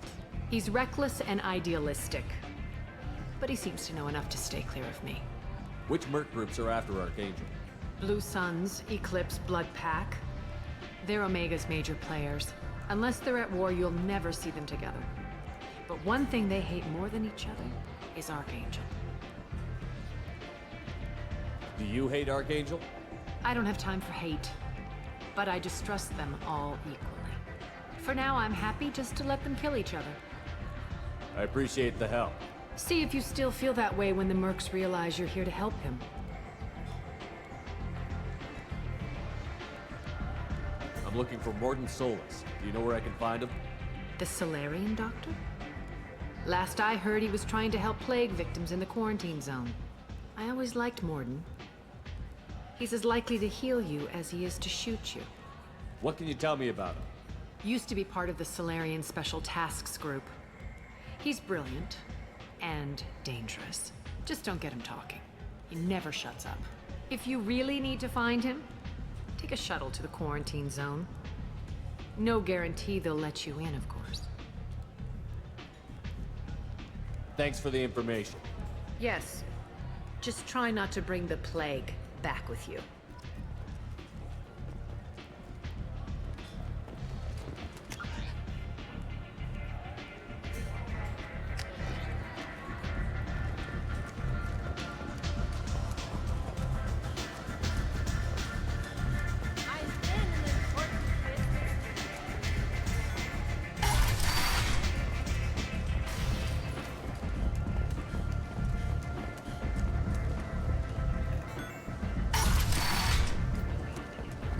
He's reckless and idealistic. But he seems to know enough to stay clear of me. Which merc groups are after Archangel? Blue Suns, Eclipse, Blood Pack. They're Omega's major players. Unless they're at war, you'll never see them together. But one thing they hate more than each other is Archangel. Do you hate Archangel? I don't have time for hate, but I distrust them all equally. For now, I'm happy just to let them kill each other. I appreciate the help. See if you still feel that way when the mercs realize you're here to help him. I'm looking for Mordin Solus. Do you know where I can find him? The Solarian doctor? Last I heard, he was trying to help plague victims in the quarantine zone. I always liked Mordin. He's as likely to heal you as he is to shoot you. What can you tell me about him? Used to be part of the Solarian Special Tasks Group. He's brilliant and dangerous. Just don't get him talking. He never shuts up. If you really need to find him, take a shuttle to the quarantine zone. No guarantee they'll let you in, of course. Thanks for the information. Yes. Just try not to bring the plague back with you.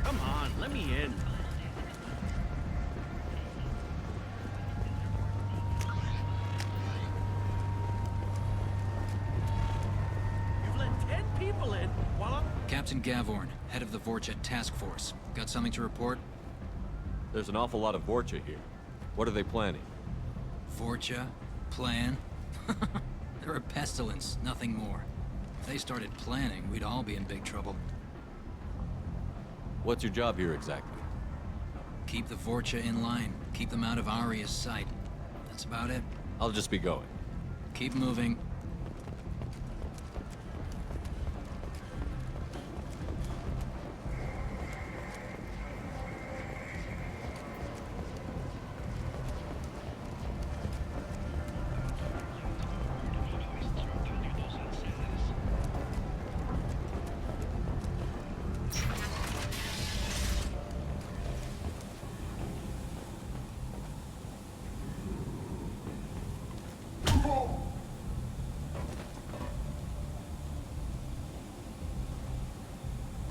Come on, let me in. You've let 10 people in while I'm... Captain Gavorn, head of the Vorcha task force. Got something to report? There's an awful lot of Vorcha here. What are they planning? Vorcha? Plan? They're a pestilence, nothing more. If they started planning, we'd all be in big trouble. What's your job here exactly? Keep the Vorcha in line. Keep them out of Aria's sight. That's about it. I'll just be going. Keep moving.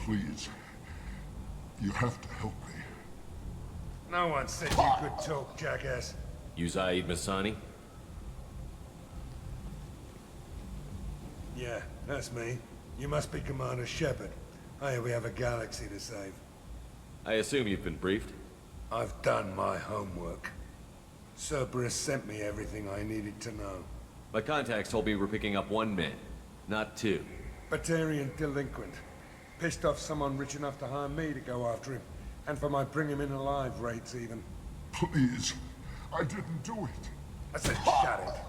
Please. You have to help me. No one said you could talk, jackass. You Zaid Masani? Yeah, that's me. You must be Commander Shepard. Hey, we have a galaxy to save. I assume you've been briefed? I've done my homework. Cerberus sent me everything I needed to know. My contacts told me we're picking up one man, not two. Batarian delinquent. Pissed off someone rich enough to hire me to go after him. And for my bring him in alive rates even. Please. I didn't do it. I said shut it.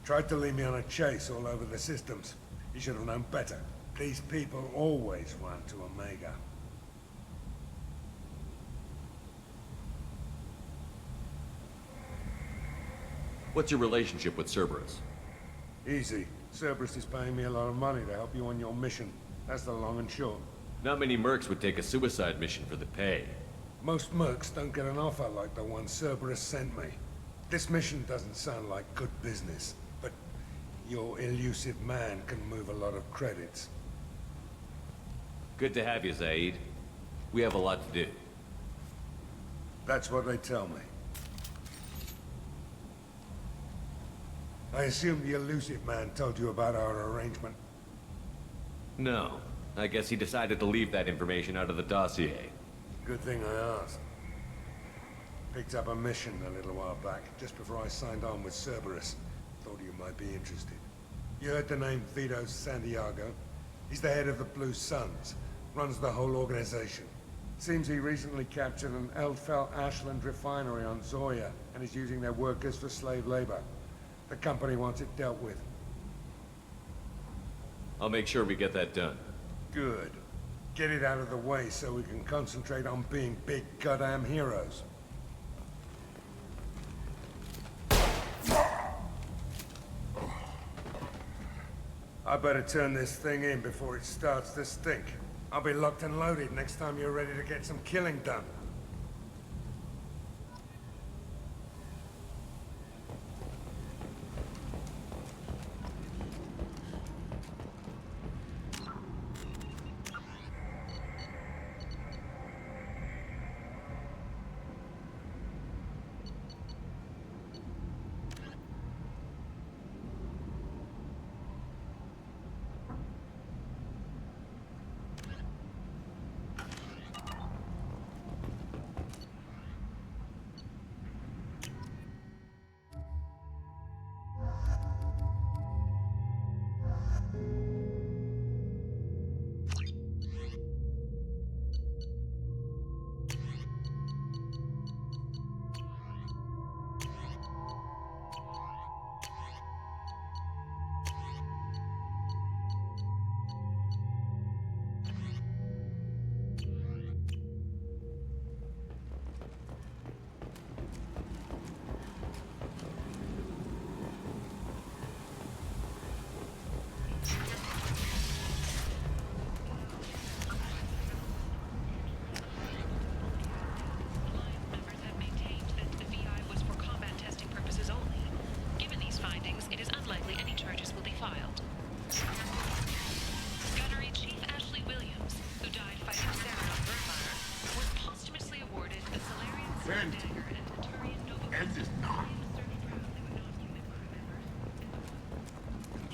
Tried to lead me on a chase all over the systems. You should have known better. These people always run to Omega. What's your relationship with Cerberus? Easy. Cerberus is paying me a lot of money to help you on your mission. That's the long and short. Not many mercs would take a suicide mission for the pay. Most mercs don't get an offer like the one Cerberus sent me. This mission doesn't sound like good business, but your elusive man can move a lot of credits. Good to have you, Zaid. We have a lot to do. That's what they tell me. I assume the elusive man told you about our arrangement. No. I guess he decided to leave that information out of the dossier. Good thing I asked. Picked up a mission a little while back, just before I signed on with Cerberus. Thought you might be interested. You heard the name Vito Santiago? He's the head of the Blue Suns. Runs the whole organization. Seems he recently captured an Eldfell Ashland refinery on Zoya, and is using their workers for slave labor. The company wants it dealt with. I'll make sure we get that done. Good. Get it out of the way so we can concentrate on being big goddamn heroes. I better turn this thing in before it starts to stink. I'll be locked and loaded next time you're ready to get some killing done.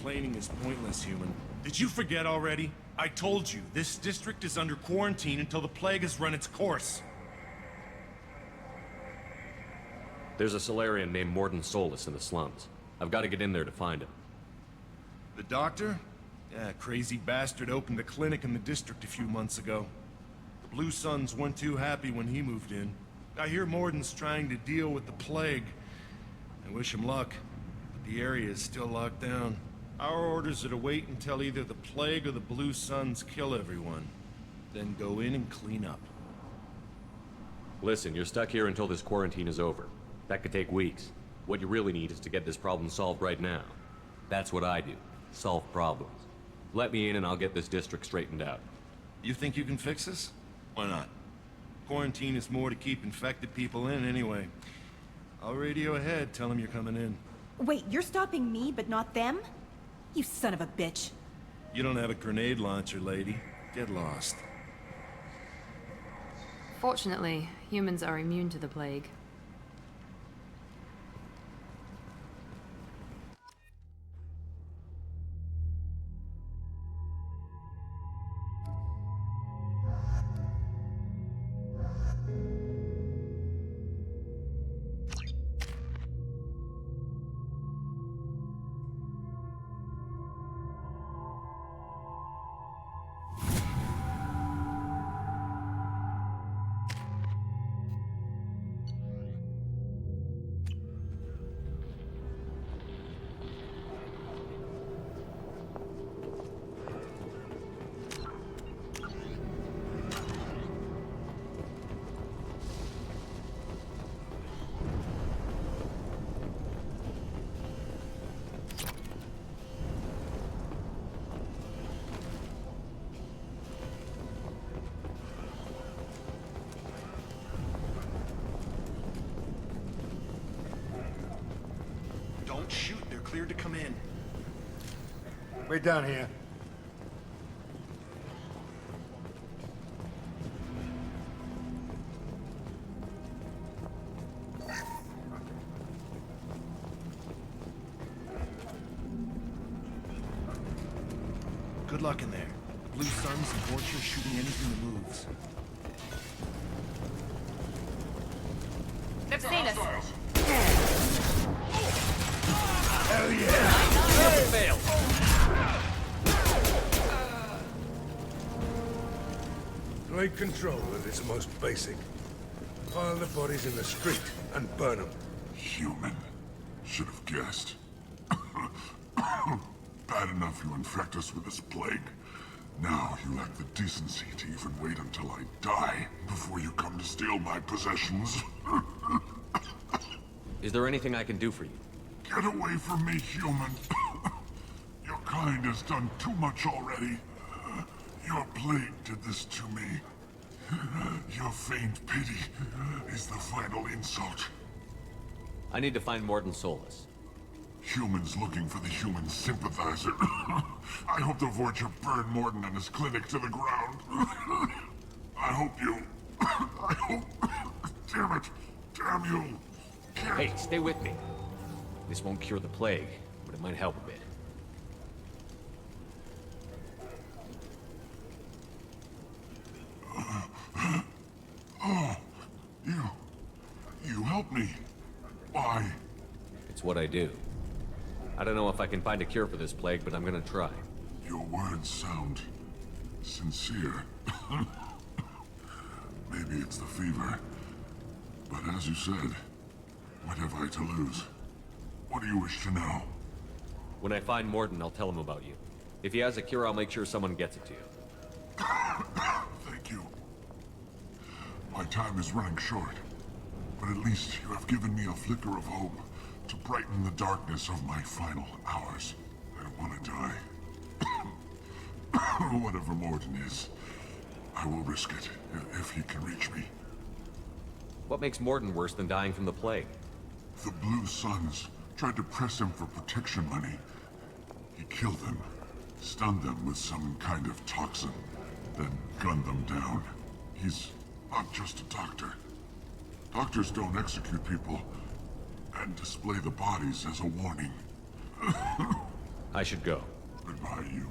complaining is pointless, human. Did you forget already? I told you, this district is under quarantine until the plague has run its course. There's a Solarian named Morden Solus in the slums. I've got to get in there to find him. The doctor? Yeah, crazy bastard opened a clinic in the district a few months ago. The Blue Suns weren't too happy when he moved in. I hear Morden's trying to deal with the plague. I wish him luck, but the area is still locked down. Our orders are to wait until either the plague or the Blue Suns kill everyone. Then go in and clean up. Listen, you're stuck here until this quarantine is over. That could take weeks. What you really need is to get this problem solved right now. That's what I do. Solve problems. Let me in and I'll get this district straightened out. You think you can fix this? Why not? Quarantine is more to keep infected people in anyway. I'll radio ahead, tell them you're coming in. Wait, you're stopping me, but not them? You son of a bitch. You don't have a grenade launcher, lady. Get lost. Fortunately, humans are immune to the plague. Don't shoot, they're cleared to come in. We're done here. Good luck in there. Blue Suns and Vultures shooting anything that moves. They've seen us. Hell yeah! Never fail. Take control of this most basic. Pile the bodies in the street and burn them. Human. Should have guessed. Bad enough you infect us with this plague. Now you lack the decency to even wait until I die before you come to steal my possessions. Is there anything I can do for you? Get away from me, human. Your kind has done too much already. Your plague did this to me. Your feigned pity is the final insult. I need to find Morden Solus. Humans looking for the human sympathizer. I hope the Vorcha burn Morden and his clinic to the ground. I hope you... I hope... Damn it. Damn you. Hey, stay with me. This won't cure the plague, but it might help a bit. Oh, you helped me. Why? It's what I do. I don't know if I can find a cure for this plague, but I'm gonna try. Your words sound sincere. Maybe it's the fever. But as you said, what have I to lose? What do you wish to know? When I find Morden, I'll tell him about you. If he has a cure, I'll make sure someone gets it to you. Thank you. My time is running short, but at least you have given me a flicker of hope to brighten the darkness of my final hours. I don't want to die. Whatever Morden is, I will risk it if he can reach me. What makes Morden worse than dying from the plague? The Blue Suns tried to press him for protection money. He killed them, stunned them with some kind of toxin, then gunned them down. He's not just a doctor. Doctors don't execute people and display the bodies as a warning. I should go. Goodbye, human.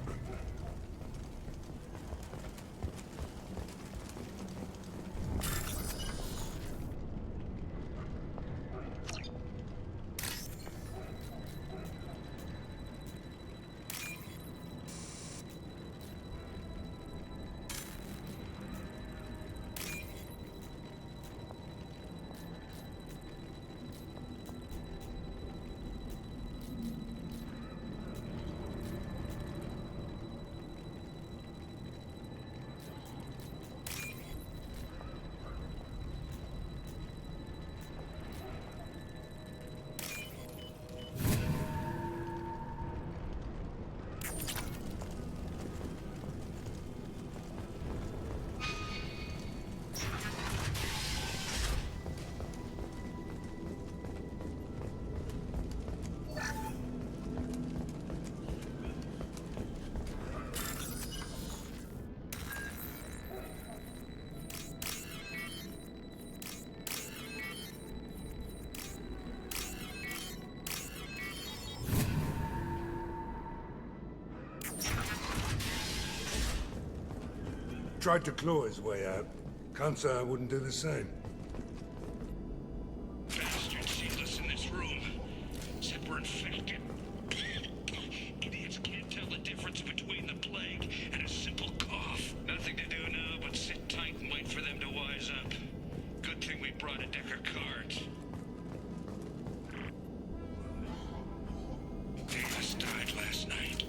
Tried to claw his way out. Can't say I wouldn't do the same. Bastard sealed us in this room. Said we're infected. Idiots can't tell the difference between the plague and a simple cough. Nothing to do now but sit tight and wait for them to wise up. Good thing we brought a deck of cards. Davis died last night.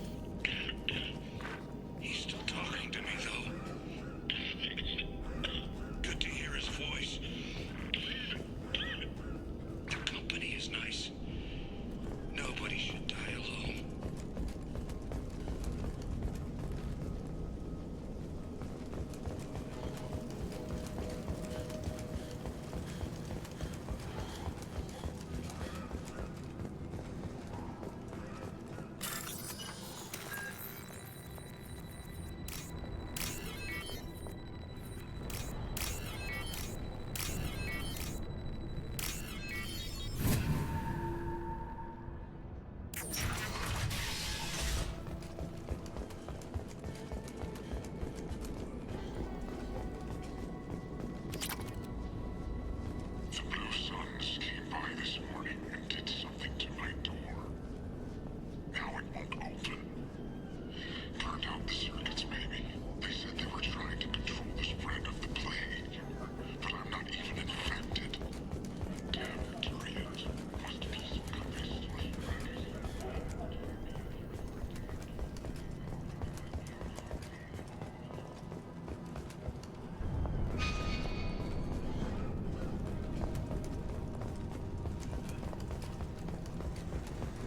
He's still talking to me, though. Good to hear his voice. The company is nice. Nobody should die alone. The Blue Suns came by this morning and did something to my door. Now it won't open. Turned out the circuits, maybe. They said they were trying to control the spread of the plague. But I'm not even infected. Damn Tyrians. Must be some kind of source.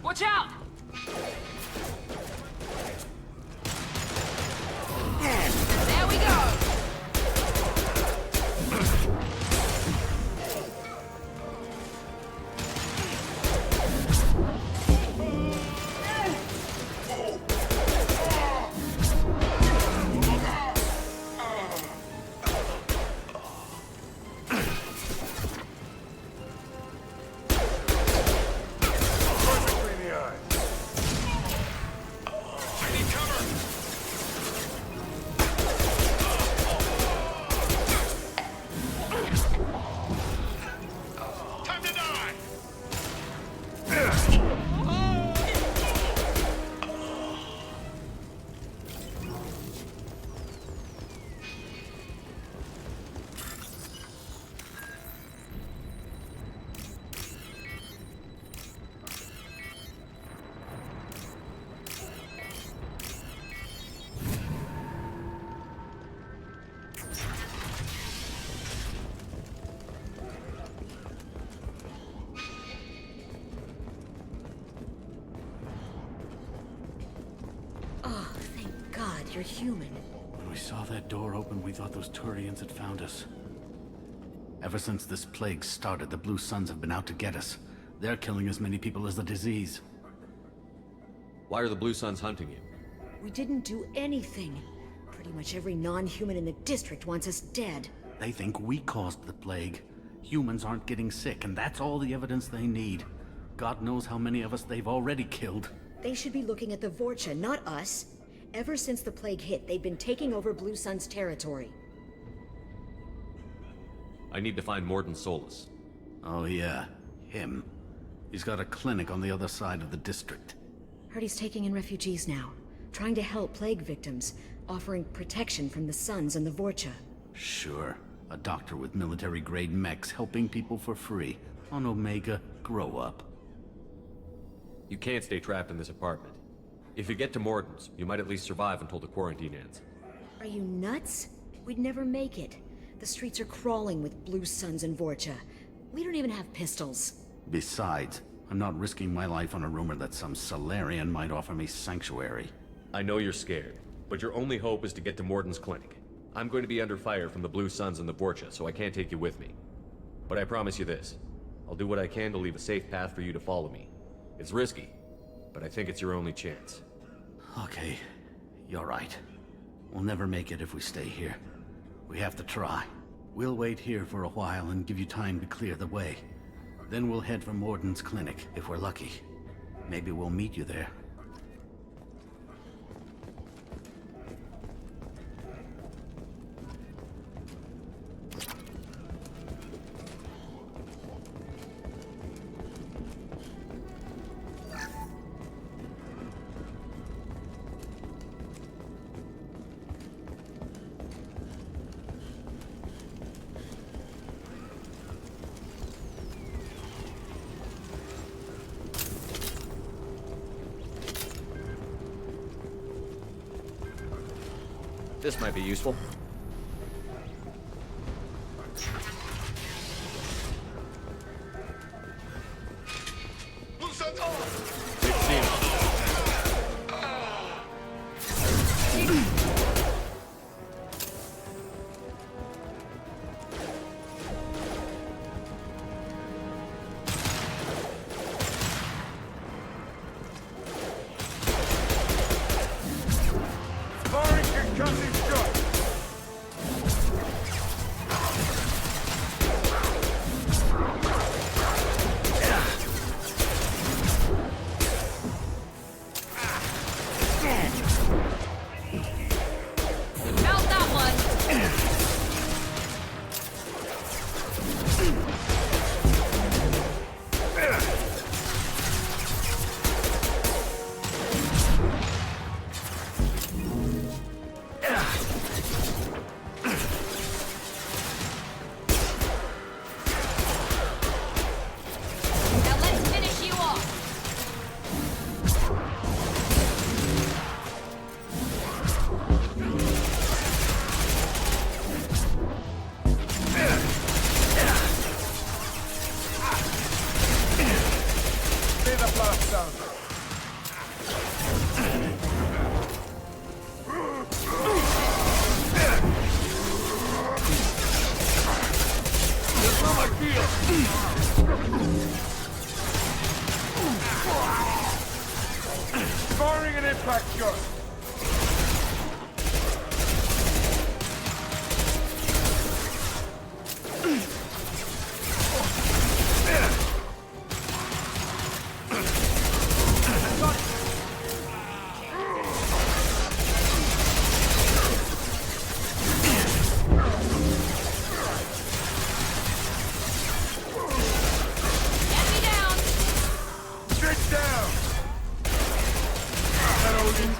Watch out! There we go! Between the eyes. I need cover! Time to die! Oh, thank God you're human. When we saw that door open, we thought those Turians had found us. Ever since this plague started, the Blue Suns have been out to get us. They're killing as many people as the disease. Why are the Blue Suns hunting you? We didn't do anything. Pretty much every non-human in the district wants us dead. They think we caused the plague. Humans aren't getting sick, and that's all the evidence they need. God knows how many of us they've already killed. They should be looking at the Vorcha, not us. Ever since the plague hit, they've been taking over Blue Sun's territory. I need to find Morden Solus. Oh yeah, him. He's got a clinic on the other side of the district. Heard he's taking in refugees now, trying to help plague victims, offering protection from the Suns and the Vorcha. Sure. A doctor with military-grade mechs helping people for free. On Omega, grow up. You can't stay trapped in this apartment. If you get to Morden's, you might at least survive until the quarantine ends. Are you nuts? We'd never make it. The streets are crawling with Blue Suns and Vorcha. We don't even have pistols. Besides, I'm not risking my life on a rumor that some Solarian might offer me sanctuary. I know you're scared, but your only hope is to get to Morden's clinic. I'm going to be under fire from the Blue Suns and the Vorcha, so I can't take you with me. But I promise you this. I'll do what I can to leave a safe path for you to follow me. It's risky, but I think it's your only chance. Okay, you're right. We'll never make it if we stay here. We have to try. We'll wait here for a while and give you time to clear the way. Then we'll head for Morden's clinic, if we're lucky. Maybe we'll meet you there. This might be useful. Firing an impact shot!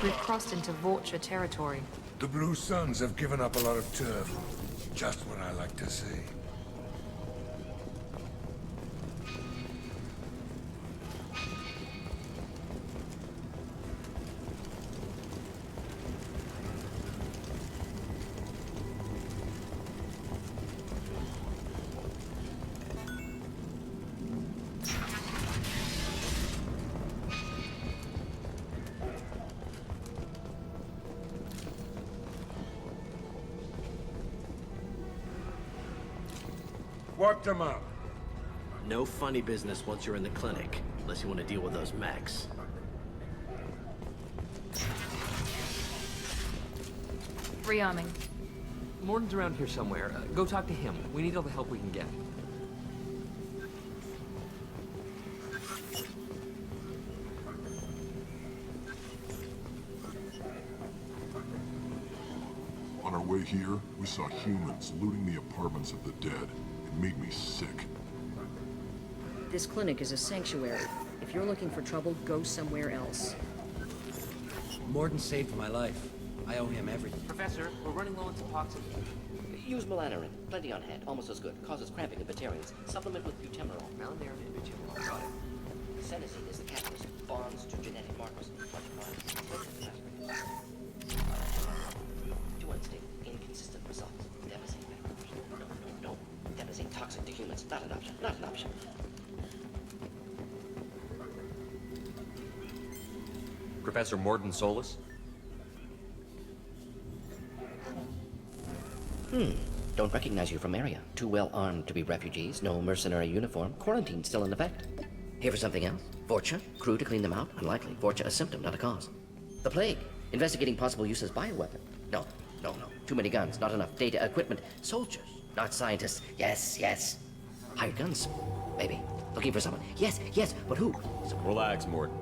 We've crossed into Vorcha territory. The Blue Suns have given up a lot of turf. Just what I like to see. Wipe them up. No funny business once you're in the clinic, unless you want to deal with those mechs. Rearming. Morden's around here somewhere. Go talk to him. We need all the help we can get. way here, we saw humans looting the apartments of the dead. It made me sick. This clinic is a sanctuary. If you're looking for trouble, go somewhere else. Morden saved my life. I owe him everything. Professor, we're running low on Suboxone. Use melanorin. Plenty on hand. Almost as good. Causes cramping in Batarians. Supplement with butemerol. Melanorin and butemerol. Got it. Senescene is the catalyst. Bonds to genetic markers. Too unstable. Inconsistent results. Devastating factors. No. Devastating toxic to humans. Not an option. Not an option. Professor Morden Solus? Don't recognize you from area. Too well armed to be refugees. No mercenary uniform. Quarantine still in effect. Here for something else? Vorcha? Crew to clean them out? Unlikely. Vorcha a symptom, not a cause. The plague. Investigating possible use as bioweapon. No. Too many guns. Not enough data, equipment. Soldiers, not scientists. Yes. Hired guns. Maybe. Looking for someone. Yes. But who? Relax, Morden.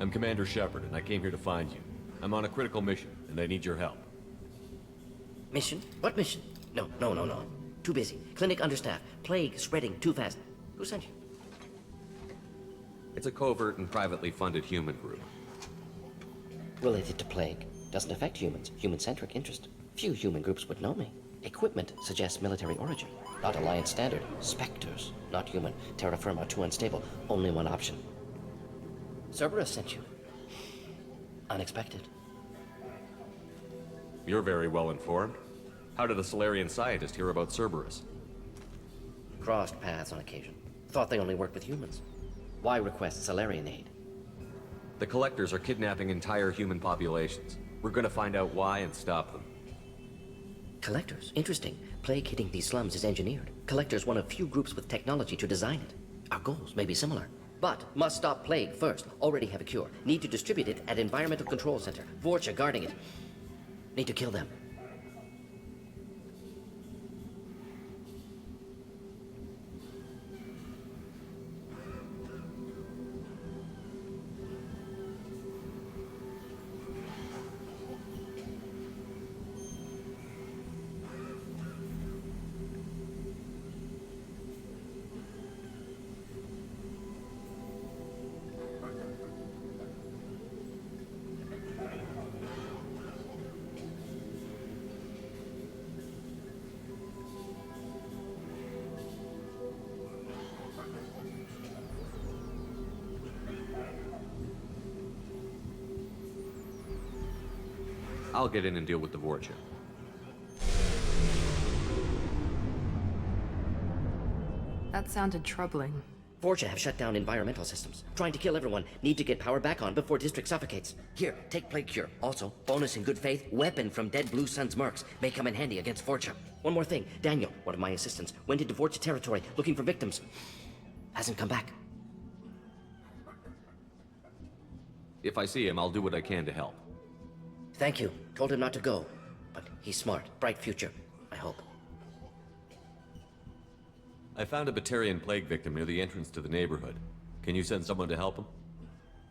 I'm Commander Shepard, and I came here to find you. I'm on a critical mission, and I need your help. Mission? What mission? No. Too busy. Clinic understaffed. Plague spreading too fast. Who sent you? It's a covert and privately funded human group. Related to plague. Doesn't affect humans. Human-centric interest. Few human groups would know me. Equipment suggests military origin. Not Alliance standard. Spectres. Not human. Terra firma too unstable. Only one option. Cerberus sent you. Unexpected. You're very well informed. How did a Solarian scientist hear about Cerberus? Crossed paths on occasion. Thought they only worked with humans. Why request Solarian aid? The Collectors are kidnapping entire human populations. We're gonna find out why and stop them. Collectors? Interesting. Plague hitting these slums is engineered. Collectors one of few groups with technology to design it. Our goals may be similar. But must stop plague first. Already have a cure. Need to distribute it at Environmental Control Center. Vorcha guarding it. Need to kill them. I'll get in and deal with the Vorcha. That sounded troubling. Vorcha have shut down environmental systems. Trying to kill everyone. Need to get power back on before district suffocates. Here, take plague cure. Also, bonus in good faith, weapon from dead Blue Sun's mercs. May come in handy against Vorcha. One more thing. Daniel, one of my assistants, went into Vorcha territory looking for victims. Hasn't come back. If I see him, I'll do what I can to help. Thank you. Told him not to go. But he's smart. Bright future. I hope. I found a Batarian plague victim near the entrance to the neighborhood. Can you send someone to help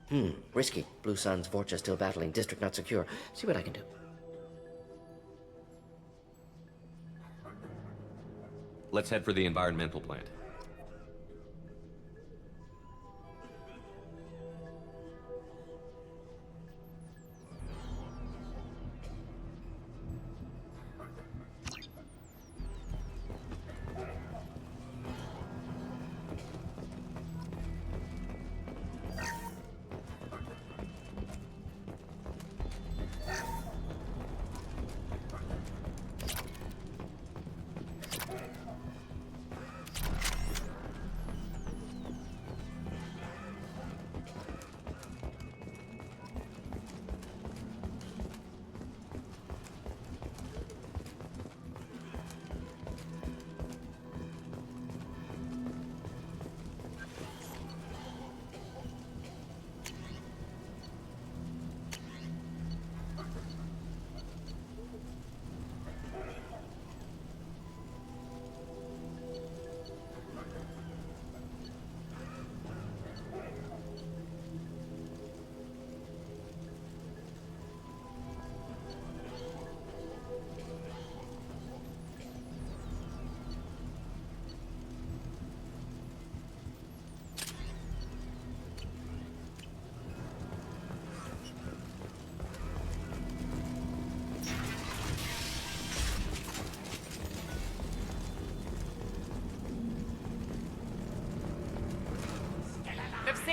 him? Risky. Blue Sun's Vorcha still battling. District not secure. See what I can do. Let's head for the environmental plant.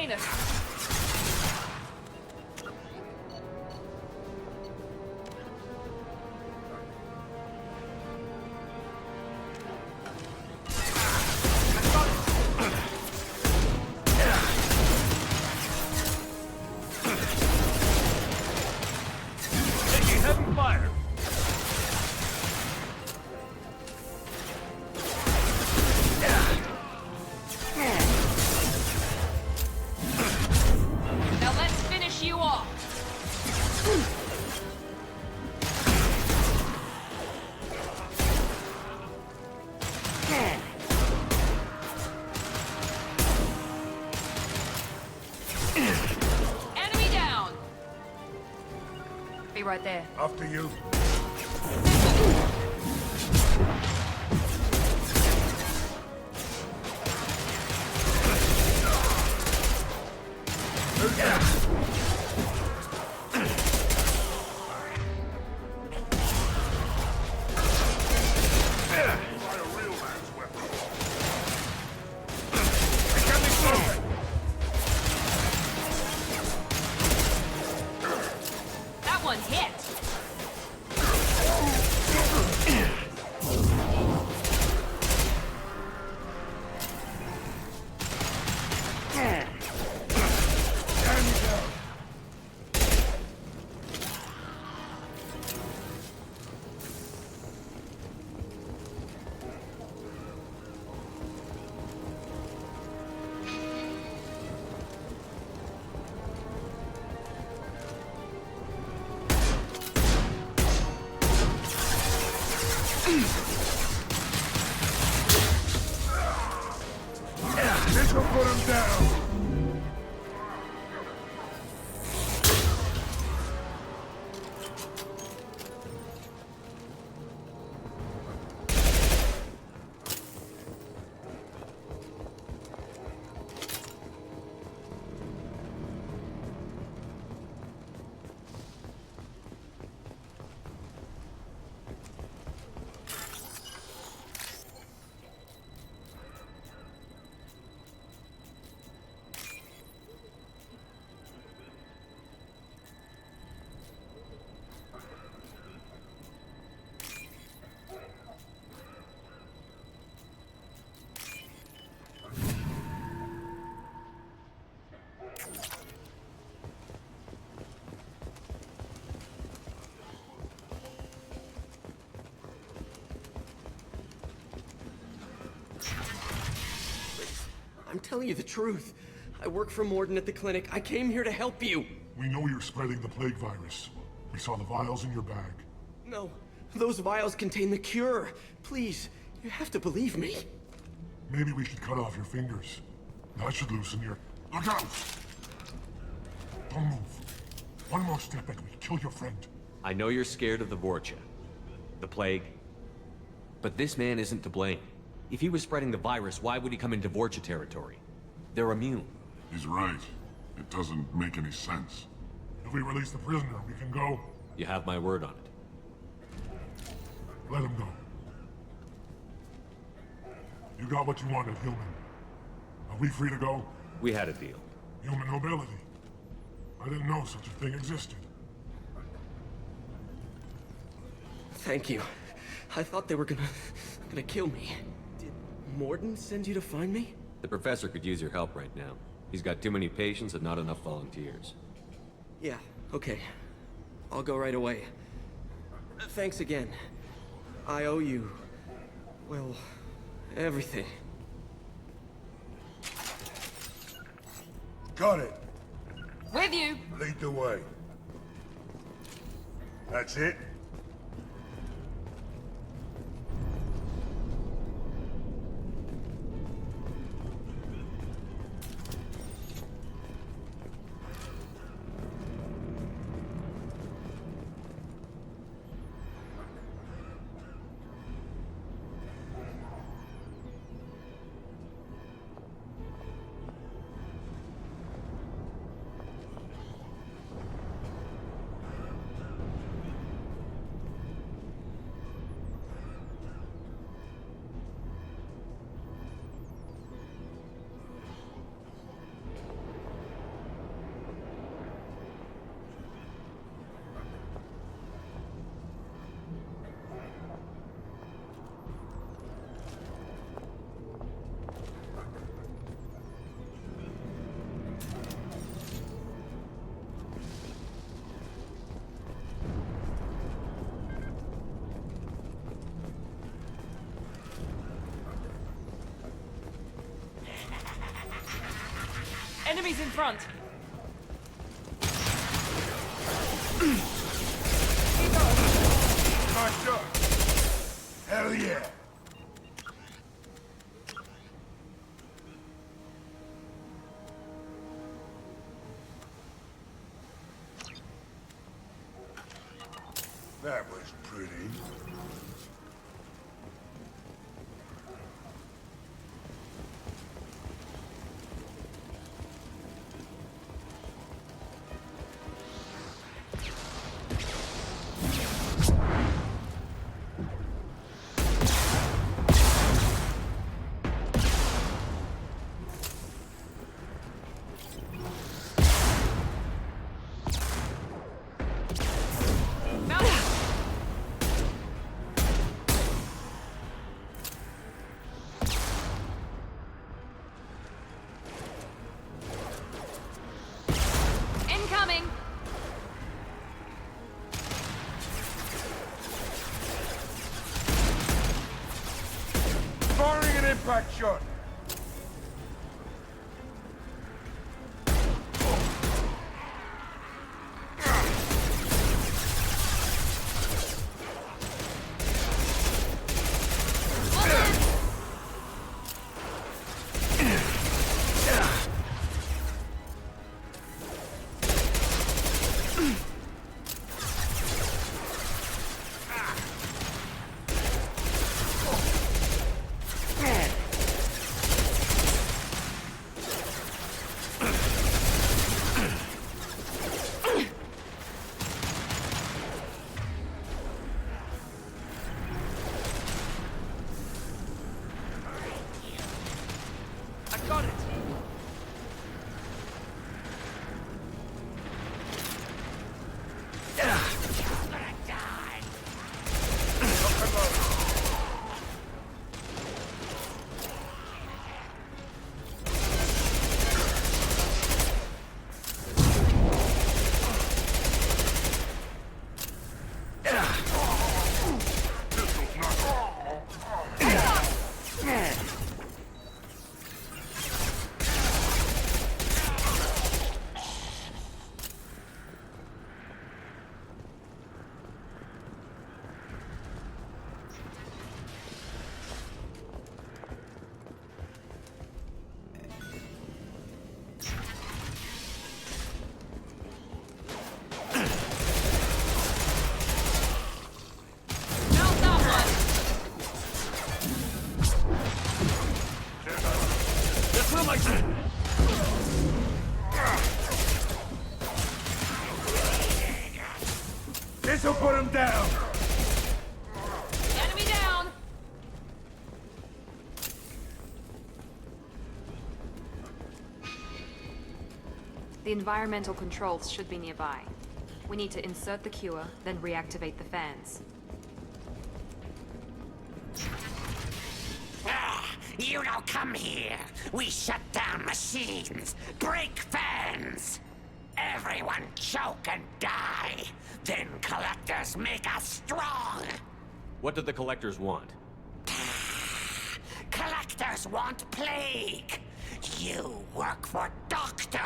container. Taking heavy fire. Now let's finish you off. Enemy down. Be right there. After you. That one hit. This will put him down. I'm telling you the truth. I work for Morden at the clinic. I came here to help you. We know you're spreading the plague virus. We saw the vials in your bag. No, those vials contain the cure. Please, you have to believe me. Maybe we should cut off your fingers. That should loosen your... Look out! Don't move. One more step and we kill your friend. I know you're scared of the Vorcha, the plague, but this man isn't to blame. If he was spreading the virus, why would he come into Vorcha territory? They're immune. He's right. It doesn't make any sense. If we release the prisoner, we can go. You have my word on it. Let him go. You got what you wanted, human. Are we free to go? We had a deal. Human nobility. I didn't know such a thing existed. Thank you. I thought they were gonna kill me. Did Morden send you to find me? The professor could use your help right now. He's got too many patients and not enough volunteers. Yeah, okay. I'll go right away. Thanks again. I owe you... well, everything. Got it. With you. Lead the way. That's it? Enemies in front! Nice shot. Hell yeah. That was pretty. Incoming! Firing an impact shot. I got it! This'll put him down. Enemy down! The environmental controls should be nearby. We need to insert the cure, then reactivate the fans. You don't come here. We shut down machines, break fans. Everyone choke and die. Then collectors make us strong. What did the collectors want? Collectors want plague. You work for Doctor.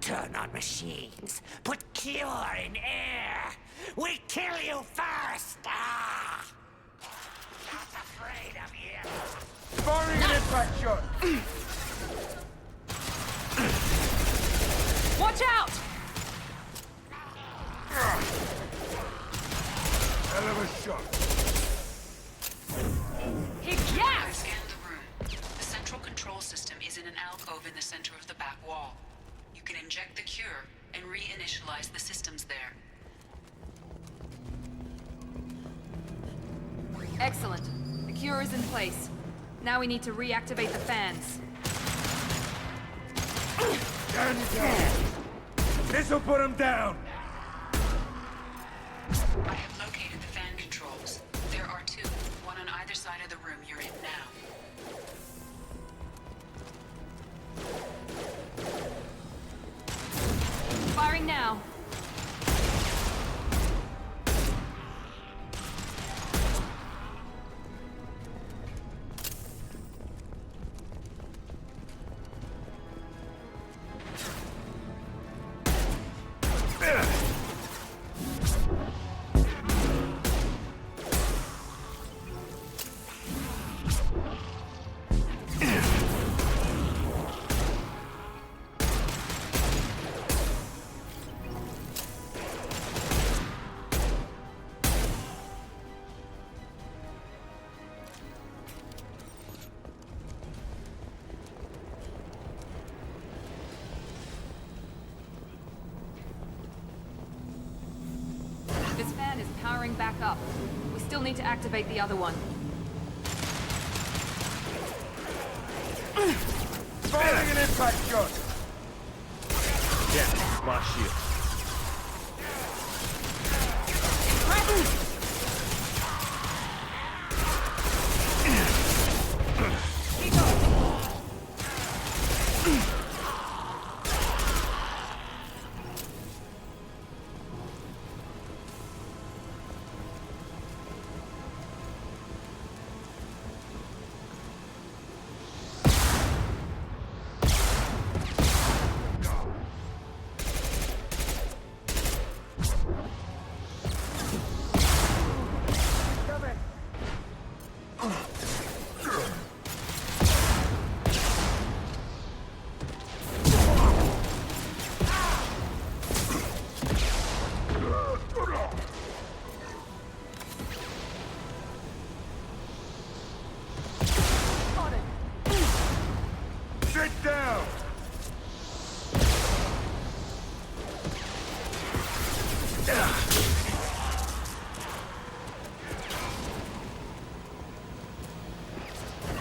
Turn on machines. Put cure in air. We kill you first. Not afraid of you. Firing an impact shot. Watch out! Hell of a shot. He gasped! Scan the room. The central control system is in an alcove in the center of the back wall. You can inject the cure and reinitialize the systems there. Excellent. The cure is in place. Now we need to reactivate the fans. Down you go. This'll put him down. I have located the fan controls. There are two, one on either side of the room you're in now. Firing now. Powering back up. We still need to activate the other one. Firing an impact shot! Yeah, my shield. Sit down!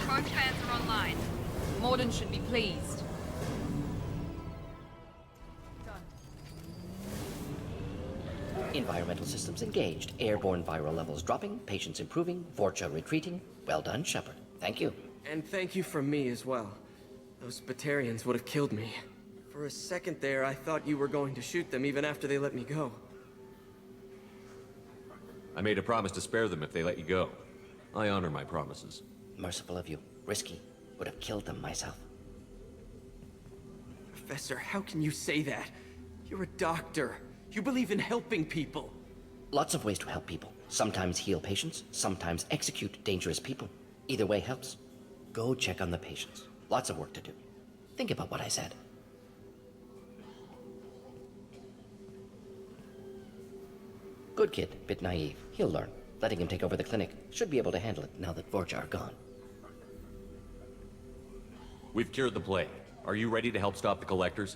Both fans are online. Morden should be pleased. Environmental systems engaged. Airborne viral levels dropping. Patients improving. Vorcha retreating. Well done, Shepard. Thank you. And thank you from me as well. Those Batarians would have killed me. For a second there, I thought you were going to shoot them even after they let me go. I made a promise to spare them if they let you go. I honor my promises. Merciful of you. Risky. Would have killed them myself. Professor, how can you say that? You're a doctor. You believe in helping people. Lots of ways to help people. Sometimes heal patients, sometimes execute dangerous people. Either way helps. Go check on the patients. Lots of work to do. Think about what I said. Good kid, bit naive. He'll learn. Letting him take over the clinic. Should be able to handle it now that Vorcha are gone. We've cured the plague. Are you ready to help stop the Collectors?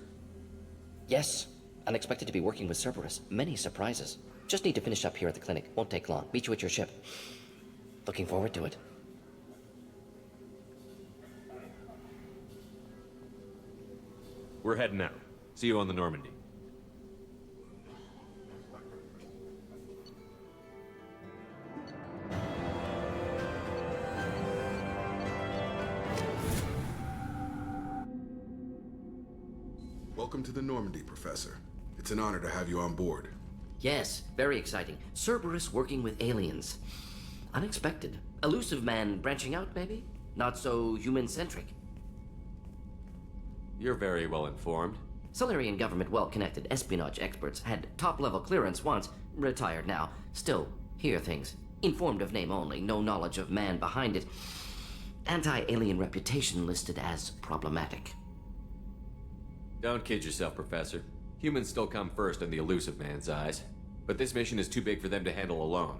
Yes. Unexpected to be working with Cerberus. Many surprises. Just need to finish up here at the clinic. Won't take long. Meet you at your ship. Looking forward to it. We're heading out. See you on the Normandy. Welcome to the Normandy, Professor. It's an honor to have you on board. Yes, very exciting. Cerberus working with aliens. Unexpected. Elusive man branching out, maybe? Not so human-centric. You're very well informed. Solarian government well-connected espionage experts had top-level clearance once, retired now. Still, hear things. Informed of name only, no knowledge of man behind it. Anti-alien reputation listed as problematic. Don't kid yourself, Professor. Humans still come first in the elusive man's eyes. But this mission is too big for them to handle alone.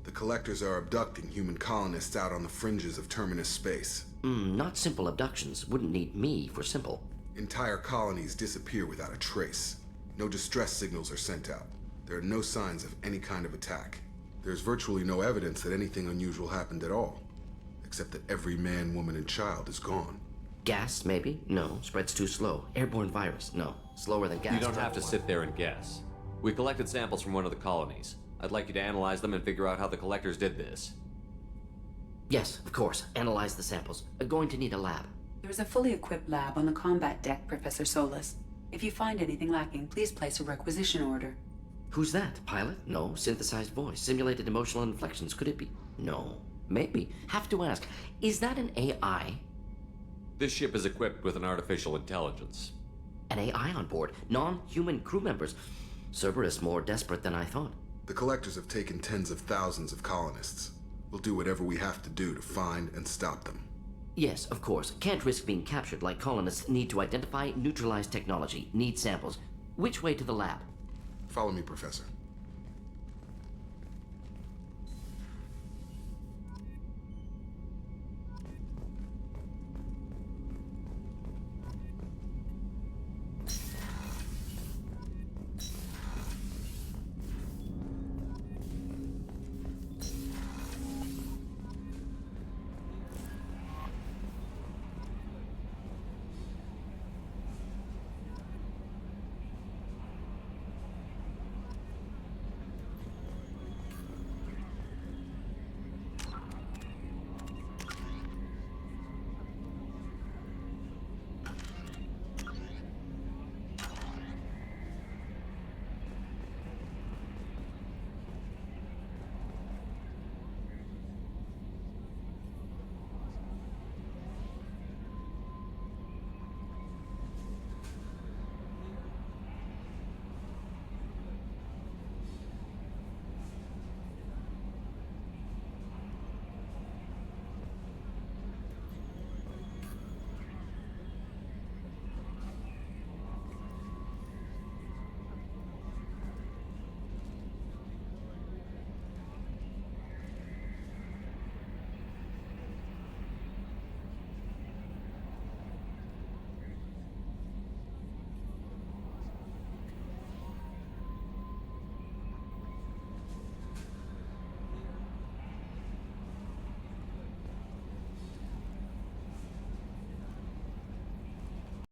The Collectors are abducting human colonists out on the fringes of Terminus space. Not simple abductions. Wouldn't need me for simple. Entire colonies disappear without a trace. No distress signals are sent out. There are no signs of any kind of attack. There's virtually no evidence that anything unusual happened at all. Except that every man, woman, and child is gone. Gas, maybe? No. Spreads too slow. Airborne virus? No. Slower than gas. You don't have to sit there and guess. We collected samples from one of the colonies. I'd like you to analyze them and figure out how the Collectors did this. Yes, of course. Analyze the samples. Going to need a lab. There's a fully equipped lab on the combat deck, Professor Solus. If you find anything lacking, please place a requisition order. Who's that? Pilot? No. Synthesized voice. Simulated emotional inflections. Could it be? No. Maybe. Have to ask. Is that an AI? This ship is equipped with an artificial intelligence. An AI on board? Non-human crew members? Cerberus more desperate than I thought. The Collectors have taken tens of thousands of colonists. We'll do whatever we have to do to find and stop them. Yes, of course. Can't risk being captured like colonists need to identify, neutralize technology, need samples. Which way to the lab? Follow me, Professor.